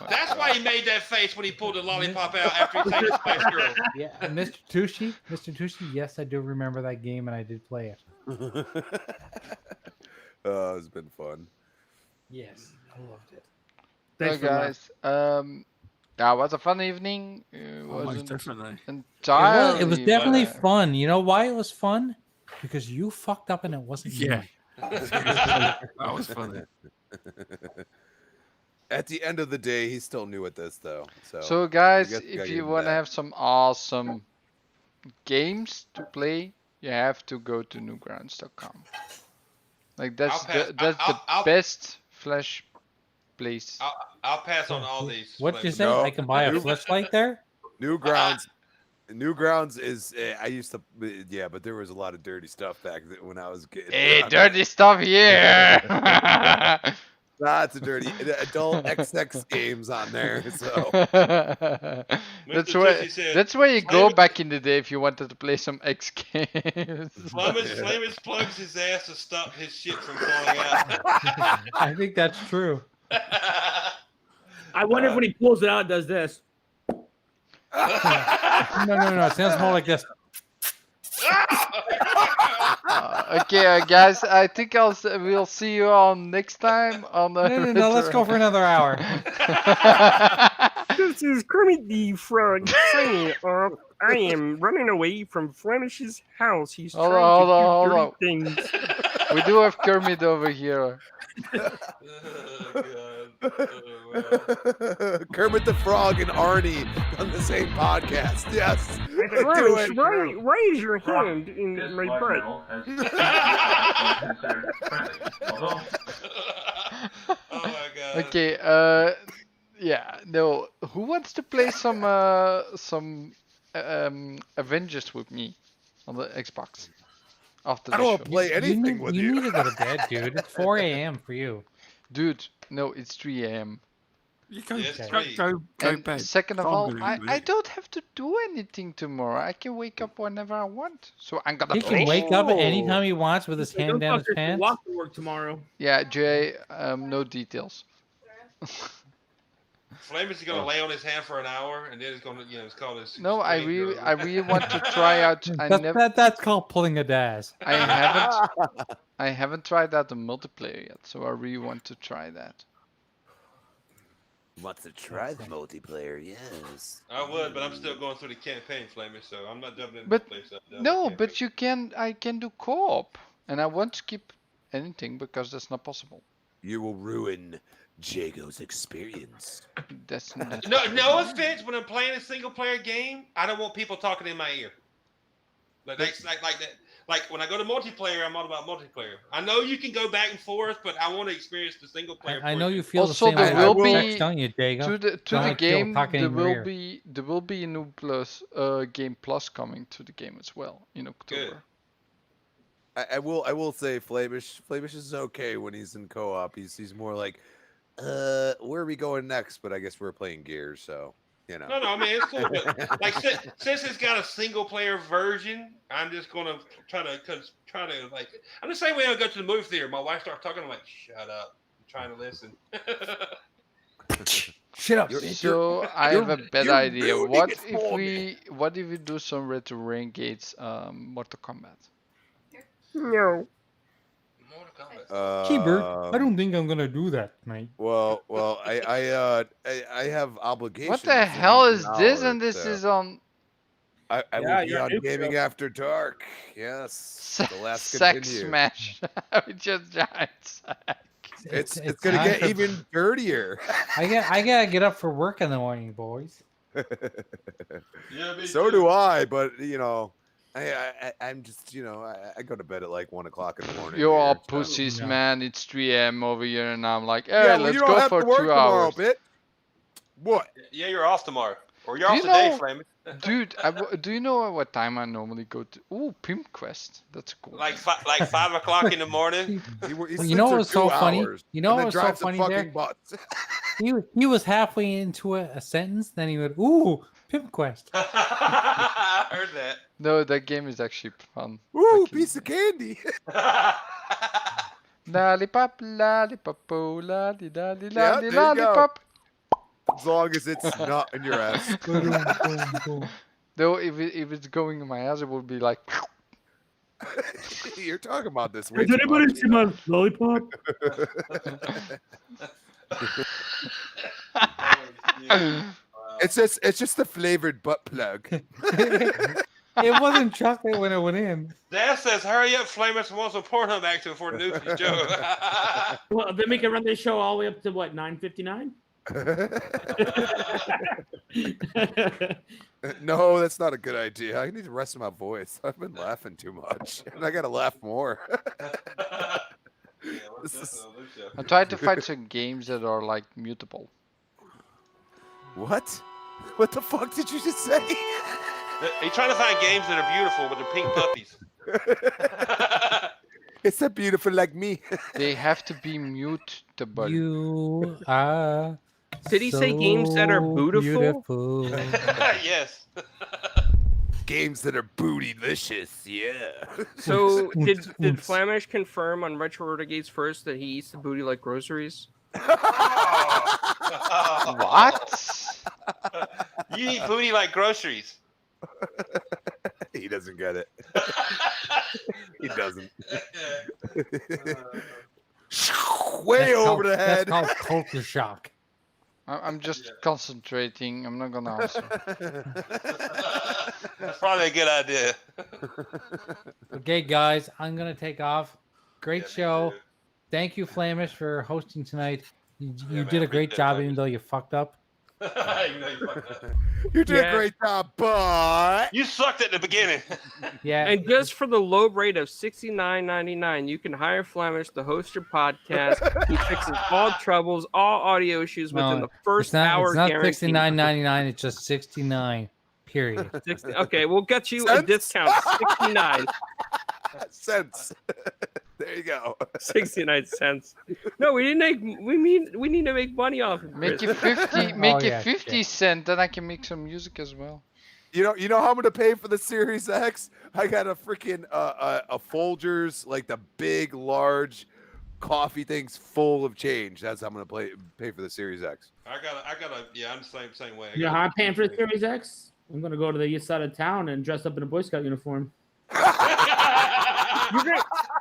That's why he made that face when he pulled the lollipop out after he takes the Spice Girl.
Yeah, Mr. Tushy, yes, I do remember that game and I did play it.
Oh, it's been fun.
Yes, I loved it.
Thanks, guys. That was a fun evening. It
wasn't definitely.
Entirely.
It was definitely fun. You know why it was fun? Because you fucked up and it wasn't me.
That was funny.
At the end of the day, he's still new at this, though.
So guys, if you want to have some awesome games to play, you have to go to newgrounds.com. Like that's the best Flash place.
I'll pass on all these.
What did you say? I can buy a flashlight there?
Newgrounds is I used to, yeah, but there was a lot of dirty stuff back then when I was a kid.
Hey, dirty stuff here.
Lots of dirty adult XX games on there. So
that's where you go back in the day if you wanted to play some X games.
Flamish plugs his ass to stop his shit from falling out.
I think that's true.
I wonder if when he pulls it out, it does this.
No. It sounds more like this.
Okay, guys. I think we'll see you all next time on the.
No. Let's go for another hour.
This is Kermit the Frog saying, I am running away from Flamish's house. He's trying to do dirty things.
We do have Kermit over here.
Kermit the Frog and Arnie on the same podcast. Yes. Do it.
Raise your hand in my butt.
Oh my god.
Okay. Yeah. No. Who wants to play some Avengers with me on the Xbox after the
I don't want
show?
to play anything with you.
You need to go to bed, dude. It's 4 a.m. for you.
Dude, no, it's 3 a.m.
You go,
Yes,
go,
please.
go, go
And
bed.
second of
Can't
all,
believe
I
it.
don't have to do anything tomorrow. I can wake up whenever I want. So I'm gonna
He
play.
can wake up at any time he wants with his
Hey,
hand
don't
down
fuck
his
your
pants.
walk to work tomorrow.
Yeah, Jay. No details.
Flamish is gonna lay on his hand for an hour, and then it's gonna, it's called his.
No, I really want to try out.
That's called pulling a Daz.
I haven't tried out the multiplayer yet, so I really want to try that.
Wants to try the multiplayer, yes.
I would, but I'm still going through the campaign, Flamish, so I'm not jumping into
But
the place.
no, but you can. I can do co-op, and I won't skip anything because that's not possible.
You will ruin Jago's experience.
That's not.
No offense, when I'm playing a single player game, I don't want people talking in my ear. Like that. Like when I go to multiplayer, I'm all about multiplayer. I know you can go back and forth, but I want to experience the single player.
I know
portion.
you feel
Also,
the
there
same
will
way.
be
Don't you, Jago?
to the
Don't feel
game.
talking
There
in your ear.
will be a new game plus coming to the game as well in October.
I will say Flamish is okay when he's in co-op. He's more like, where are we going next? But I guess we're playing Gears, so
No, I mean it's cool. But like since it's got a single player version, I'm just gonna try to like. I'm the same way I go to the movie theater. My wife starts talking. I'm like, shut up. I'm trying to listen.
Shut up.
So I have a bad idea.
ruining
What
it
if
for
we do some Retro Renegades Mortal Kombat?
No.
Keybird, I don't think I'm gonna do that, mate.
Well, I have obligations.
What the hell
in
is this?
hours,
And this
so
is on
I
Yeah,
will be
you're
on
new,
Gaming
bro.
After Dark. Yes. The last
Sex
continue.
Smash. We just giant sack.
It's
It's
gonna
time
get
for-
even dirtier.
I gotta get up for work in the morning, boys.
Yeah, me
So
too.
do I, but I'm just I go to bed at like 1 o'clock in the morning.
You're all
here, so-
pussies,
No.
man. It's 3 a.m. over here, and I'm like, hey,
Yeah, well,
let's
you don't
go
have
for
to work
2
tomorrow,
hours.
bit. What?
Yeah, you're off tomorrow, or you're
Do
off
you
today,
know-
Flamish.
Dude, do you know what time I normally go to? Ooh, Pimp Quest. That's cool.
Like 5 o'clock in the morning.
He
Well,
sleeps
you know
for
what's so
2
funny?
hours,
You know
and then
what's so
drives a
funny
fucking
there?
bus.
He was halfway into a sentence, then he went, "Ooh, Pimp Quest."
I heard that.
No, that game is actually fun.
Ooh,
Like,
piece of candy.
Lollipop, lollipop, oh, lolly, lolly,
Yeah,
lolly,
there you go.
lollipop.
As long as it's not in your ass.
Though if it's going in my ass, it would be like.
You're talking about this way
Does
too
anybody
much.
see my lollipop?
It's just the flavored butt plug.
It wasn't chocolate when it went in.
Dad says, "Hurry up, Flamish wants a Pornhub action for the new Joe."
Well, then we can run this show all the way up to what, 9:59?
No, that's not a good idea. I need to rest my voice. I've been laughing too much, and I gotta laugh more.
I tried to find some games that are like mutable.
What? What the fuck did you just say?
He's trying to find games that are beautiful with the pink puppies.
It's that beautiful like me.
They have to be mutable.
You are.
Did he say games that are
so
beautiful?
Yes.
Games that are bootylicious, yeah.
So did Flamish confirm on Retro Renegades first that he eats the booty like groceries?
What?
You eat booty like groceries.
He doesn't get it. He doesn't. Way over the head.
That's called culture shock.
I'm just concentrating. I'm not gonna answer.
That's probably a good idea.
Okay, guys, I'm gonna take off Great
Yeah, me
show.
too.
Thank you, Flamish, for hosting tonight. You
man,
did a great
appreciate it,
job,
Flamish.
even though you fucked up.
You know you fucked up.
You did a
Yeah.
great job, but
You sucked at the beginning.
Yeah.
And just for the low rate of $69.99, you can hire Flamish to host your podcast. He fixes all troubles, all audio issues within the first hour.
It's not
guaranteed.
$69.99. It's just 69. Period.
60 Okay, we'll get you a
Cents?
discount. 69.
cents. There you go.
69 cents. No, we need to make money off of
Make
Chris.
it 50. Make
Oh,
it
yeah,
50 cent. Then I can make some music as well.
You know how I'm gonna pay for the Series X? I got a freaking a Folgers, like the big, large coffee things full of change. That's how I'm gonna pay for the Series X.
I gotta. Yeah, I'm the same way.
You know how I'm paying for the Series X? I'm gonna go to the east side of town and dress up in a Boy Scout uniform.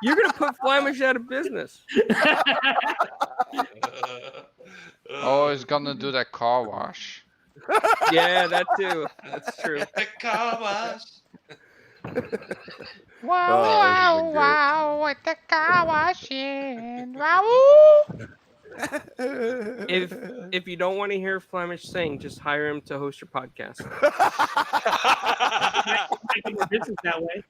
You're gonna put Flamish out of business.
Oh, he's gonna do that car wash.
Yeah, that too. That's true.
The car wash.
Wow,
Oh,
wow, wow, at the car washing. Wow.
If you don't want to hear Flamish sing, just hire him to host your podcast.
Business that way.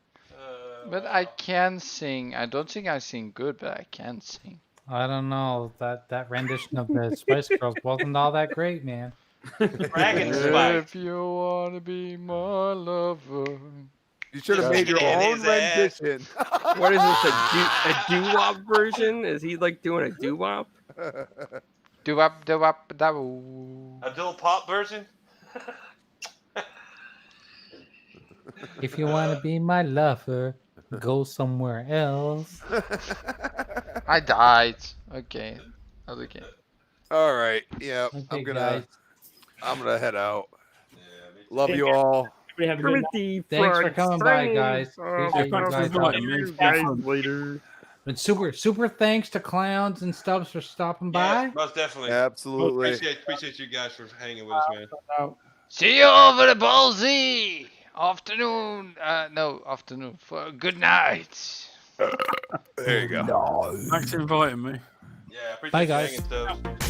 But I can sing. I don't think I sing good, but I can sing.
I don't know. That rendition of the Spice Girls wasn't all that great, man.
Dragon Spike.
If you wanna be my lover.
You should have made your
Yeah,
own
his ass.
rendition.
What is this? A doo-wop version? Is he like doing a doo-wop?
Do up, do up, do.
A dual pop version.
If you want to be my lover, go somewhere else.
I died. Okay. Okay.
All right. Yeah,
Okay,
I'm gonna head out.
Yeah, me too.
Love you all.
Everybody have a good night.
Thanks for coming by, guys. Appreciate you guys out.
Later.
And super thanks to Clowns and Stubbs for stopping by.
Yeah, most definitely.
Absolutely.
Appreciate you guys for hanging with us, man.
See you over the Ball Z. Afternoon. No, afternoon. For good night.
There you go.
Thanks for inviting me.
Yeah, appreciate
Bye,
you
guys.
hanging, Stubbs.